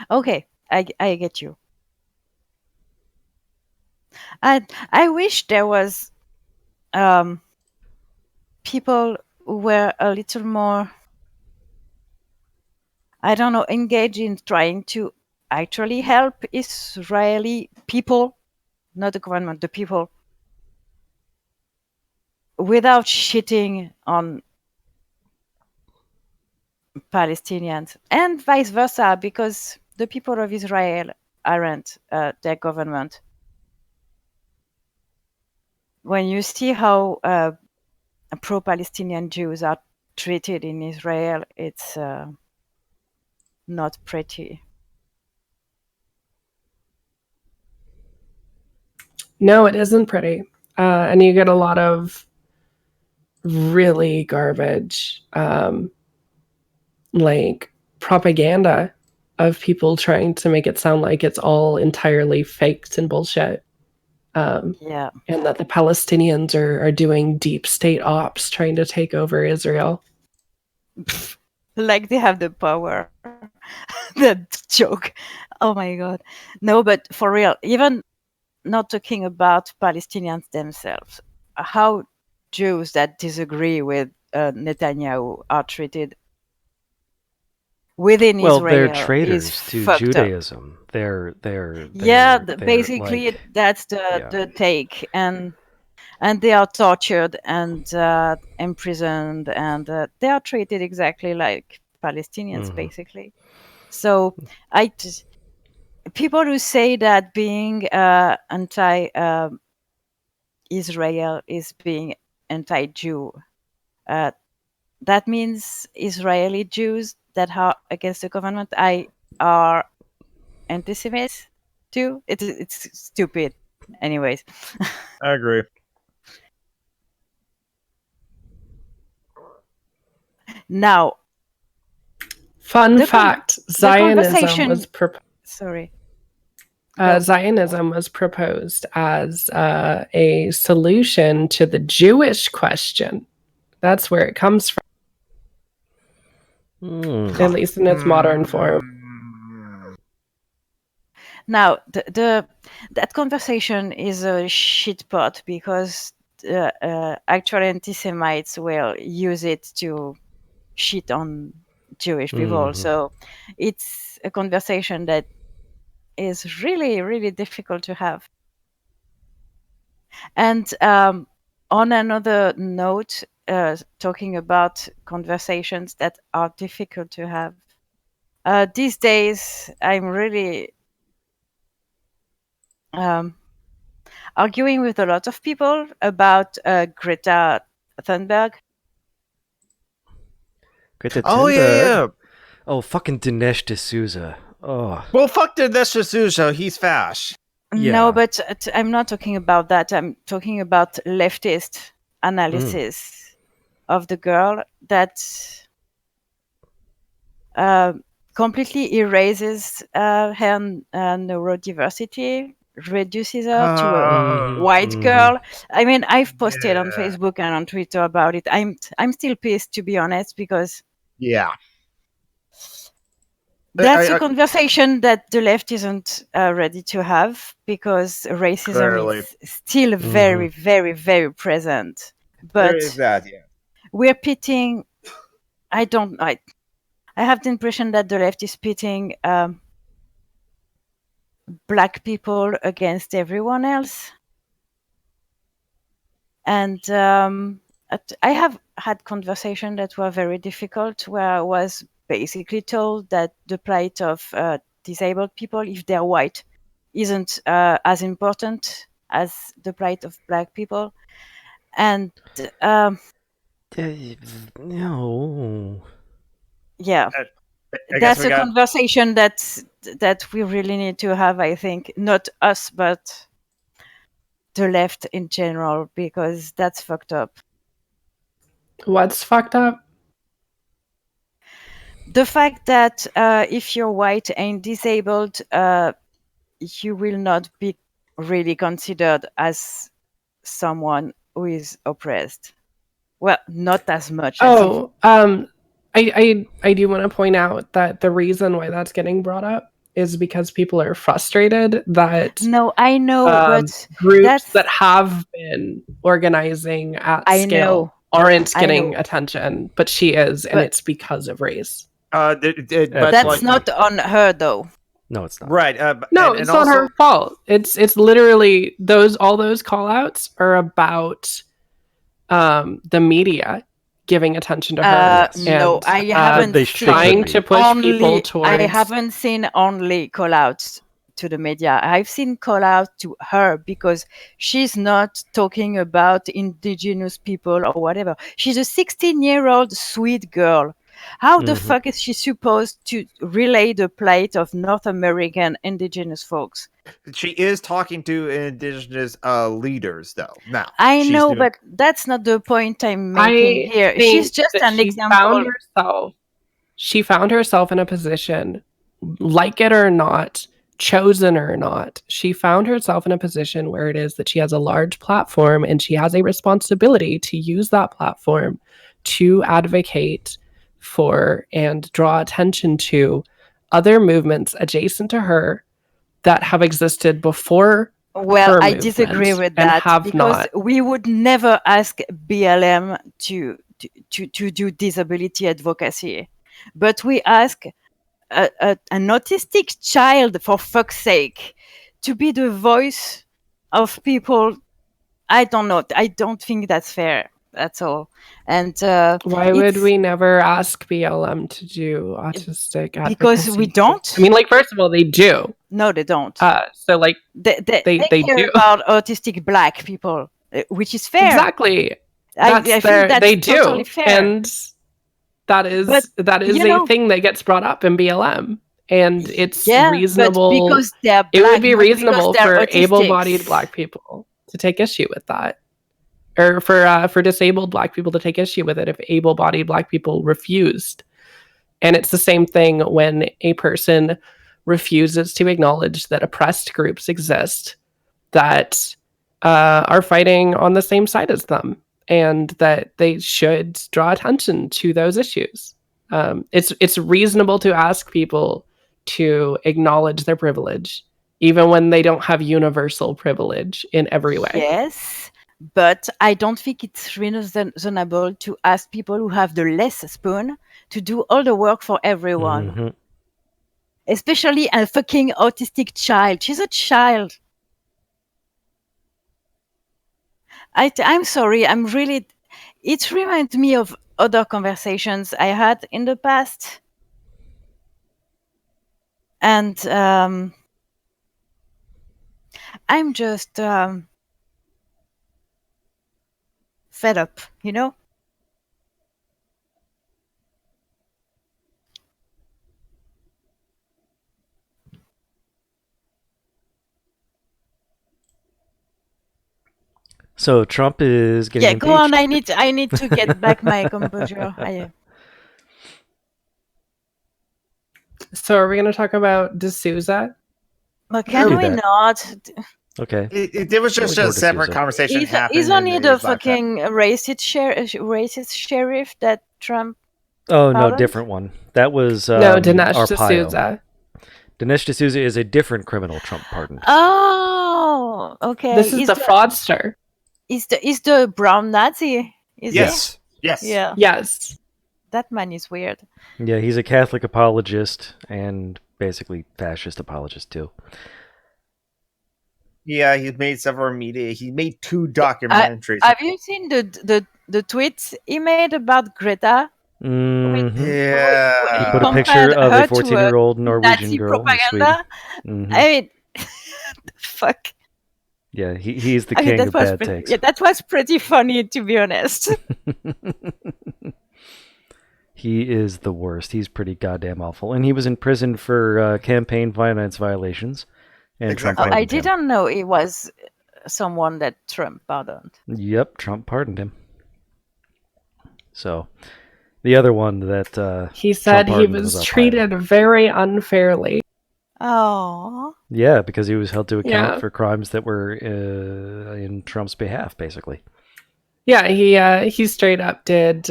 Okay, I get you. I wish there was people who were a little more, I don't know, engaged in trying to actually help Israeli people, not the government, the people, without shitting on Palestinians, and vice versa, because the people of Israel aren't their government. When you see how pro-Palestinian Jews are treated in Israel, it's not pretty. No, it isn't pretty. And you get a lot of really garbage, like propaganda of people trying to make it sound like it's all entirely faked and bullshit. Yeah. And that the Palestinians are doing deep state ops trying to take over Israel. Like they have the power. That joke. Oh my God. No, but for real, even not talking about Palestinians themselves, how Jews that disagree with Netanyahu are treated within Well, they're Israel is traitors to fucked up. Judaism. They're Yeah, they're basically like, that's yeah. the take, and they are tortured and imprisoned, and they are treated exactly like Palestinians, basically. So people who say that being anti Israel is being anti-Jew, that means Israeli Jews that are against the government are anti-Semites too. It's stupid. Anyways. I agree. Now, fun fact: Zionism was sorry. Zionism was proposed as a solution to the Jewish question. That's where it comes from, at least in its modern form. Now, that conversation is a shit pot because actual anti-Semites will use it to shit on Jewish people. So it's a conversation that is really, really difficult to have. And on another note, talking about conversations that are difficult to have, these days I'm really arguing with a lot of people about Greta Thunberg. Greta Thunberg. Oh yeah. Oh, fucking Dinesh D'Souza. Oh. Well, fuck Dinesh D'Souza. He's fast. Yeah. No, but I'm not talking about that. I'm talking about leftist analysis of the girl that completely erases her neurodiversity, reduces her to a white girl. I mean, I've posted on Facebook and on Twitter about it. I'm still pissed, to be honest, because that's a conversation that the left isn't ready to have, because racism is still very, very, very present. But there is that, yeah. We're pitting. I have the impression that the left is pitting Black people against everyone else. And I have had conversations that were very difficult, where I was basically told that the plight of disabled people, if they're white, isn't as important as the plight of Black people. And no. Yeah, that's a conversation that we really need to have, I think. Not us, but the left in general, because that's fucked up. What's fucked up? the fact that if you're white and disabled, you will not be really considered as someone who is oppressed. Well, not as much as if. Oh, I do want to point out that the reason why that's getting brought up is because people are frustrated that No, I know, but groups that's that have been organizing at I scale know, aren't I getting know, attention, but she is, and but it's because of race. But that's like, not on her though. No, it's not. right, No, and it's not also her fault. It's literally all those call outs are about the media giving attention to her Yes. No, and I haven't They trying could to be. push people I towards haven't seen only call outs to the media. I've seen call out to her because she's not talking about indigenous people or whatever. She's a 16-year-old sweet girl. How the Mhm. fuck is she supposed to relay the plight of North American indigenous folks? she is talking to indigenous leaders, though. Now I she's know, doing. but that's not the point I'm making I here. She's think just that an example. she found herself in a position, like it or not, chosen or not, she found herself in a position where it is that she has a large platform and she has a responsibility to use that platform to advocate for and draw attention to other movements adjacent to her that have existed before Well, her I disagree movement with and that have because not. we would never ask BLM to do disability advocacy, but we ask an autistic child, for fuck's sake, to be the voice of people. I don't know. I don't think that's fair. That's all. And Why would it's we never ask BLM to do autistic because we advocacy? don't. I mean, like, first of all, they do. No, they don't. So, like, they Care do. about autistic black people, which is fair. Exactly. I think that's they totally do. fair. And that But is you a know, thing that gets brought up in BLM. And it's yeah, but reasonable. because they're It would black, be not because reasonable they're for able-bodied autistics. black people to take issue with that. Or for disabled black people to take issue with it if able-bodied black people refused. And it's the same thing when a person refuses to acknowledge that oppressed groups exist that are fighting on the same side as them and that they should draw attention to those issues. It's reasonable to ask people to acknowledge their privilege, even when they don't have universal privilege in every way. Yes, but I don't think it's reasonable to ask people who have the less spoon to do all the work for everyone, Mhm. especially a fucking autistic child. She's a child. I'm sorry. I'm really. It reminds me of other conversations I had in the past, and I'm just fed up. You know. So Trump is getting Yeah, go on. impeached. I need to get back my composure. So are we going to talk about D'Souza? But We can do we that. not? Okay. It was Yeah, just we go a to separate Sousa. conversation Is happening only in the his lifetime. fucking racist sheriff that Trump Oh no, pardoned? different one. That was No, Dinesh Arpaio. D'Souza. Dinesh D'Souza is a different criminal Trump pardoned. Oh, okay. This is the fraudster. Is the brown Nazi? Is Yes. Yes. he? Yeah. Yes. That man is weird. Yeah, he's a Catholic apologist and basically fascist apologist too. Yeah, he's made several media. He made 2 documentaries. Have you seen the tweets he made about Greta? Mhm. Yeah. He put a picture of a 14-year-old Norwegian Nazi girl in Sweden. propaganda. Mhm. I mean, fuck. Yeah, he's the I mean, king that of was bad takes. yeah, that was pretty funny, to be honest. He is the worst. He's pretty goddamn awful. And he was in prison for campaign finance violations. And Exactly. Trump I pardoned him. didn't know it was someone that Trump pardoned. Yep, Trump pardoned him. So, The other one that He said Trump he pardoned was Al Qaeda. treated very unfairly. Oh, Yeah, because he was held to account Yeah. for crimes that were in Trump's behalf, basically. Yeah, he straight up did.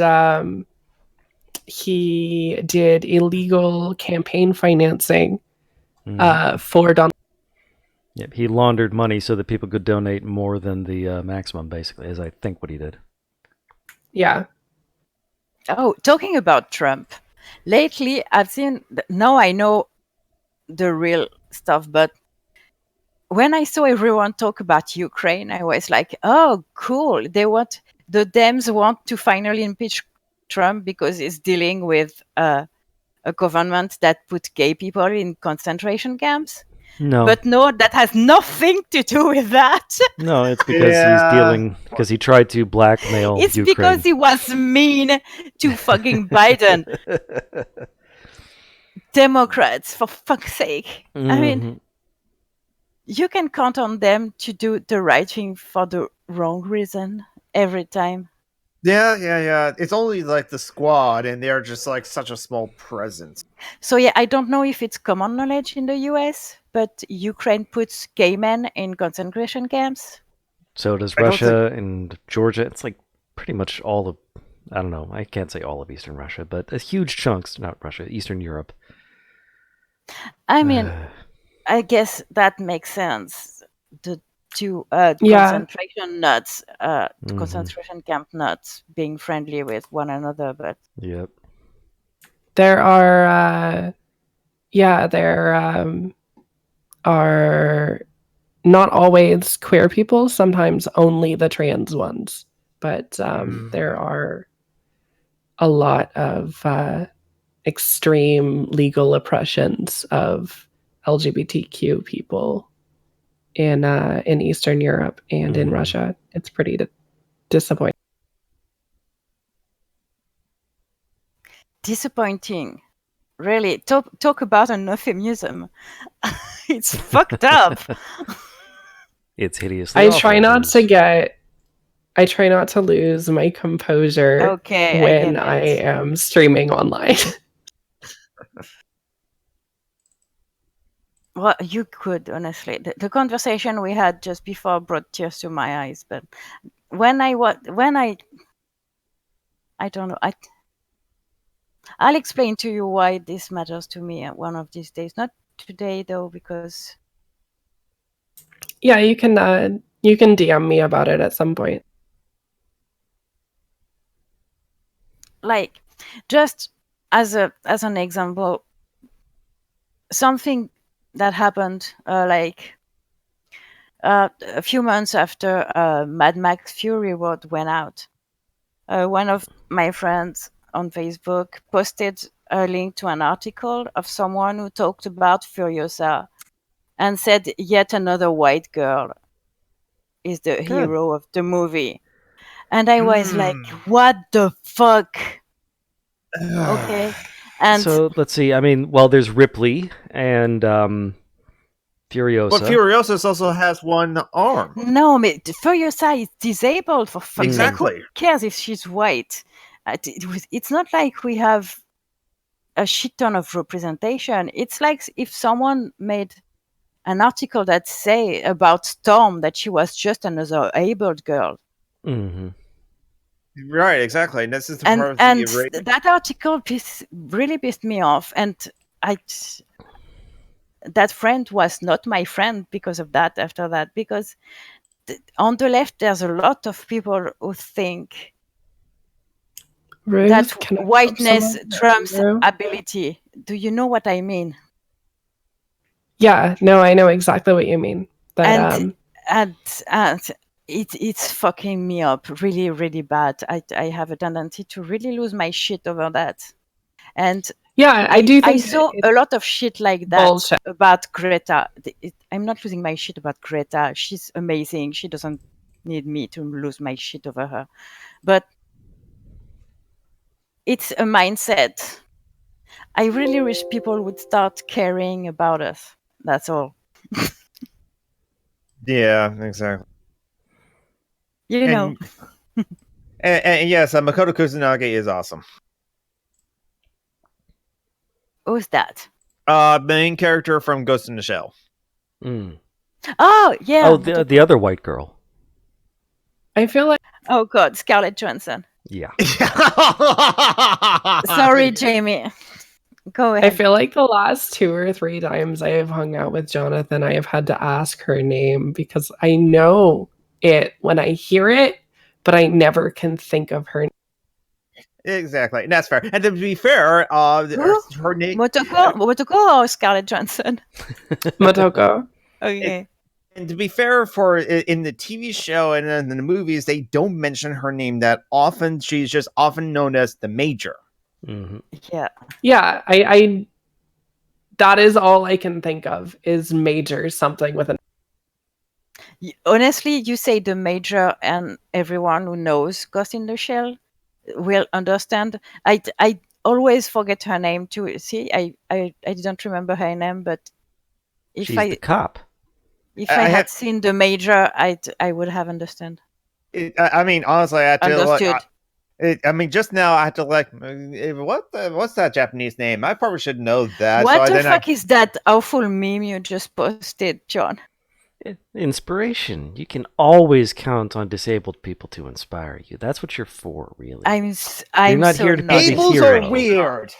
He did illegal campaign financing for Donald. Yep, he laundered money so that people could donate more than the maximum, basically, is I think what he did. Yeah. oh, talking about Trump. Lately, I've seen. Now I know the real stuff, but when I saw everyone talk about Ukraine, I was like, "Oh, cool! The Dems want to finally impeach Trump because he's dealing with a government that put gay people in concentration camps." No, But no, that has nothing to do with that. no, it's because he's dealing because he tried to blackmail It's Ukraine. because he was mean to fucking Biden. Democrats, for fuck's sake. I mean, you can count on them to do the right thing for the wrong reason every time. Yeah. It's only like the squad, and they're just like such a small presence. So yeah, I don't know if it's common knowledge in the US, but Ukraine puts gay men in concentration camps. So does I don't Russia and Georgia. It's like pretty much all of, I don't know, I can't say all of Eastern Russia, but a huge chunks, not Russia, Eastern Europe. I mean, I guess that makes sense. The two Yeah. concentration nuts, concentration camp nuts, being friendly with one another, but Yep. There are, there are not always queer people, sometimes only the trans ones. But there are a lot of extreme legal oppressions of LGBTQ people in Eastern Europe and in Russia. It's pretty disappointing. disappointing. Really, talk about an euphemism. It's fucked up. It's hideously I awful, try not Liz. to get. I try not to lose my composure Okay, when I I get it. am streaming online. Well, you could honestly. The conversation we had just before brought tears to my eyes. But when I don't know. I'll explain to you why this matters to me one of these days. Not today though, because Yeah, you can DM me about it at some point. like just as an example, something that happened a few months after Mad Max Fury Road went out. One of my friends on Facebook posted a link to an article of someone who talked about Furiosa and said yet another white girl is the hero of the movie. And I was like, what the fuck? Okay. And So let's see. I mean, well, there's Ripley and Furiosa. But Furiosa also has one arm. no, Furiosa is disabled for fuck's sake. Exactly. Who cares if she's white? It's not like we have a shit ton of representation. It's like if someone made an article that say about Storm that she was just another abled girl. Mm-hmm. Right, exactly. And this is the And part of the that article really pissed me off. And that friend was not my friend because of that. After that, because on the left, there's a lot of people who think Ruth, that whiteness trumps ability. Do you know what I mean? Yeah, no, I know exactly what you mean. But and it's fucking me up really, really bad. I have a tendency to really lose my shit over that. And yeah, I do think I saw a lot of shit like that bullshit about Greta. I'm not losing my shit about Greta. She's amazing. She doesn't need me to lose my shit over her. But it's a mindset. I really wish people would start caring about us. That's all. Yeah, exactly. You know. And yes, Makoto Kusanagi is awesome. Who's that? Main character from Ghost in the Shell. Mm. Oh yeah. Oh, the other white girl. I feel like Oh God, Scarlett Johansson. Yeah. Sorry, Jamie. Go I ahead. feel like the last 2 or 3 times I have hung out with Jonathan, I have had to ask her name because I know it when I hear it, but I never can think of her. Exactly, that's fair. And to be fair, Who? her name. Motoko or Scarlett Johansson? Motoko. Okay. And to be fair, for in the TV show and in the movies, they don't mention her name that often. She's just often known as the Major. Mm-hmm. Yeah. Yeah, I that is all I can think of is Major something with an. Honestly, you say the Major, and everyone who knows Ghost in the Shell will understand. I always forget her name too. See, I didn't remember her name, but if She's the cop. I had seen the Major, I would have understood. I mean, honestly, I had to Understood. I mean, just now I had to what's that Japanese name? I probably should know that. What the fuck is that awful meme you just posted, John? Inspiration. You can always count on disabled people to inspire you. That's what you're for, really. I'm You're not so here to be the Ables hero. are weird.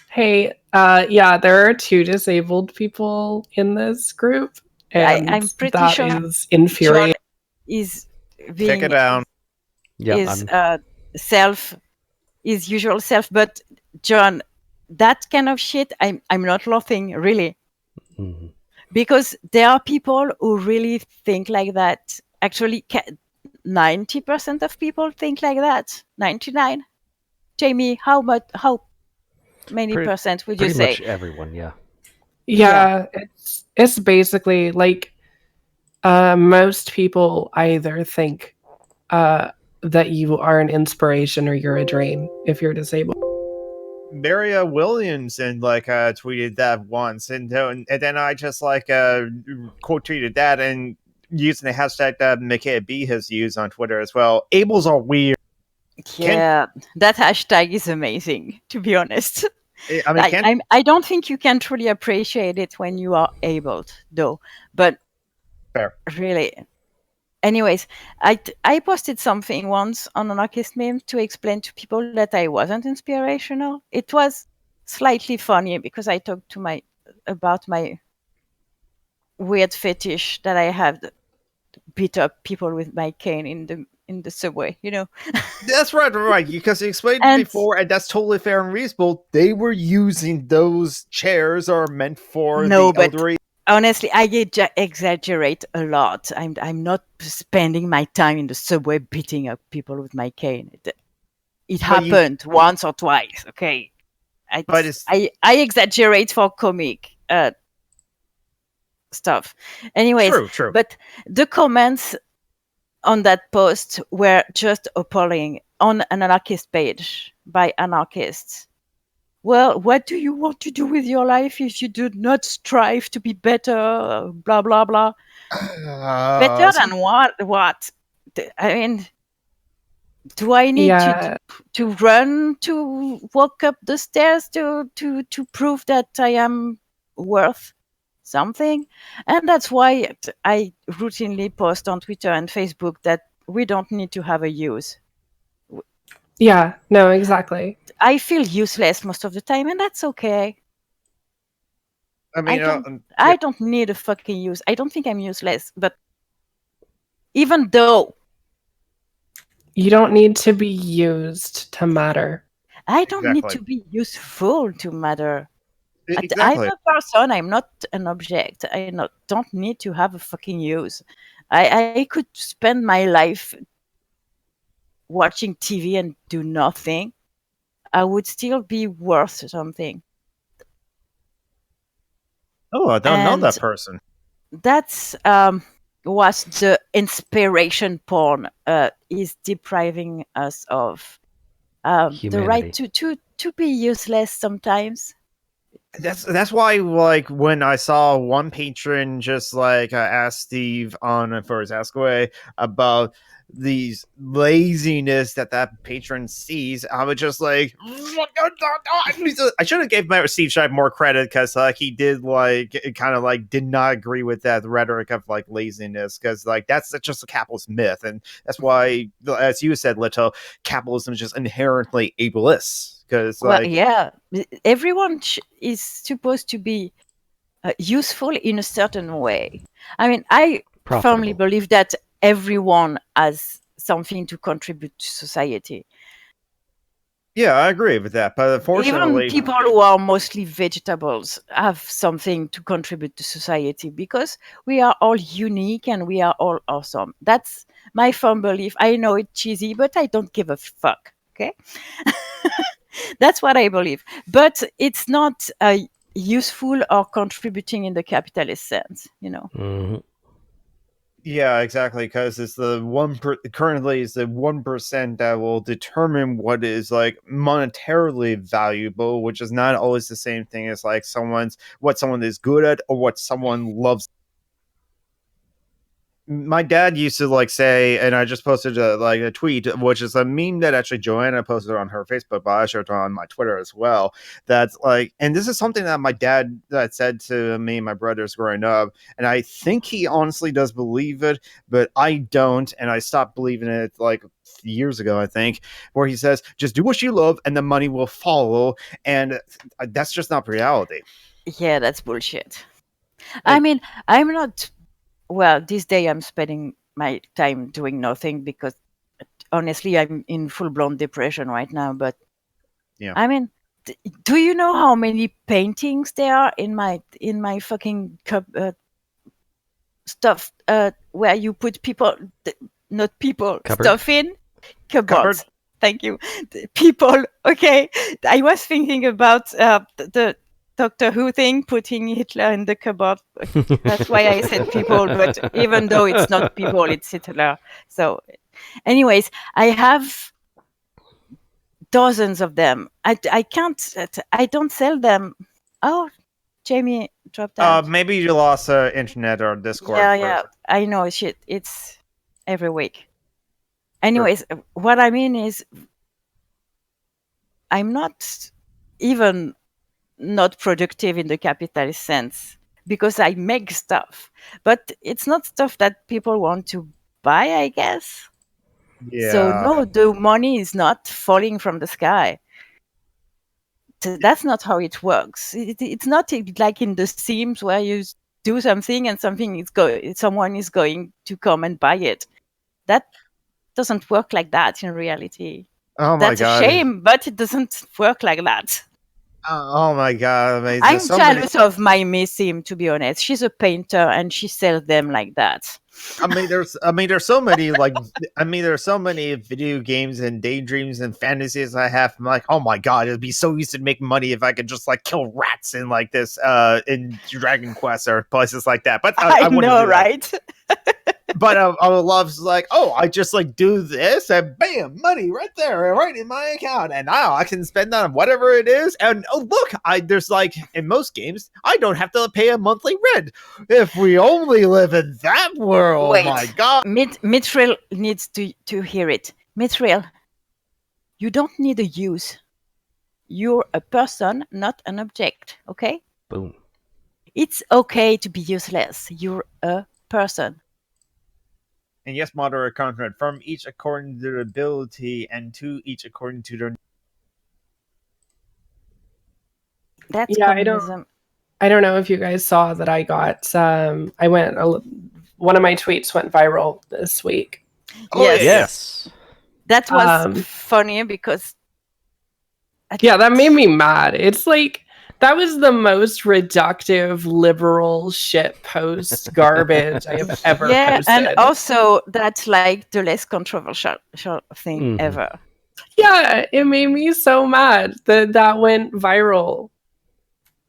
Hey, yeah, there are 2 disabled people in this group, and I'm pretty that sure is infuriating. John is Take being it down. Yeah, his usual self, but John, that kind of shit, I'm not laughing really, Mhm. because there are people who really think like that. Actually, 90% of people think like that. 99. Jamie, how many percent would you Pretty say? much everyone, yeah. Yeah, it's basically like most people either think that you are an inspiration or you're a drain if you're disabled. Maria Williamson tweeted that once, and then I just quote tweeted that and using the hashtag that Micaiah B has used on Twitter as well. Ables are weird. Yeah, that hashtag is amazing, to be honest. I mean, I don't think you can truly appreciate it when you are able, though. But fair. Really. Anyways, I posted something once on Anarchist meme to explain to people that I wasn't inspirational. It was slightly funny because I talked about my weird fetish that I have to beat up people with my cane in the subway, you know. That's right, because you explained it before, and that's totally fair and reasonable. They were using those chairs are meant for the elderly. Honestly, I exaggerate a lot. I'm not spending my time in the subway beating up people with my cane. It happened once or twice. Okay, I exaggerate for comic stuff. Anyways, true. But the comments on that post were just appalling on an anarchist page by anarchists. Well, what do you want to do with your life if you do not strive to be better? Blah blah blah. Better than what? What? I mean, do I need to run to walk up the stairs to prove that I am worth something? And that's why I routinely post on Twitter and Facebook that we don't need to have a use. Yeah, no, exactly. I feel useless most of the time, and that's okay. I mean, I don't need a fucking use. I don't think I'm useless, but even though you don't need to be used to matter. I don't need to be useful to matter. Exactly. I'm a person. I'm not an object. Don't need to have a fucking use. I could spend my life watching TV and do nothing. I would still be worth something. Oh, I don't know that person. That's what the inspiration porn is depriving us of. The right to be useless sometimes. That's why, like, when I saw one patron just ask Steve on for his Ask Away about these laziness that patron sees, I was just like, I should have gave Steve Shive more credit because he did kind of did not agree with that rhetoric of laziness, because that's just a capitalist myth, and that's why, as you said, Leto, capitalism is just inherently ableist, because everyone is supposed to be useful in a certain way. I mean, I firmly believe that everyone has something to contribute to society. Yeah, I agree with that, but unfortunately, even people who are mostly vegetables have something to contribute to society, because we are all unique and we are all awesome. That's my firm belief. I know it's cheesy, but I don't give a fuck. Okay. That's what I believe. But it's not useful or contributing in the capitalist sense, Mm-hmm. Yeah, exactly, because it's currently it's the 1% that will determine what is monetarily valuable, which is not always the same thing as what someone is good at or what someone loves. My dad used to say, and I just posted a tweet, which is a meme that actually Joanna posted on her Facebook, but I shared it on my Twitter as well. That's and this is something that my dad said to me and my brothers growing up, and I think he honestly does believe it, but I don't, and I stopped believing it years ago, I think, where he says, "Just do what you love, and the money will follow," and that's just not reality. Yeah, that's bullshit. I mean, I'm not. Well, this day I'm spending my time doing nothing because honestly, I'm in full-blown depression right now. But yeah, I mean, do you know how many paintings there are in my fucking stuff where you put people, not people, Cupboard. stuff in cupboards? Thank you, people. Okay, I was thinking about the Doctor Who thing, putting Hitler in the cupboard. That's why I said people, but even though it's not people, it's Hitler. So, anyways, I have dozens of them. I can't. I don't sell them. Oh, Jamie dropped out. Maybe you lost internet or Discord. Yeah. I know. Shit, it's every week. Anyways, what I mean is, I'm not even not productive in the capitalist sense because I make stuff, but it's not stuff that people want to buy, I guess. Yeah. So no, the money is not falling from the sky. That's not how it works. It's not like in the Sims where you do something and someone is going to come and buy it. That doesn't work like that in reality. Oh my That's God. a shame, but it doesn't work like that. Oh my God! I'm jealous of my Miss Sim, to be honest. She's a painter and she sells them like that. there's so many there's so many video games and daydreams and fantasies I have. I'm like, oh my God, it'd be so easy to make money if I could just kill rats in this in Dragon Quest or places like that. But I wouldn't know, do that. right? But I would love I just do this and bam, money right there, right in my account, and now I can spend on whatever it is. And oh look, there's in most games I don't have to pay a monthly rent. If we only live in that world, Wait, my God! Mithril needs to hear it. Mithril, you don't need a use. You're a person, not an object. Okay? Boom. It's okay to be useless. You're a person. And yes, moderate content from each according to their ability, and to each according to their. That's communism. I don't know if you guys saw that I got. One of my tweets went viral this week. Yes. That was funny because. Yeah, that made me mad. It's that was the most reductive liberal shit post garbage I have ever posted. And also that's the less controversial thing ever. Yeah, it made me so mad that went viral.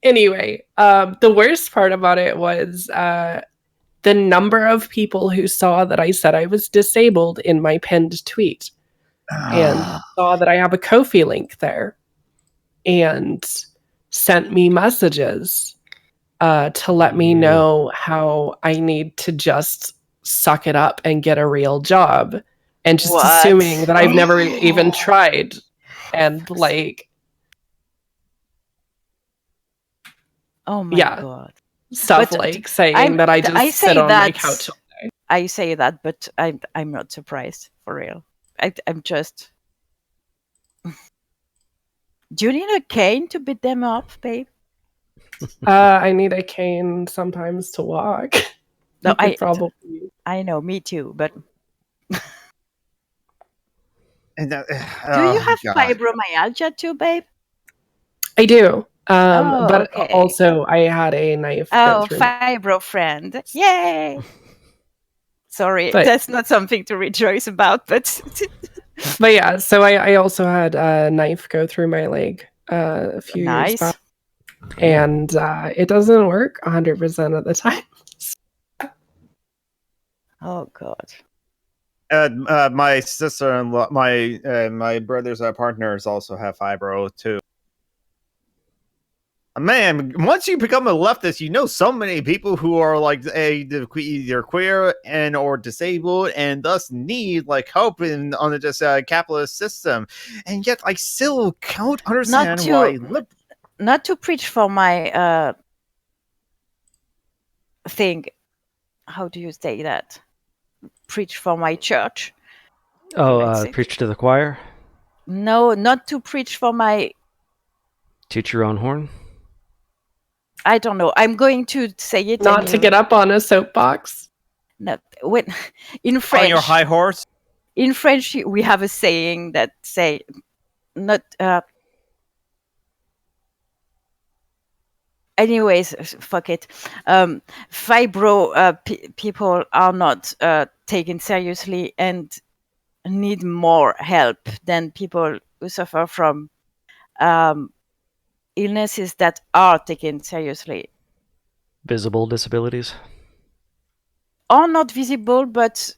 Anyway, the worst part about it was the number of people who saw that I said I was disabled in my pinned tweet and saw that I have a Ko-fi link there and sent me messages to let me know how I need to just suck it up and get a real job and just What? assuming that I've never even tried, and like, Oh my yeah, god. stuff But like saying that I just I sit say on my that couch. I say that, but I'm not surprised for real. I'm just. Do you need a cane to beat them up, babe? I need a cane sometimes to walk. No, You could probably. I know, me too. But And that, do you oh have god. fibromyalgia too, babe? I do. Oh, But okay. also I had a knife go Oh, through my. fibro friend. Yay! Sorry, But that's not something to rejoice about, but yeah, so I also had a knife go through my leg a few years back, nice. and it doesn't work 100% of the time. Oh god. My sister-in-law, my brother's partners also have fibro too. Man, once you become a leftist, you know so many people who are like either queer and or disabled, and thus need like help in on this capitalist system, and yet I still can't understand why. Not to preach for my thing. How do you say that? Preach for my church. Oh, preach to the choir? No, not to preach for my. Toot your own horn? I don't know. I'm going to say it. Not to get up on a soapbox. Not when in On French. your high horse. In French, we have a saying that say not. Anyways, fuck it. Fibro people are not taken seriously and need more help than people who suffer from illnesses that are taken seriously. Visible disabilities? Or not visible, but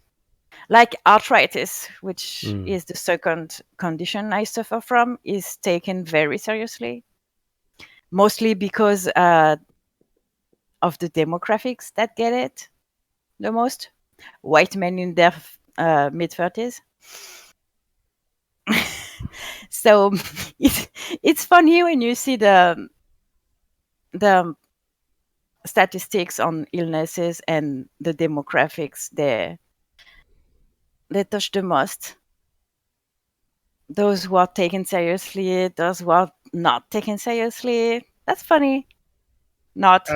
like arthritis, which is the second condition I suffer from, is taken very seriously. Mostly because of the demographics that get it the most. White men in their mid-30s. So it's funny when you see the statistics on illnesses and the demographics they touch the most. Those who are taken seriously, those who are not taken seriously. That's funny. Not.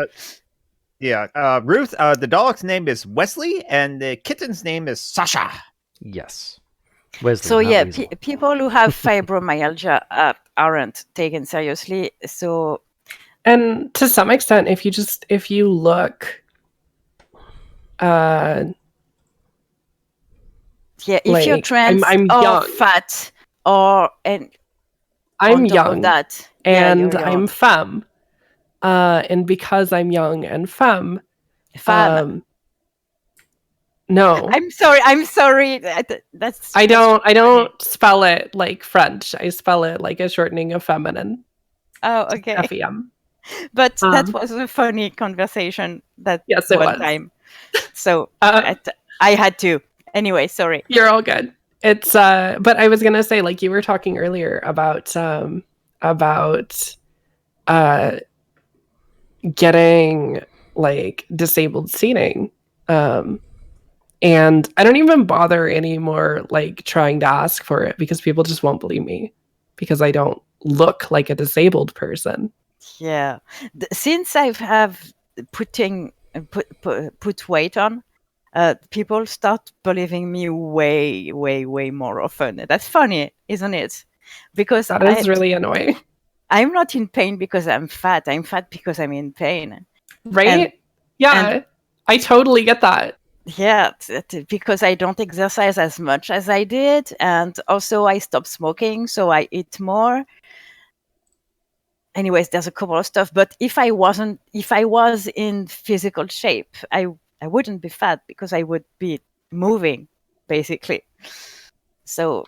Yeah, Ruth. The dog's name is Wesley, and the kitten's name is Sasha. Yes. Wesley, So yeah, Weasel. people who have fibromyalgia aren't taken seriously. So, and to some extent, if you look, yeah, if like, you're trans I'm or young. fat or and I'm on top young of that, and you're I'm young. femme, and because I'm young and femme, Femme. no, I'm sorry. That's I don't funny. spell it like French. I spell it like a shortening of feminine. Oh, okay. FEM. But that was a funny conversation that Yes, it one was. time. So I had to. Anyway, sorry. You're all good. It's but I was gonna say, like you were talking earlier about getting like disabled seating. And I don't even bother anymore like trying to ask for it because people just won't believe me because I don't look like a disabled person. Yeah. Since I have put weight on, people start believing me way, way, way more often. That's funny, isn't it? Because that is really annoying. I'm not in pain because I'm fat. I'm fat because I'm in pain. Right? Yeah. I totally get that. Yeah, because I don't exercise as much as I did. And also I stopped smoking, so I eat more. Anyways, there's a couple of stuff. But if I was in physical shape, I wouldn't be fat because I would be moving, basically. So,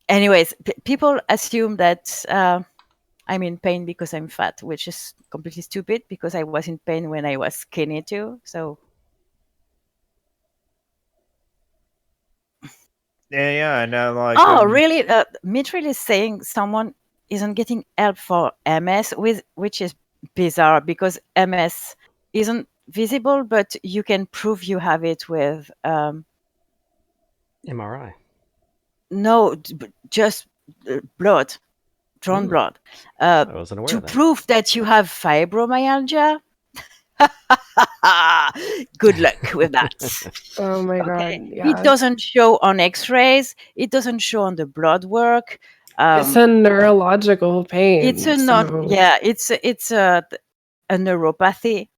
anyways, people assume that I'm in pain because I'm fat, which is completely stupid because I was in pain when I was skinny too. So, Yeah, and like Oh, really? Mitchell is saying someone isn't getting help for MS, which is bizarre because MS isn't visible, but you can prove you have it with MRI. no, just blood, drawn Ooh. blood. I wasn't aware To of that. prove that you have fibromyalgia, good luck with that. Oh my god. Okay, Yeah. it doesn't show on X-rays. It doesn't show on the blood work. It's a neurological pain. It's a not. so- Yeah, it's a neuropathy,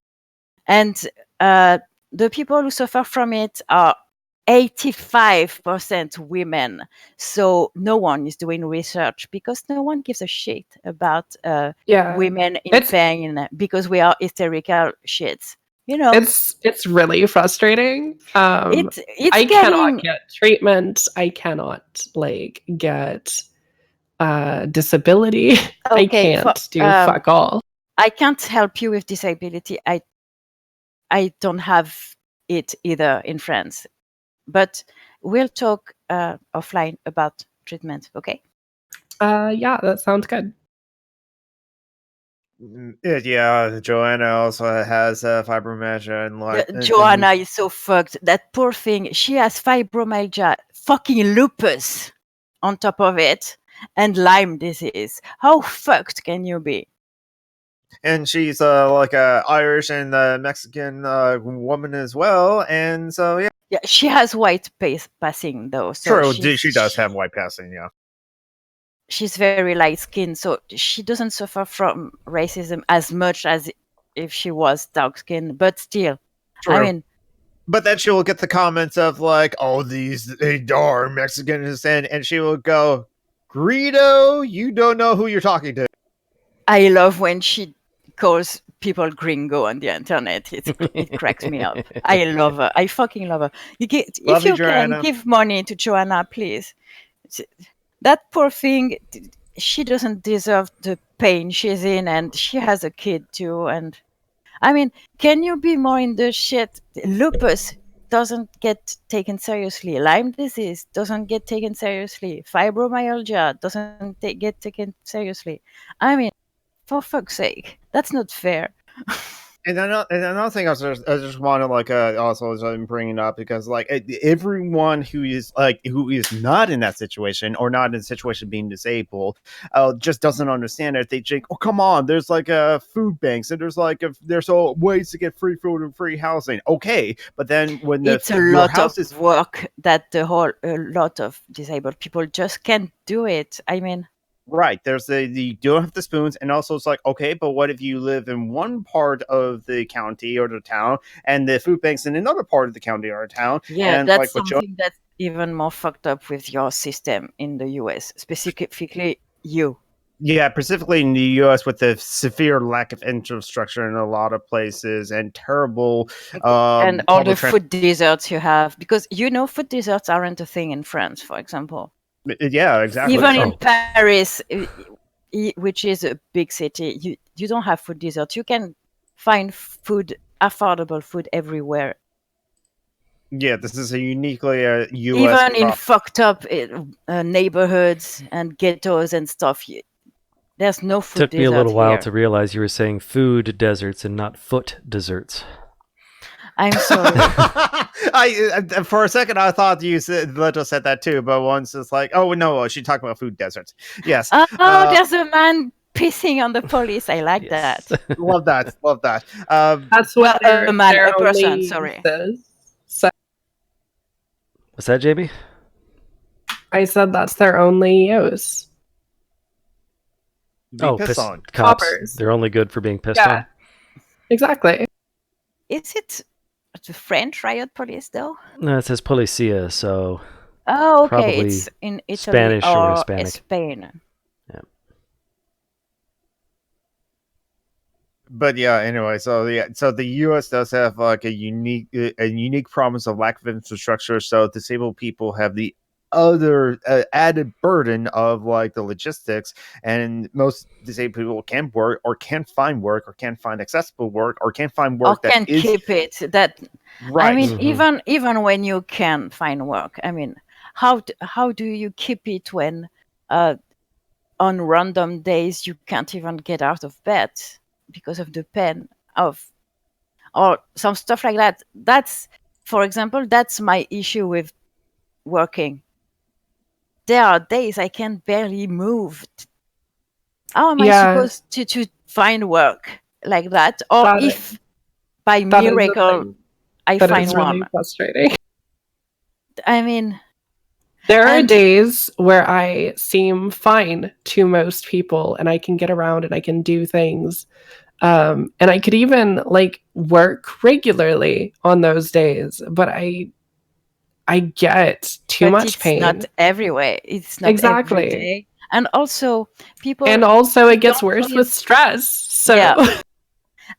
and the people who suffer from it are 85% women. So no one is doing research because no one gives a shit about Yeah. women in It's- pain because we are hysterical shits. You know, It's really frustrating. it's I getting cannot get treatment. I cannot like get disability. I okay. can't do fuck all. I can't help you with disability. I don't have it either in France, but we'll talk offline about treatment. Okay. Yeah, that sounds good. Yeah, Joanna also has fibromyalgia and like Joanna is so fucked. That poor thing. She has fibromyalgia, fucking lupus on top of it, and Lyme disease. How fucked can you be? and she's like a Irish and Mexican woman as well, and so yeah. Yeah, she has white passing though. So True, she does have white passing, yeah. She's very light skinned, so she doesn't suffer from racism as much as if she was dark skinned, but still. True. I mean, but then she will get the comments of like, "Oh, they are Mexicans," and she will go, "Greedo, you don't know who you're talking to." I love when she calls people gringo on the internet. It cracks me up. I love her. I fucking love her. If you can give money to Joanna, please. That poor thing, she doesn't deserve the pain she's in, and she has a kid too. And I mean, can you be more in the shit? Lupus doesn't get taken seriously. Lyme disease doesn't get taken seriously. Fibromyalgia doesn't get taken seriously. I mean, for fuck's sake, that's not fair. And another thing I just want to like also bring up because like everyone who is not in that situation or not in a situation of being disabled just doesn't understand it. They think, oh come on, there's like food banks and there's all ways to get free food and free housing. Okay, but then when it's a lot of work that a lot of disabled people just can't do it. I mean. Right. There's you don't have the spoons, and also it's like, okay, but what if you live in one part of the county or the town, and the food bank's in another part of the county or town? Yeah, and that's something that's even more fucked up with your system in the US, specifically you. Yeah, specifically in the U.S. with the severe lack of infrastructure in a lot of places and terrible and all the food deserts you have, because food deserts aren't a thing in France, for example. Yeah, exactly. Even in Paris, which is a big city, you don't have food deserts. You can find affordable food everywhere. Yeah, this is a uniquely U.S. Even in fucked up neighborhoods and ghettos and stuff, there's no food. Took me a little while to realize you were saying food deserts and not foot deserts. I'm sorry. I for a second I thought you said that too, but once it's like, oh no, she talked about food deserts. Yes. Oh, there's a man pissing on the police. I like that. Love that. That's what a man, a person. Sorry. So, what's that, JB? I said that's their only use. Piss on cops. Poppers. They're only good for being pissed on. Exactly. Is it the French riot police though? No, it says policia, so. Oh, okay. It's in Italy Spanish or Hispanic. Spain. Yeah. But yeah, anyway, so the U.S. does have like a unique promise of lack of infrastructure, so disabled people have the other added burden of like the logistics, and most disabled people can't work or can't find work or can't find accessible work or can't find work or can't keep it. That right. I mean, even when you can find work, I mean, how do you keep it when on random days you can't even get out of bed because of the pain of, or some stuff like that. That's, for example, that's my issue with working. There are days I can barely move. How am I Yeah, supposed to find work like that? Or that if by that is the miracle thing I that find is really one. frustrating. I mean, There are and days where I seem fine to most people and I can get around and I can do things. And I could even like work regularly on those days, but I get too but much it's not pain. everywhere. It's not every Exactly. day. And also people And also it gets don't worse really, with stress. So yeah.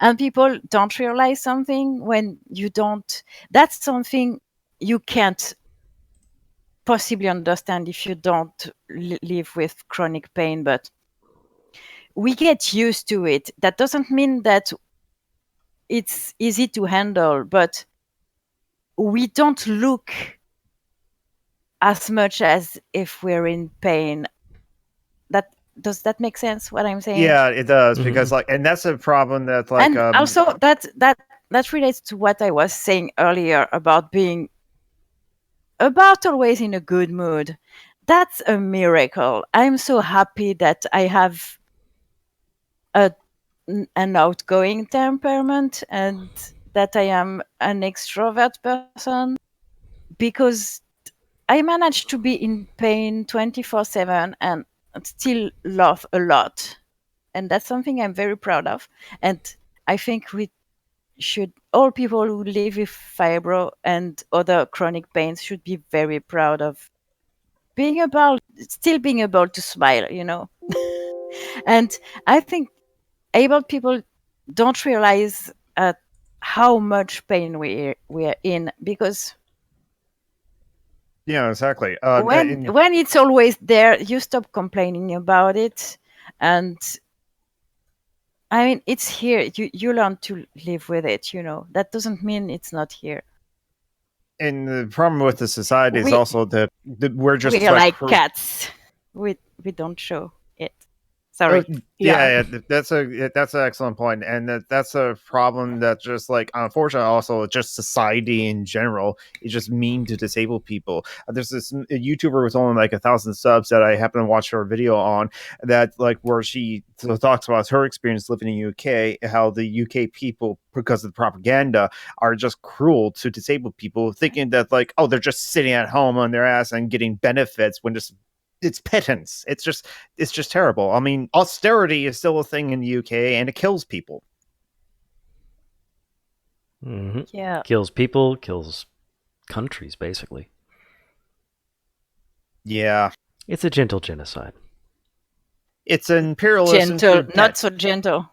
And people don't realize something when you don't. That's something you can't possibly understand if you don't live with chronic pain. But we get used to it. That doesn't mean that it's easy to handle, but we don't look as much as if we're in pain. That does that make sense? What I'm saying? Yeah, it does, because Mhm. like, and that's a problem that like And also that relates to what I was saying earlier about being about always in a good mood. That's a miracle. I'm so happy that I have a, an outgoing temperament and that I am an extrovert person, because I managed to be in pain 24/7 and still laugh a lot. And that's something I'm very proud of. And I think we should, all people who live with fibro and other chronic pains should be very proud of being able, still being able to smile. And I think able people don't realize how much pain we're in, because yeah, exactly. when it's always there, you stop complaining about it. And I mean, it's here. You learn to live with it. That doesn't mean it's not here. And the problem with the society is We also that we're just we're like like cats. We don't show it. Oh, Sorry. yeah. that's an excellent point, and that's a problem that just like, unfortunately, also just society in general is just mean to disabled people. There's this a YouTuber with only like 1,000 subs that I happen to watch her video on, that like where she talks about her experience living in UK, how the UK people, because of the propaganda, are just cruel to disabled people, thinking that like, oh, they're just sitting at home on their ass and getting benefits when just it's pittance. It's just terrible. I mean, austerity is still a thing in the UK, and it kills people. Mhm. Yeah. Kills people, kills countries, basically. Yeah, It's a gentle genocide. it's imperialism Gentle, through not pet. so gentle.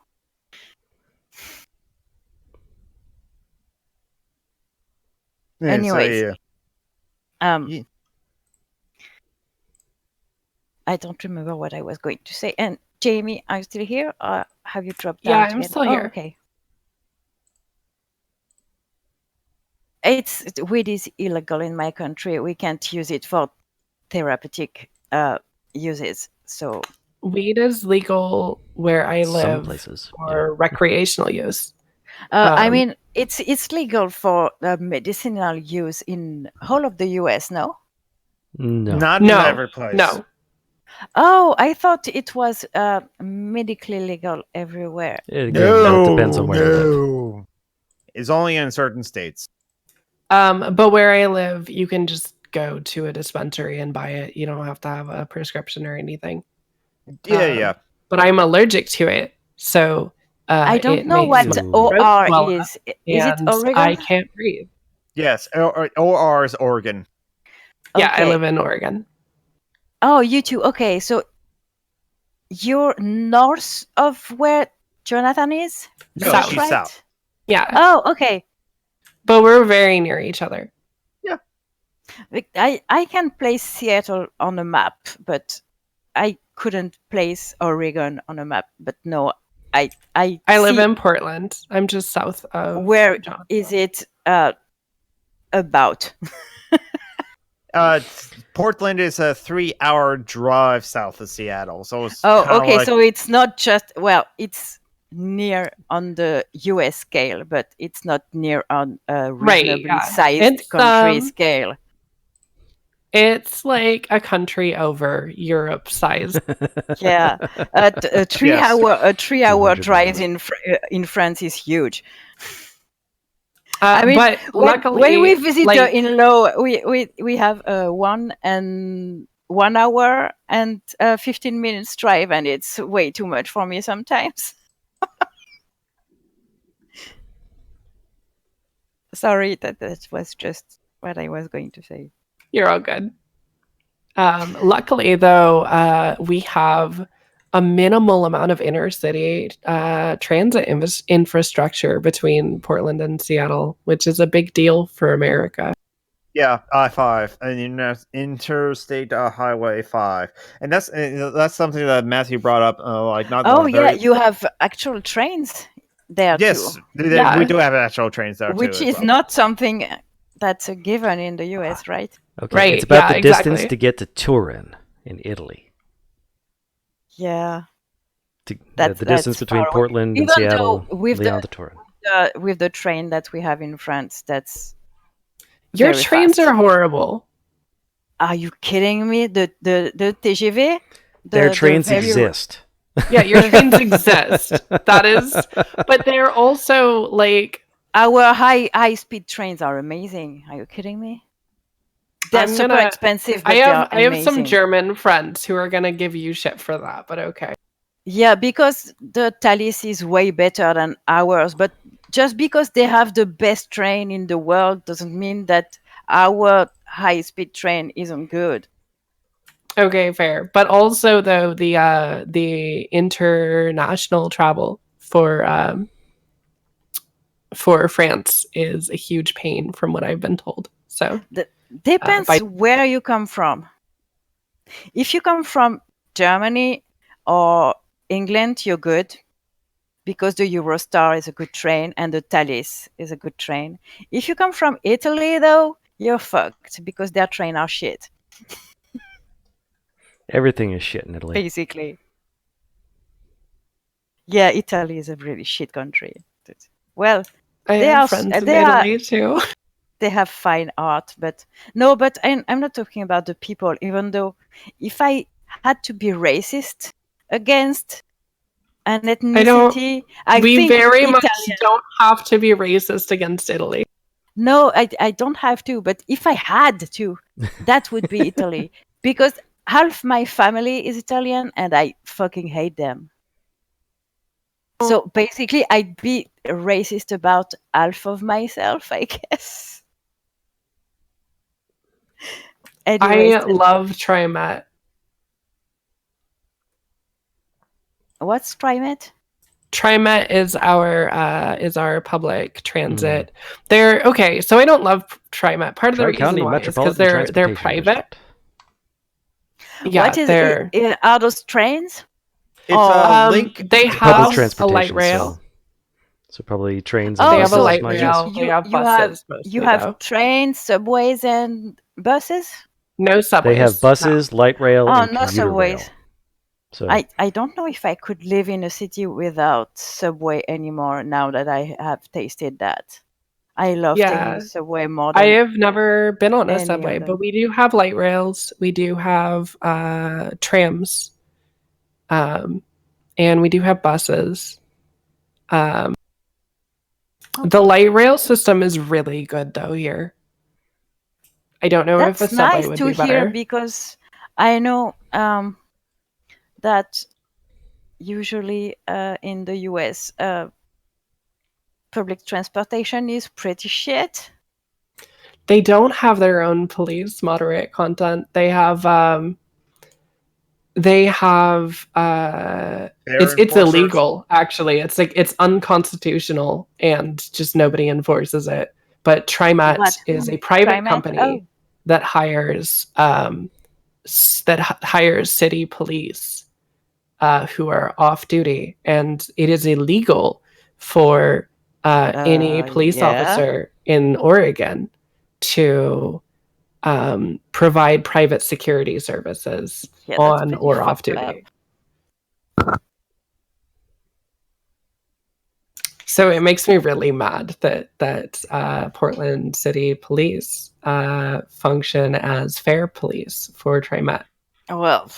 Yeah, so Anyways, yeah. um, Yeah. I don't remember what I was going to say. And Jamie, are you still here, or have you dropped Yeah, out I'm again? still Oh, here. okay. Weed is illegal in my country. We can't use it for therapeutic uses. So Weed is legal where I Some live places, for recreational use. I Um, mean, it's legal for medicinal use in whole of the U.S. No? No. Not in no, every place. no. Oh, I thought it was medically legal everywhere. Again, that depends No, on where you live. no. It's only in certain states. But where I live, you can just go to a dispensary and buy it. You don't have to have a prescription or anything. Yeah, yeah. But I'm allergic to it, so I don't it know makes what my Ooh. throat OR swell up, is. Is it and I Oregon? can't breathe. Yes, OR is Oregon. Yeah, I Okay. live in Oregon. Oh, you too. Okay, so you're north of where Jonathan is? No, Is that she's South. right? south. Yeah, Oh, okay. but we're very near each other. Yeah. I can place Seattle on a map, but I couldn't place Oregon on a map. But no, I I live see. in Portland. I'm just south of Where Jonathan. is it about? Portland is a 3-hour drive south of Seattle, so it's Oh, kinda okay. like, So it's not just, well, it's near on the US scale, but it's not near on a Right, reasonably yeah. sized It's, country scale. It's like a country over Europe size. Yeah, a 3-hour Yes. 3-hour 200 drive miles. in France is huge. I mean, But luckily, when we visit the like, in-law, we have 1 hour and 15 minutes drive, and it's way too much for me sometimes. Sorry, that was just what I was going to say. you're all good. Luckily, though, we have a minimal amount of inner city transit infrastructure between Portland and Seattle, which is a big deal for America. Yeah, I-5, and Interstate Highway 5, and that's something that Matthew brought up. Like not Oh like yeah, very. you have actual trains there Yes, too, Yeah. we do have actual trains there which too. As is well. not something that's a given in the US, right? Okay, Right, it's about yeah, the distance exactly. to get to Turin in Italy. Yeah, The that's distance between far away. Portland and Even Seattle, though with Lyon to Turin. with the train that we have in France, that's Your very trains fast. are horrible. Are you kidding me? The TGV? Their The trains very- exist. Yeah, your trains exist. That is, but they're also like, Our high speed trains are amazing. Are you kidding me? They're I'm super gonna- expensive, but I they have are I have some amazing. German friends who are gonna give you shit for that, but okay. Yeah, because the Thalys is way better than ours. But just because they have the best train in the world doesn't mean that our high speed train isn't good. Okay, fair. But also though the international travel for France is a huge pain from what I've been told. So Depends by- where you come from. If you come from Germany or England, you're good because the Eurostar is a good train and the Thalys is a good train. If you come from Italy, though, you're fucked because their train are shit, Everything is shit in Italy. basically. Yeah, Italy is a really shit country. Well, I they have are friends in they are Italy too. they have fine art, but no, but I'm not talking about the people. Even though if I had to be racist against an ethnicity, I We think very Italian. much don't have to be racist against Italy. No, I don't have to, but if I had to, that would be Italy because half my family is Italian and I fucking hate them. So basically, I'd be racist about half of myself, I guess. Anyways, I love TriMet. what's TriMet? TriMet is our public transit. They're okay. So I don't love TriMet. Part of the Tri-County reason why is because Metropolitan they're Transportation private. District. Yeah, What is they're it? Are those trains? It's Oh, a link. they It's a public have a transportation, light rail. so probably trains and Oh, They have a buses. light my rail. guess. They have buses mostly, you have though. trains, subways, and buses. No subways. They have buses, light rail, Oh, and no commuter rail. subways. So I don't know if I could live in a city without subway anymore now that I have tasted that. I love taking Yeah. the subway more I than have never been on a any subway, of them. but we do have light rails. We do have trams, and we do have buses. The light rail system is really good though here. I don't know if a That's subway nice would to be hear better. because I know that usually in the US, public transportation is pretty shit. They don't have their own police moderate content. They have it's illegal actually. It's like it's unconstitutional and just nobody enforces it. But TriMet What? is a private TriMet? company Oh. that hires hires city police who are off duty, and it is illegal for any police Yeah. officer in Oregon to provide private security services Yeah, that's on pretty or off fucked up. duty. So it makes me really mad that Portland City Police function as fair police for TriMet. Well,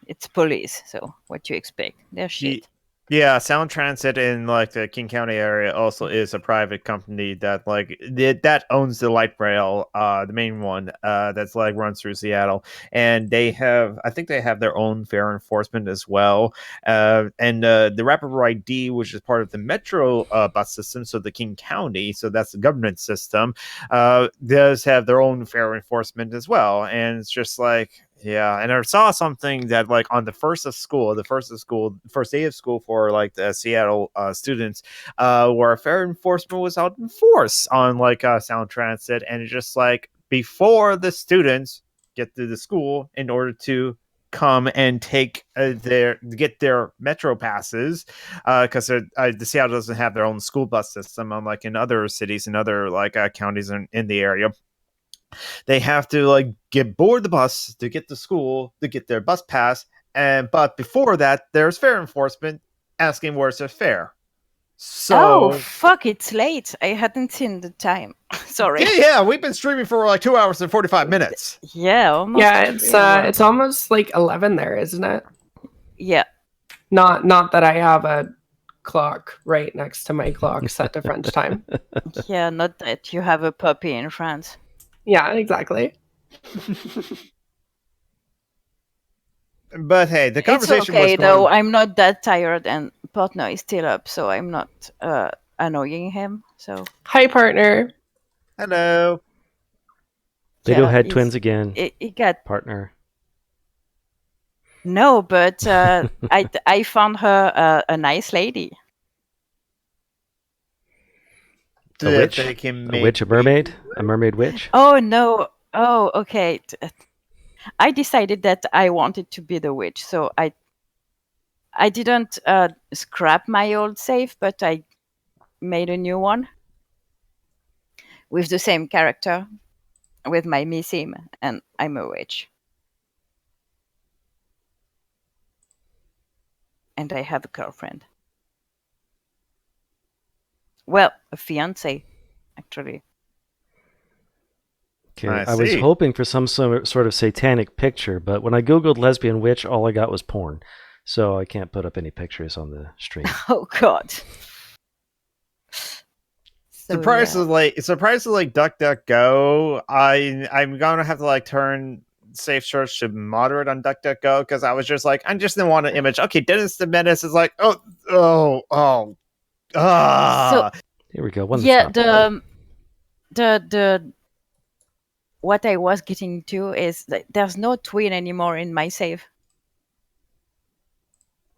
it's police, so what do you expect? They're shit. Yeah, Sound Transit in like the King County area also is a private company that that owns the light rail, the main one that's like runs through Seattle, and I think they have their own fare enforcement as well, and the Rapid Ride D, which is part of the Metro bus system, so the King County, so that's the government system, does have their own fare enforcement as well, and it's just like. Yeah, and I saw something that like on the first day of school for like the Seattle students, where fare enforcement was out in force on like Sound Transit, and it's just like before the students get to the school in order to come and take get their metro passes, because the Seattle doesn't have their own school bus system, unlike in other cities and other like counties in the area. They have to like get board the bus to get to school to get their bus pass, but before that, there's fare enforcement asking where's their fare. Oh, So fuck, it's late. I hadn't seen the time. Sorry. yeah, we've been streaming for like 2 hours and 45 minutes. Yeah, almost. Yeah, 3 hours. it's almost like 11 there, isn't it? Yeah. Not that I have a clock right next to my clock set to French time. Yeah, not that you have a puppy in France. Yeah, exactly. But hey, the conversation it's okay was going... though. I'm not that tired, and partner is still up, so I'm not annoying him. So Hi, partner. Hello. Videohead twins again. He got partner. No, but I found her a nice lady. A witch? A witch? A mermaid? A mermaid witch? Oh no! Oh, okay. I decided that I wanted to be the witch, so I didn't scrap my old save, but I made a new one with the same character, with my Missim, and I'm a witch. And I have a girlfriend. Well, a fiance, actually. Okay, I was hoping for some sort of satanic picture, but when I googled lesbian witch, all I got was porn. So I can't put up any pictures on the stream. Oh God. Surprisingly, like DuckDuckGo, I'm gonna have to like turn safe search to moderate on DuckDuckGo, because I was just like, I just didn't want an image. Okay, Dennis the Menace is like, So here we go. Yeah, the what I was getting to is that there's no twin anymore in my save.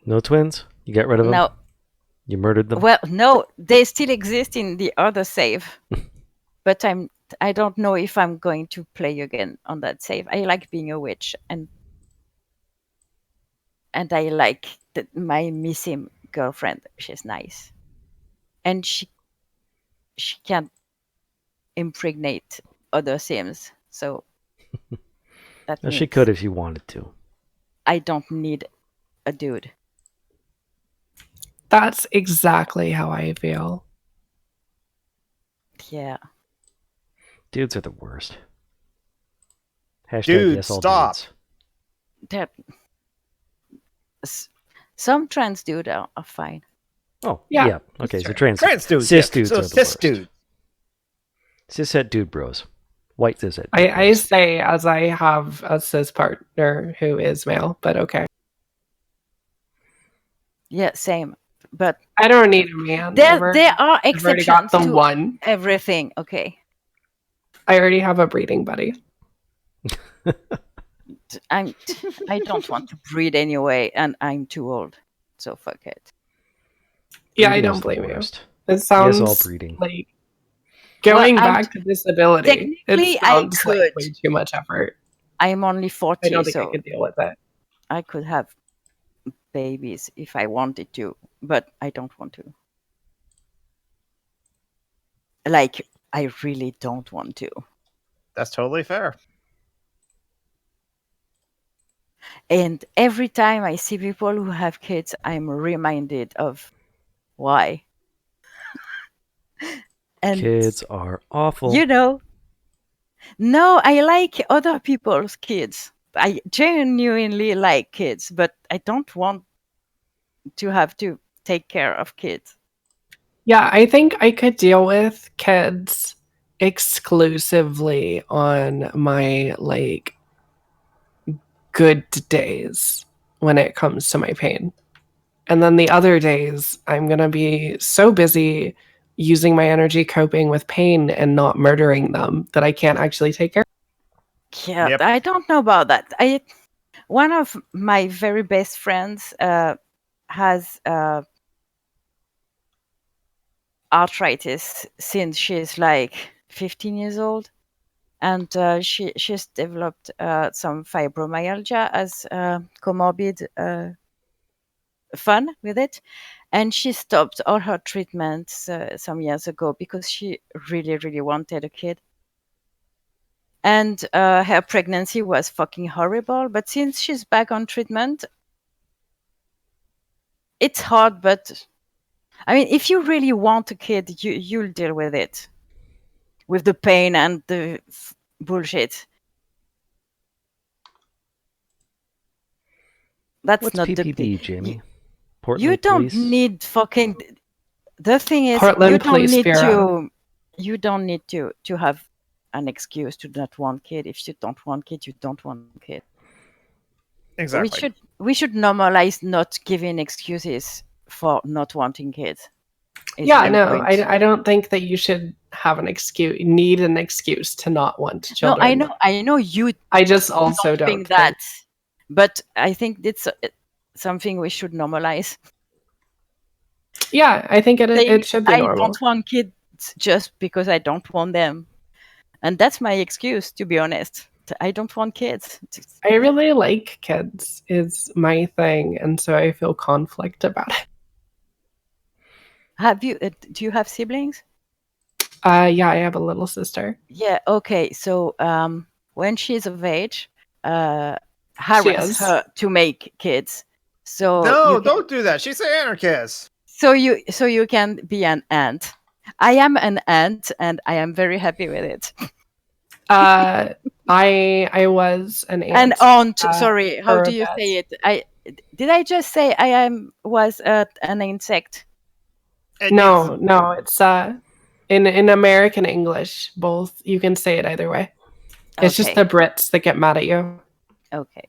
No twins? You got rid of them? No. You murdered them? Well, no, they still exist in the other save. But I don't know if I'm going to play again on that save. I like being a witch, and I like my missing girlfriend. She's nice. And she can impregnate other sims, so that She could if you wanted to. I don't need a dude. That's exactly how I feel. Yeah. Dudes are the worst. Hashtag Dude, yes, all stop. Dudes. Some trans dudes are fine. Oh, yeah. Okay, so trans dudes. Cis dudes are the cis worst. dude. Cishet dude bros. White cishet. I say as I have a cis partner who is male, but okay. Yeah, same. But I don't need a man. There are exceptions got the to one. Everything. Okay. I already have a breeding buddy. I don't want to breed anyway, and I'm too old, so fuck it. Yeah, I don't blame you. It sounds all breeding. like going back to disability. Technically, It sounds like way too much effort. I'm only 40, I don't think so I could deal with it. I could have babies if I wanted to, but I don't want to. Like, I really don't want to. That's totally fair. And every time I see people who have kids, I'm reminded of why. And Kids are awful. you know, no, I like other people's kids. I genuinely like kids, but I don't want to have to take care of kids. Yeah, I think I could deal with kids exclusively on my like good days when it comes to my pain. And then the other days, I'm going to be so busy using my energy coping with pain and not murdering them that I can't actually take care. Yeah, Yep. I don't know about that. One of my very best friends has arthritis since she's like 15 years old, and she's developed some fibromyalgia as comorbid fun with it, and she stopped all her treatments some years ago because she really wanted a kid. And her pregnancy was fucking horrible, but since she's back on treatment, it's hard. But I mean, if you really want a kid, you'll deal with it, with the pain and the bullshit. That's What's not PPD, you, Jamie? you Portland don't Police? need fucking. The thing is, Portland Police Bureau. you don't need to have an excuse to not want kid. If you don't want kid, you don't want kid. Exactly. We should normalize not giving excuses for not wanting kids. Is Yeah, my no, point. I don't think that you should have an excuse, need an excuse to not want No, children. I know you I just also don't think that, but I think it's something we should normalize. Yeah, I think Saying, it should be I normal. don't want kids just because I don't want them, and that's my excuse, to be honest. I don't want kids. I really like kids is my thing, and so I feel conflict about it. Have you? Do you have siblings? Yeah, I have a little sister. Yeah. Okay. So when she's of age, She harass is. her to make kids. So No, don't do that. She's an anarchist. so you can be an aunt. I am an aunt, and I am very happy with it. I was an aunt. An aunt. Sorry, how for do a you bit. say it? Did I just say was an insect? No, it's in American English, both you can say it either way. It's just Okay. the Brits that get mad at you. Okay.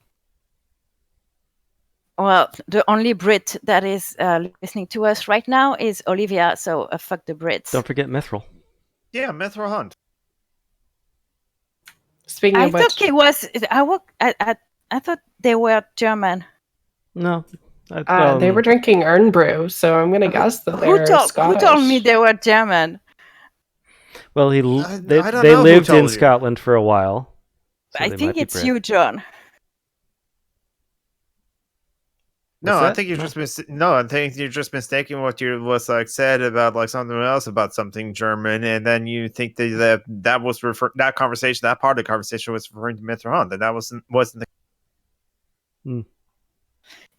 Well, the only Brit that is listening to us right now is Olivia, so fuck the Brits. Don't forget Mithril. Yeah, Mithril Hunt. Speaking I of which, thought it was. I thought they were German. No. they were drinking Earn Brew, so I'm gonna guess that Who they're Scottish. told me they were German? Well, I they don't know who lived told in you. Scotland for a while. So I they think might be it's Brit. you, John. No, What's I that? think you're just mistaking what you was like said about like something else about something German, and then you think that was that conversation, that part of the conversation was referring to Mithril Hunt, and that wasn't the.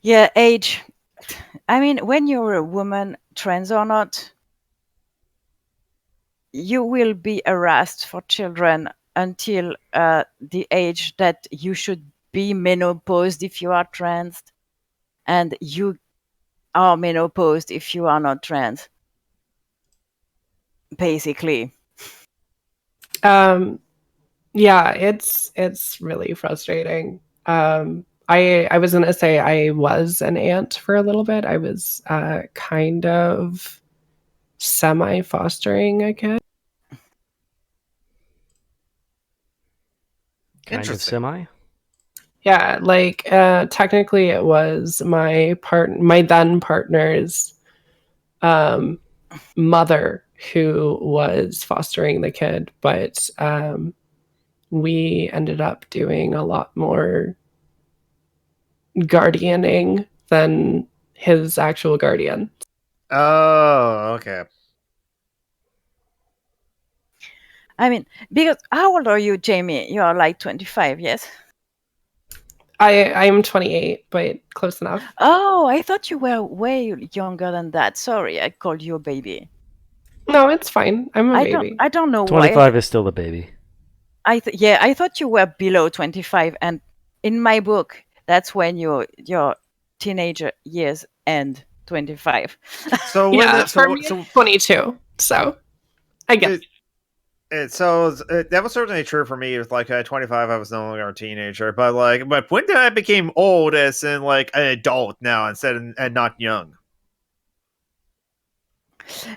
Yeah, age. I mean, when you're a woman, trans or not, you will be harassed for children until the age that you should be menopaused if you are trans, and you are menopaused if you are not trans. Basically. Yeah, it's really frustrating. I was gonna say I was an aunt for a little bit. I was kind of semi fostering a kid. Kind of Interesting. semi. Yeah, like technically it was my then partner's mother who was fostering the kid, but we ended up doing a lot more guardianing than his actual guardian. Oh, okay. I mean, because how old are you, Jamie? You are like 25, yes? I'm 28, but close enough. Oh, I thought you were way younger than that. Sorry, I called you a baby. No, it's fine. I'm a baby. I don't know why. 25 is still a baby. I thought you were below 25, and in my book, that's when your teenager years end 25. So Yeah, for me, it's 22. So I guess. That was certainly true for me. With like 25, I was no longer a teenager. But when did I became old, as in like an adult now instead of, and not young?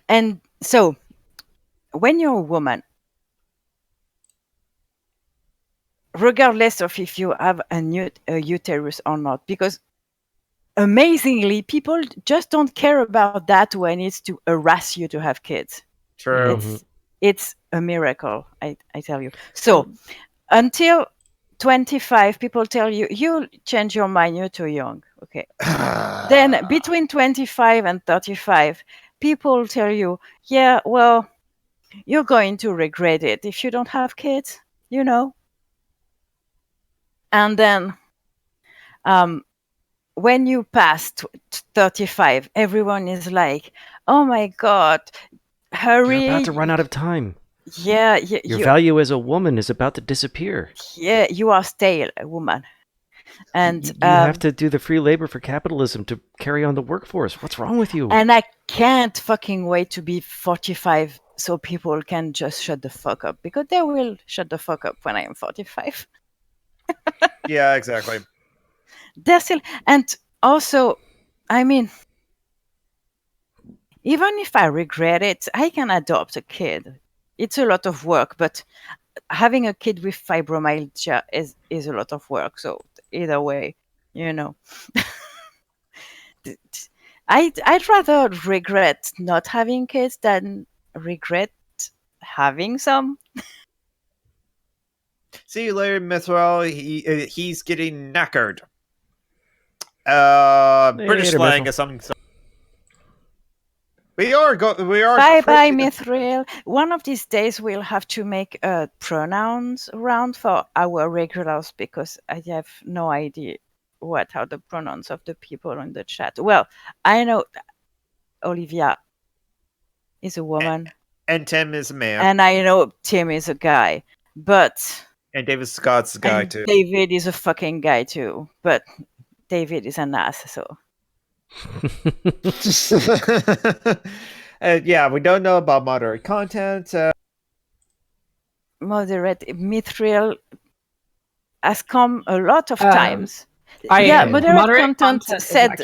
And so, when you're a woman, regardless of if you have a uterus or not, because amazingly, people just don't care about that when it's to harass you to have kids. True. It's a miracle, I tell you. So until 25, people tell you, you change your mind, you're too young. Okay. Then between 25 and 35, people tell you, yeah, well, you're going to regret it if you don't have kids, you know? And then when you pass 35, everyone is like, oh my God, hurry. You're about to run out of time. Yeah. Your value as a woman is about to disappear. Yeah, you are stale, a woman. And you have to do the free labor for capitalism to carry on the workforce. What's wrong with you? And I can't fucking wait to be 45 so people can just shut the fuck up, because they will shut the fuck up when I am 45. Yeah, exactly. They're still, and also, I mean, even if I regret it, I can adopt a kid. It's a lot of work, but having a kid with fibromyalgia is a lot of work. So either way, you know, I'd rather regret not having kids than regret having some. See you later, Mithril. He's getting knackered. British Later, slang Mithril. is something. We are. Bye bye, Mithril. One of these days we'll have to make a pronouns round for our regulars, because I have no idea what are the pronouns of the people in the chat. Well, I know Olivia is a woman, and Tim is a man, and I know Tim is a guy, but and David Scott's a guy too. David is a fucking guy too, but David is an ass, so. Yeah, we don't know about moderate content. Moderate Mithril has come a lot of times. Moderate content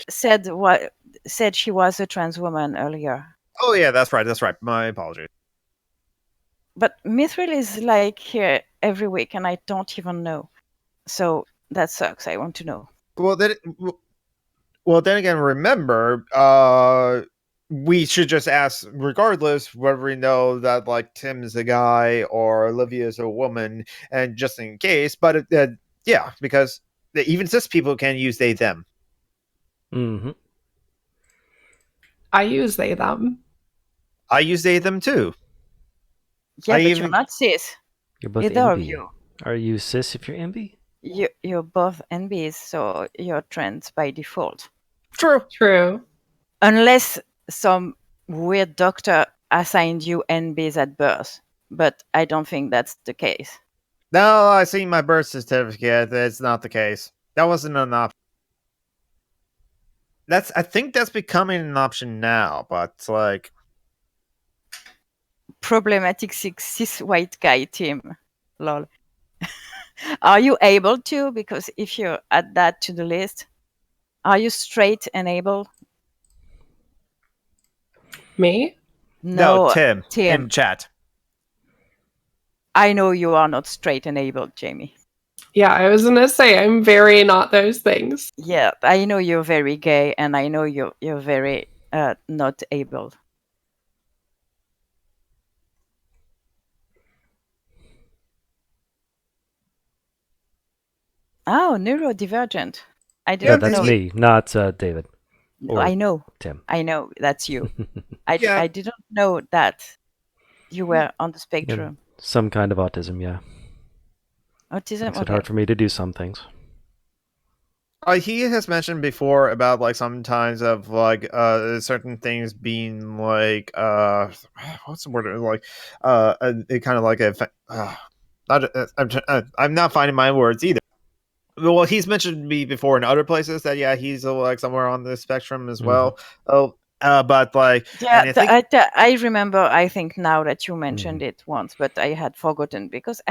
said she was a trans woman earlier. Oh yeah, that's right. My apologies. But Mithril is like here every week, and I don't even know. So that sucks. I want to know. Well, then again, remember, we should just ask, regardless whether we know that like Tim's a guy or Olivia is a woman, and just in case. But yeah, because even cis people can use they them. Mm-hmm. I use they them. I use they them too. Yeah, but you're not cis. You're both Either NB. of you. Are you cis if you're NB? You're both NBs, so you're trans by default. True. Unless some weird doctor assigned you NBs at birth, but I don't think that's the case. No, I see my birth certificate. It's not the case. That wasn't an option. I think that's becoming an option now, but like problematic cis white guy team. Lol. Are you able to? Because if you add that to the list, are you straight and able? Me? No, Tim. In chat. I know you are not straight and able, Jamie. Yeah, I was gonna say I'm very not those things. Yeah, I know you're very gay, and I know you're very not able. Oh, neurodivergent. I didn't know. That's me, not David. I know. Tim. I know that's you. I didn't know that you were on the spectrum. Some kind of autism, yeah. Autism. Makes it Okay. hard for me to do some things. He has mentioned before about like sometimes of like certain things being like what's the word like it kind of like a not I'm not finding my words either. Well, he's mentioned me before in other places that yeah he's like somewhere on the spectrum as well. Oh, but like Yeah, and I think I remember. I think now that you mentioned Mhm. it once, but I had forgotten because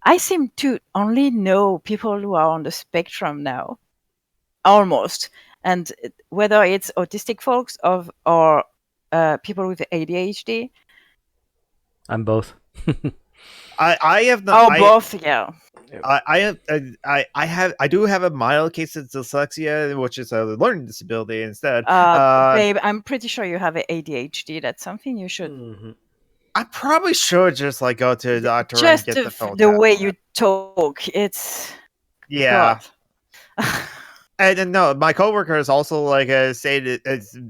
I seem to only know people who are on the spectrum now, almost, and whether it's autistic folks or people with ADHD I'm both. I have not or both. Yeah. I do have a mild case of dyslexia, which is a learning disability instead. Babe, I'm pretty sure you have a ADHD. That's something you should Mhm. I probably should just like go to the doctor and just get the full the test. way you talk. It's Yeah. God. And no, my coworker has also like said it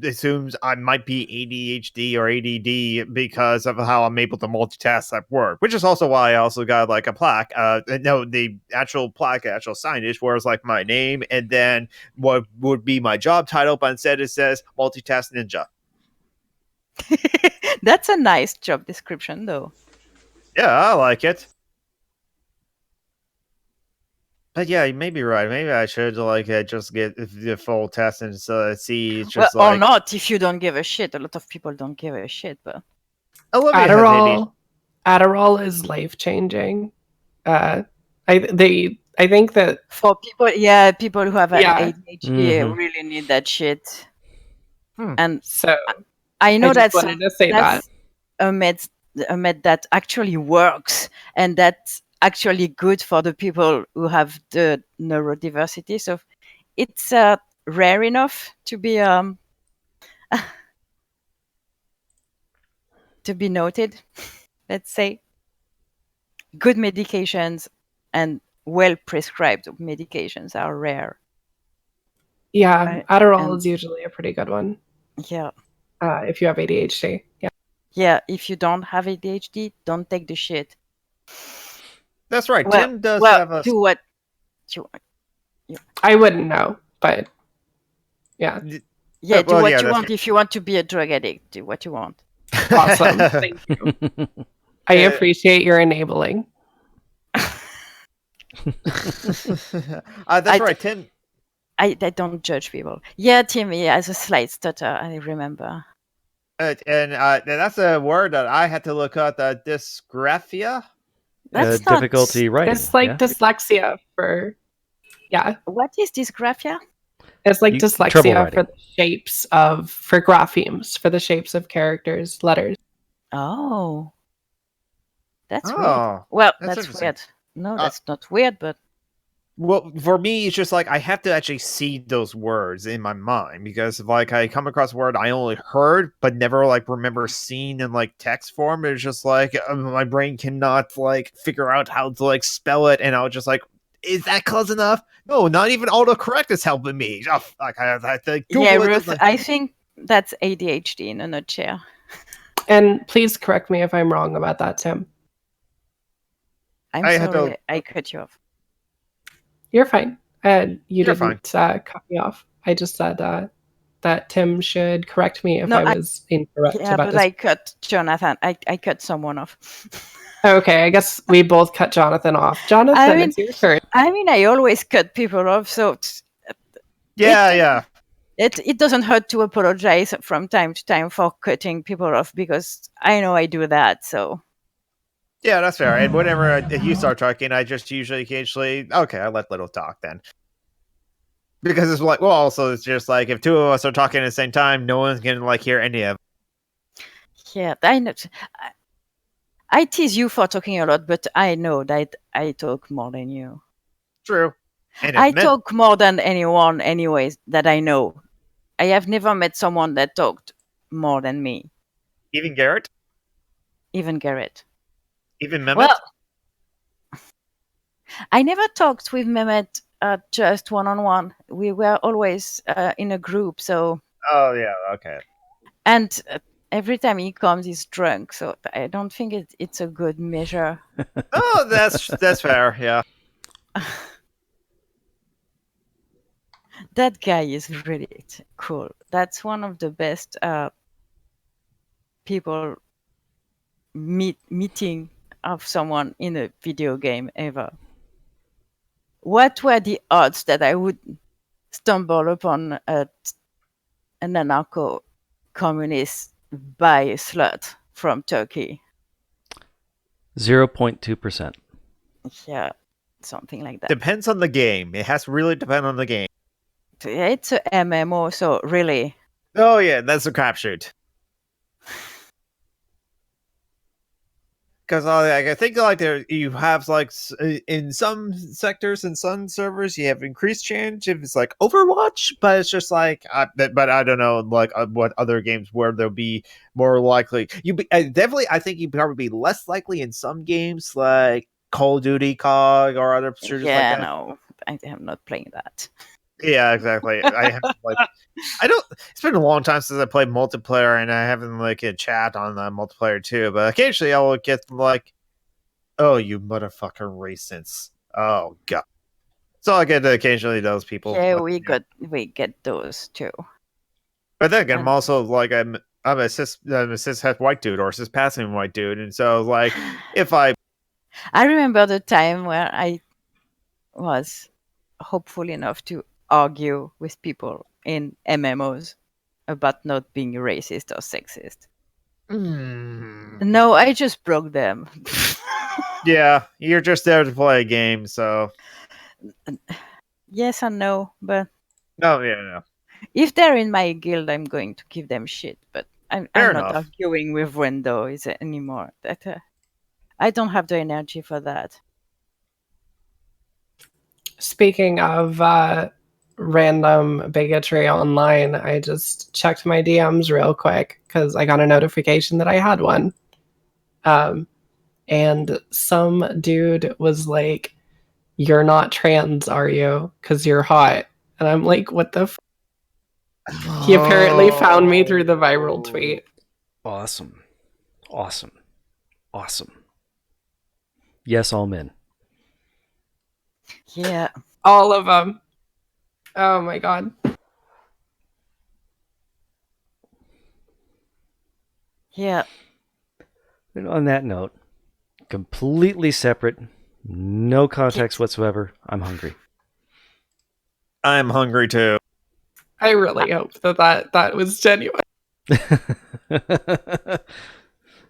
assumes I might be ADHD or ADD because of how I'm able to multitask at work, which is also why I also got like a plaque. No, the actual plaque, actual signage, where it's like my name and then what would be my job title, but instead it says multitask ninja. That's a nice job description, though. Yeah, I like it. But yeah, you may be right. Maybe I should like just get the full test and see. It's Well, just or like not if you don't give a shit. A lot of people don't give a shit, but Olivia has ADHD. Adderall is life changing. I think that for people who have yeah. ADHD Mhm. really need that shit. And So I I know just wanted to say that. that's a med that actually works and that's actually good for the people who have the neurodiversity. So it's rare enough to be to be noted. Let's say good medications and well prescribed medications are rare. Yeah, Adderall And is usually a pretty good one yeah, if you have ADHD. Yeah, yeah. If you don't have ADHD, don't take the shit. That's right. Well, Tim does have a. do what you I wouldn't know, but yeah, yeah, do Well, what yeah, you that's want. If you want to be a drug addict, do what you want. awesome. right. Thank you. I appreciate your enabling. That's right. Tim. I don't judge people. Yeah, Timmy has a slight stutter. I remember. And that's a word that I had to look up. Dysgraphia. That's not. Difficulty writing. It's like yeah? dyslexia for What is dysgraphia? It's like trouble dyslexia for writing. the shapes of for graphemes, for the shapes of characters, letters. Oh, that's weird. Oh, Well, that's that's interesting. weird. No, Uh, that's not weird, but Well, for me, it's just like I have to actually see those words in my mind because, like, I come across a word I only heard but never like remember seeing in like text form. It's just like my brain cannot like figure out how to like spell it, and I'll just like, is that close enough? No, not even autocorrect is helping me. Oh, like I have to yeah, Google it. Ruth, I think that's ADHD in a nutshell. And please correct me if I'm wrong about that, Tim. I'm I have sorry, to. I cut you off. You're fine. You You're didn't cut me off. I just said that Tim should correct me if No, I was incorrect yeah, about but this. I cut Jonathan. I cut someone off. Okay, I guess we both cut Jonathan off. Jonathan, it's your turn. I mean, I always cut people off, so Yeah. it doesn't hurt to apologize from time to time for cutting people off because I know I do that. So Yeah, that's fair. And whenever you start talking, I just usually occasionally, okay, I let Little talk then. Because it's like, well, also, it's just like if two of us are talking at the same time, no one's going to like hear any of it. yeah, I know. I tease you for talking a lot, but I know that I talk more than you. True. And I talk more than anyone, anyways, that I know. I have never met someone that talked more than me. Even Garrett? Even Garrett. Even Mehmet? Well, I never talked with Mehmet just one-on-one. We were always in a group. So. Oh, yeah, okay. And every time he comes, he's drunk. So I don't think it's a good measure. Oh, that's fair. Yeah. That guy is really cool. That's one of the best people meeting of someone in a video game ever. What were the odds that I would stumble upon an anarcho-communist buy slut from Turkey? 0.2%. Yeah, something like that. Depends on the game. It has to really depend on the game. It's a MMO, so really. Oh yeah, that's a crapshoot. Because I think like there you have like in some sectors and some servers you have increased chance if it's like Overwatch, but it's just like but I don't know like what other games where there'll be more likely. Definitely I think you'd probably be less likely in some games like Call of Duty, COG, or other shooters like Yeah, that. no, I am not playing that. Yeah, exactly. I have like I don't. It's been a long time since I played multiplayer, and I haven't like a chat on multiplayer too. But occasionally, I will get like, "Oh, you motherfucker, racists!" Oh god. So I get occasionally those people. Yeah, we get those too. But then again, I'm And also like I'm a cis het white dude or cis passing white dude, and so like if I I remember the time where I was hopeful enough to argue with people in MMOs about not being racist or sexist. No, I just broke them. yeah, you're just there to play a game, so Yes and no, but no, yeah, no. if they're in my guild, I'm going to give them shit. But I'm Fair not enough. arguing with randos anymore. That I don't have the energy for that. Speaking of random bigotry online, I just checked my DMs real quick because I got a notification that I had one. And some dude was like, "You're not trans, are you? Because you're hot." And I'm like, what the f-? He apparently found me through the viral tweet. Awesome. Awesome. Awesome. Yes, all men. Yeah. All of them. Oh my god. Yeah. And on that note, completely separate, no context whatsoever, I'm hungry. I'm hungry too. I really hope that was genuine.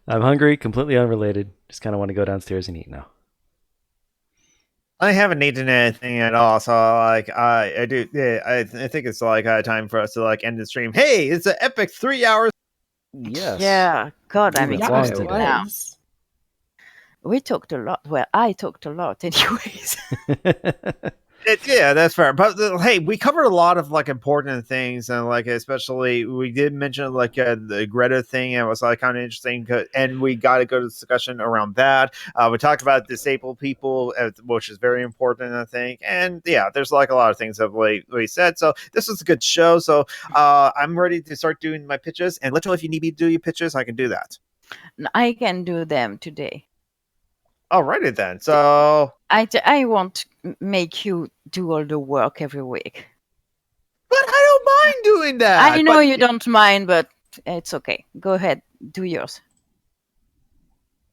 I'm hungry, completely unrelated. Just kind of want to go downstairs and eat now. I haven't eaten anything at all, so like I do. Yeah, I think it's like time for us to like end the stream. Hey, it's an epic 3 hours. Yes. Yeah. God, I'm Yeah, exhausted it now. We talked a lot. Well, I talked a lot, anyways. Yeah, that's fair. But hey, we covered a lot of like important things, and like especially we did mention like the Greta thing. It was like kind of interesting, and we got to go to the discussion around that. We talked about disabled people, which is very important, I think. And yeah, there's like a lot of things that we said. So this was a good show. So I'm ready to start doing my pitches. And let me know if you need me to do your pitches, I can do that. I can do them today. Alrighty then. So I won't make you do all the work every week. But I don't mind doing that. I know you don't mind, but it's okay. Go ahead, do yours.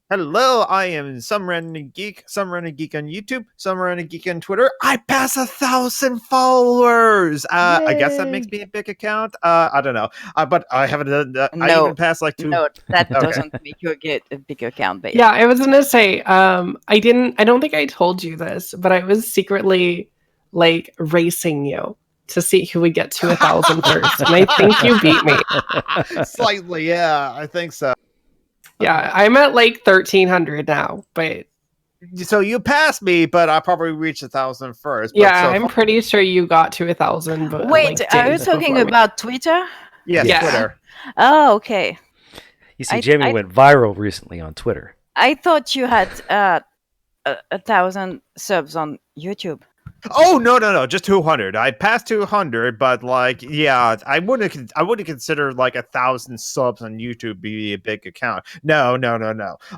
Hello, I am Some Random Geek on YouTube, Some Random Geek on Twitter. I pass 1,000 followers. I guess that makes me a big account. I don't know, but I haven't done that. I even passed like 2. No, that Okay. doesn't make you get a big account base. Yeah, I was gonna say, I don't think I told you this, but I was secretly like racing you to see who would get to 1,000 first, and I think you beat me. Slightly, yeah, I think so. Yeah, I'm at like 1,300 now, but so you passed me, but I probably reached 1,000 first. But yeah, so I'm pretty sure you got to 1,000. But wait, like, are you talking about Twitter? Yes, Yeah. Twitter. Oh, okay. You see, Jamie went viral recently on Twitter. I thought you had 1,000 subs on YouTube. Oh no, just 200. I passed 200, but like, yeah, I wouldn't consider like 1,000 subs on YouTube be a big account. No.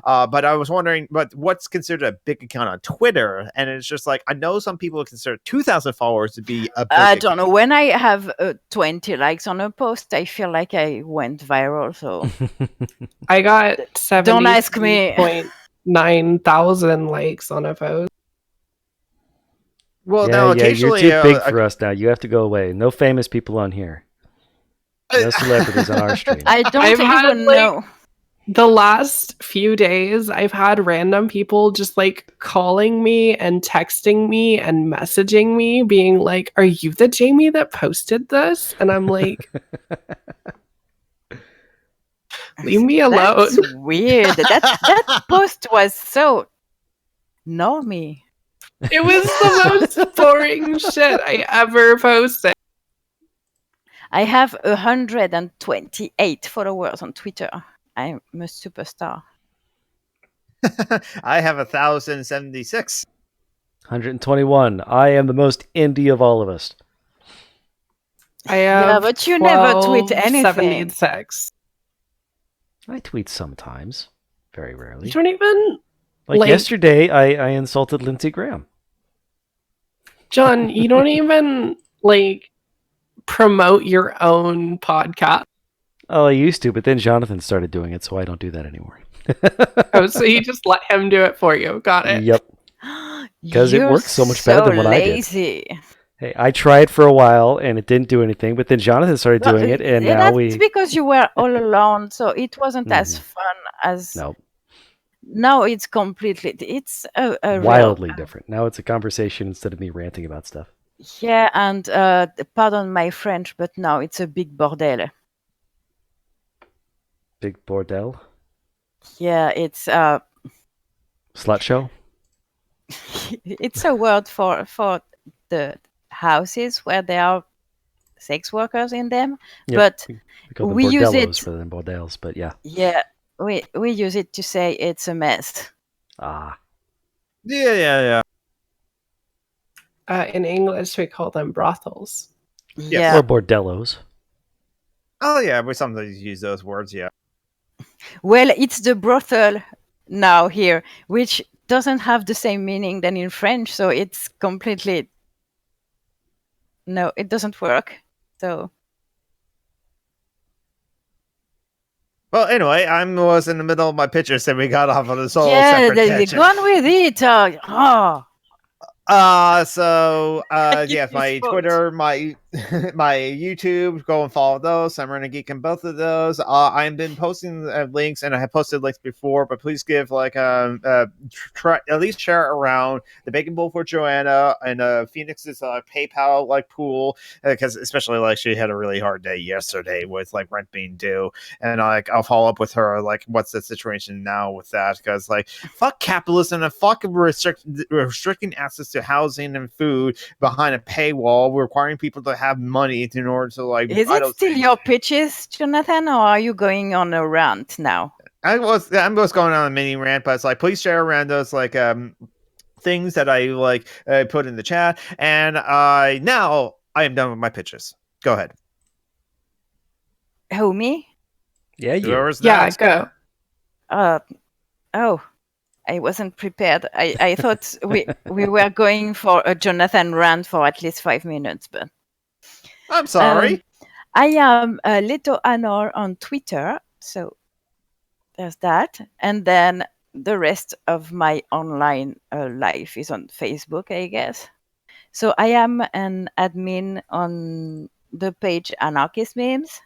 But I was wondering, but what's considered a big account on Twitter? And it's just like I know some people consider 2,000 followers to be a big. I don't know. When I have 20 likes on a post, I feel like I went viral. So I got don't ask me. 70.9,000 likes on a post. Well, yeah, now you're occasionally, too big for us now. You have to go away. No famous people on here. No celebrities on our stream. I don't I've had, even like, know. The last few days, I've had random people just like calling me and texting me and messaging me, being like, "Are you the Jamie that posted this?" And I'm like, "Leave me alone." That's weird. That post was so normie. It was the most boring shit I ever posted. I have 128 followers on Twitter. I'm a superstar. I have 1,076. 121. I am the most indie of all of us. I have but you never tweet anything. 1276. I tweet sometimes, very rarely. You don't even like yesterday, I insulted Lindsey Graham. John, you don't even like promote your own podcast. Oh, I used to, but then Jonathan started doing it, so I don't do that anymore. Oh, so you just let him do it for you. Got it. Yep. Because it works so much better than what lazy. I did. Hey, I tried for a while and it didn't do anything, but then Jonathan started doing it, and now that's because you were all alone, so it wasn't as fun as. Nope. No, it's completely. It's a wildly different. Now it's a conversation instead of me ranting about stuff. Yeah, and pardon my French, but now it's a big bordel. Big bordel? Yeah, it's slut show? It's a word for the houses where there are sex workers in them. Yep. But we use it rather than bordels, but yeah. Yeah, we use it to say it's a mess. Ah. Yeah. In English, we call them brothels. Yeah. Or bordellos. Oh, yeah, we sometimes use those words, yeah. Well, it's the brothel now here, which doesn't have the same meaning than in French, so it's completely... No, it doesn't work. So... Well, anyway, I was in the middle of my pictures and we got off on this whole yeah, separate tangent. Go on with it. Yes, my Twitter, my my YouTube, go and follow those. I'm running geek in both of those. I've been posting links, and I have posted links before, but please give like try at least share around the Bacon Bowl for Joanna and Phoenix's PayPal like pool, because especially like she had a really hard day yesterday with like rent being due, and I'll follow up with her like what's the situation now with that, because like fuck capitalism and fuck restricting access to housing and food behind a paywall, requiring people to have money in order to like. Is it still your pitches, Jonathan, or are you going on a rant now? I'm just going on a mini rant, but it's like please share around those like things that I like put in the chat, and now I am done with my pitches. Go ahead. Who, me? Yeah, you. Yeah, go. Oh. I wasn't prepared. I thought we were going for a Jonathan rant for at least 5 minutes, but I'm sorry. I am Little Anor on Twitter, so there's that. And then the rest of my online life is on Facebook, I guess. So I am an admin on the page Anarchist Memes.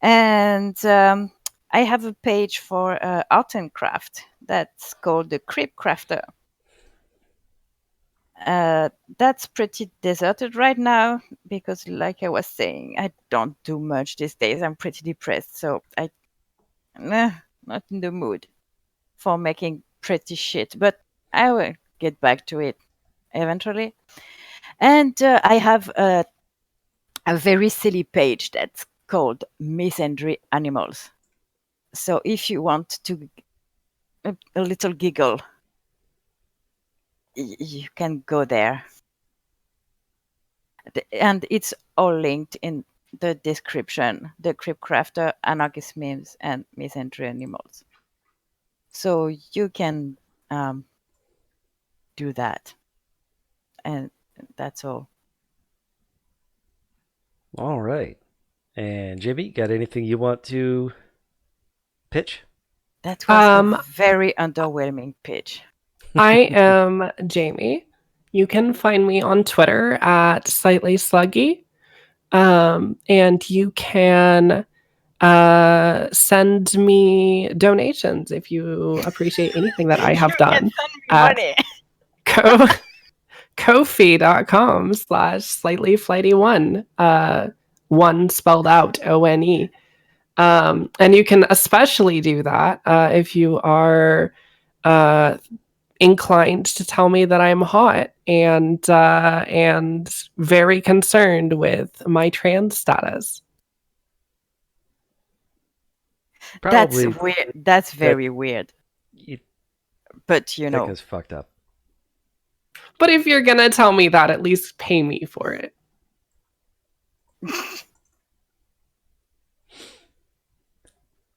And I have a page for art and craft that's called the Crypt Crafter. That's pretty deserted right now because, like I was saying, I don't do much these days. I'm pretty depressed, so not in the mood for making pretty shit. But I will get back to it eventually. And I have a very silly page that's called Misandry Animals. So if you want to a little giggle, you can go there. And it's all linked in the description. The Crypt Crafter, Anarchist Memes, and Misandry Animals. So you can do that. And that's all. All right. And Jimmy, got anything you want to pitch? That was a very underwhelming pitch. I am Jamie. You can find me on Twitter at Slightly Sluggy. And you can send me donations if you appreciate anything that I have done. Send me money. Ko-fi.com/slightlyflighty1. One spelled out ONE. And you can especially do that if you are inclined to tell me that I'm hot and very concerned with my trans status. Probably that's weird. That's very weird. But you know, that is fucked up. But if you're gonna tell me that, at least pay me for it.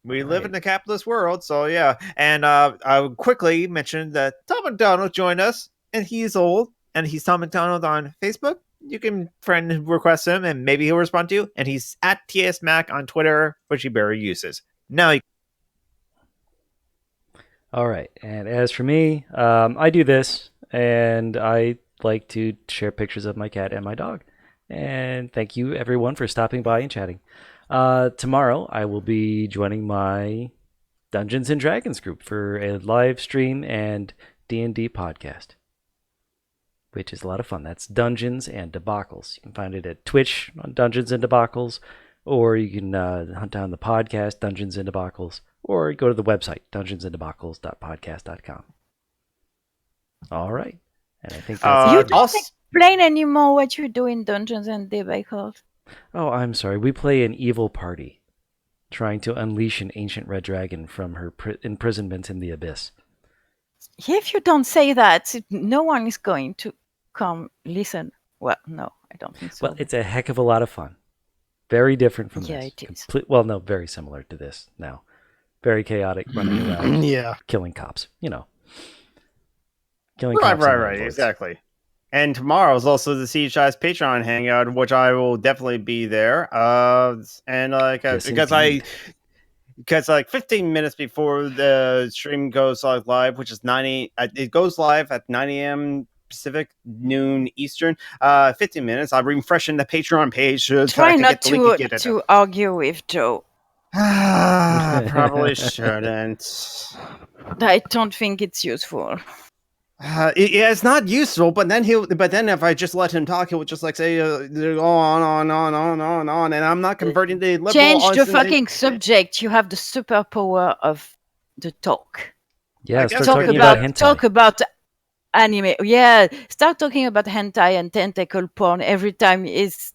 We live in a capitalist world, so yeah. And I would quickly mention that Tom McDonald joined us, and he's old, and he's Tom McDonald on Facebook. You can friend request him, and maybe he'll respond to you. And he's at TSMac on Twitter, which he barely uses. Now you. All right. And as for me, I do this, and I like to share pictures of my cat and my dog. And thank you, everyone, for stopping by and chatting. Tomorrow, I will be joining my Dungeons and Dragons group for a live stream and D&D podcast, which is a lot of fun. That's Dungeons and Debacles. You can find it at Twitch on Dungeons and Debacles, or you can hunt down the podcast Dungeons and Debacles, or go to the website dungeonsanddebacles.podcast.com. All right, and I think that's you don't explain anymore what you do in Dungeons and Debacles. Oh, I'm sorry. We play an evil party, trying to unleash an ancient red dragon from her imprisonment in the abyss. If you don't say that, no one is going to come listen. Well, no, I don't think so. Well, it's a heck of a lot of fun. Very different from yeah, this. It is. Well, no, very similar to this now. Very chaotic, running around, killing cops. You know, killing cops. Right, exactly. And tomorrow is also the Siege Eyes Patreon hangout, which I will definitely be there. And like Yes, because like 15 minutes before the stream goes live, which is 9 it goes live at 9 a.m. Pacific, noon Eastern. 15 minutes. I'll refreshing the Patreon page. Try not to argue with Joe. Probably shouldn't. I don't think it's useful. It's not useful, but then if I just let him talk, he'll just like say go on, and I'm not converting the liberal. Change the fucking subject. You have the superpower of the talk. Yeah, talk about anime. Yeah, start talking about hentai and tentacle porn every time is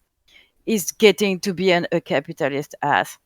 getting to be a capitalist ass.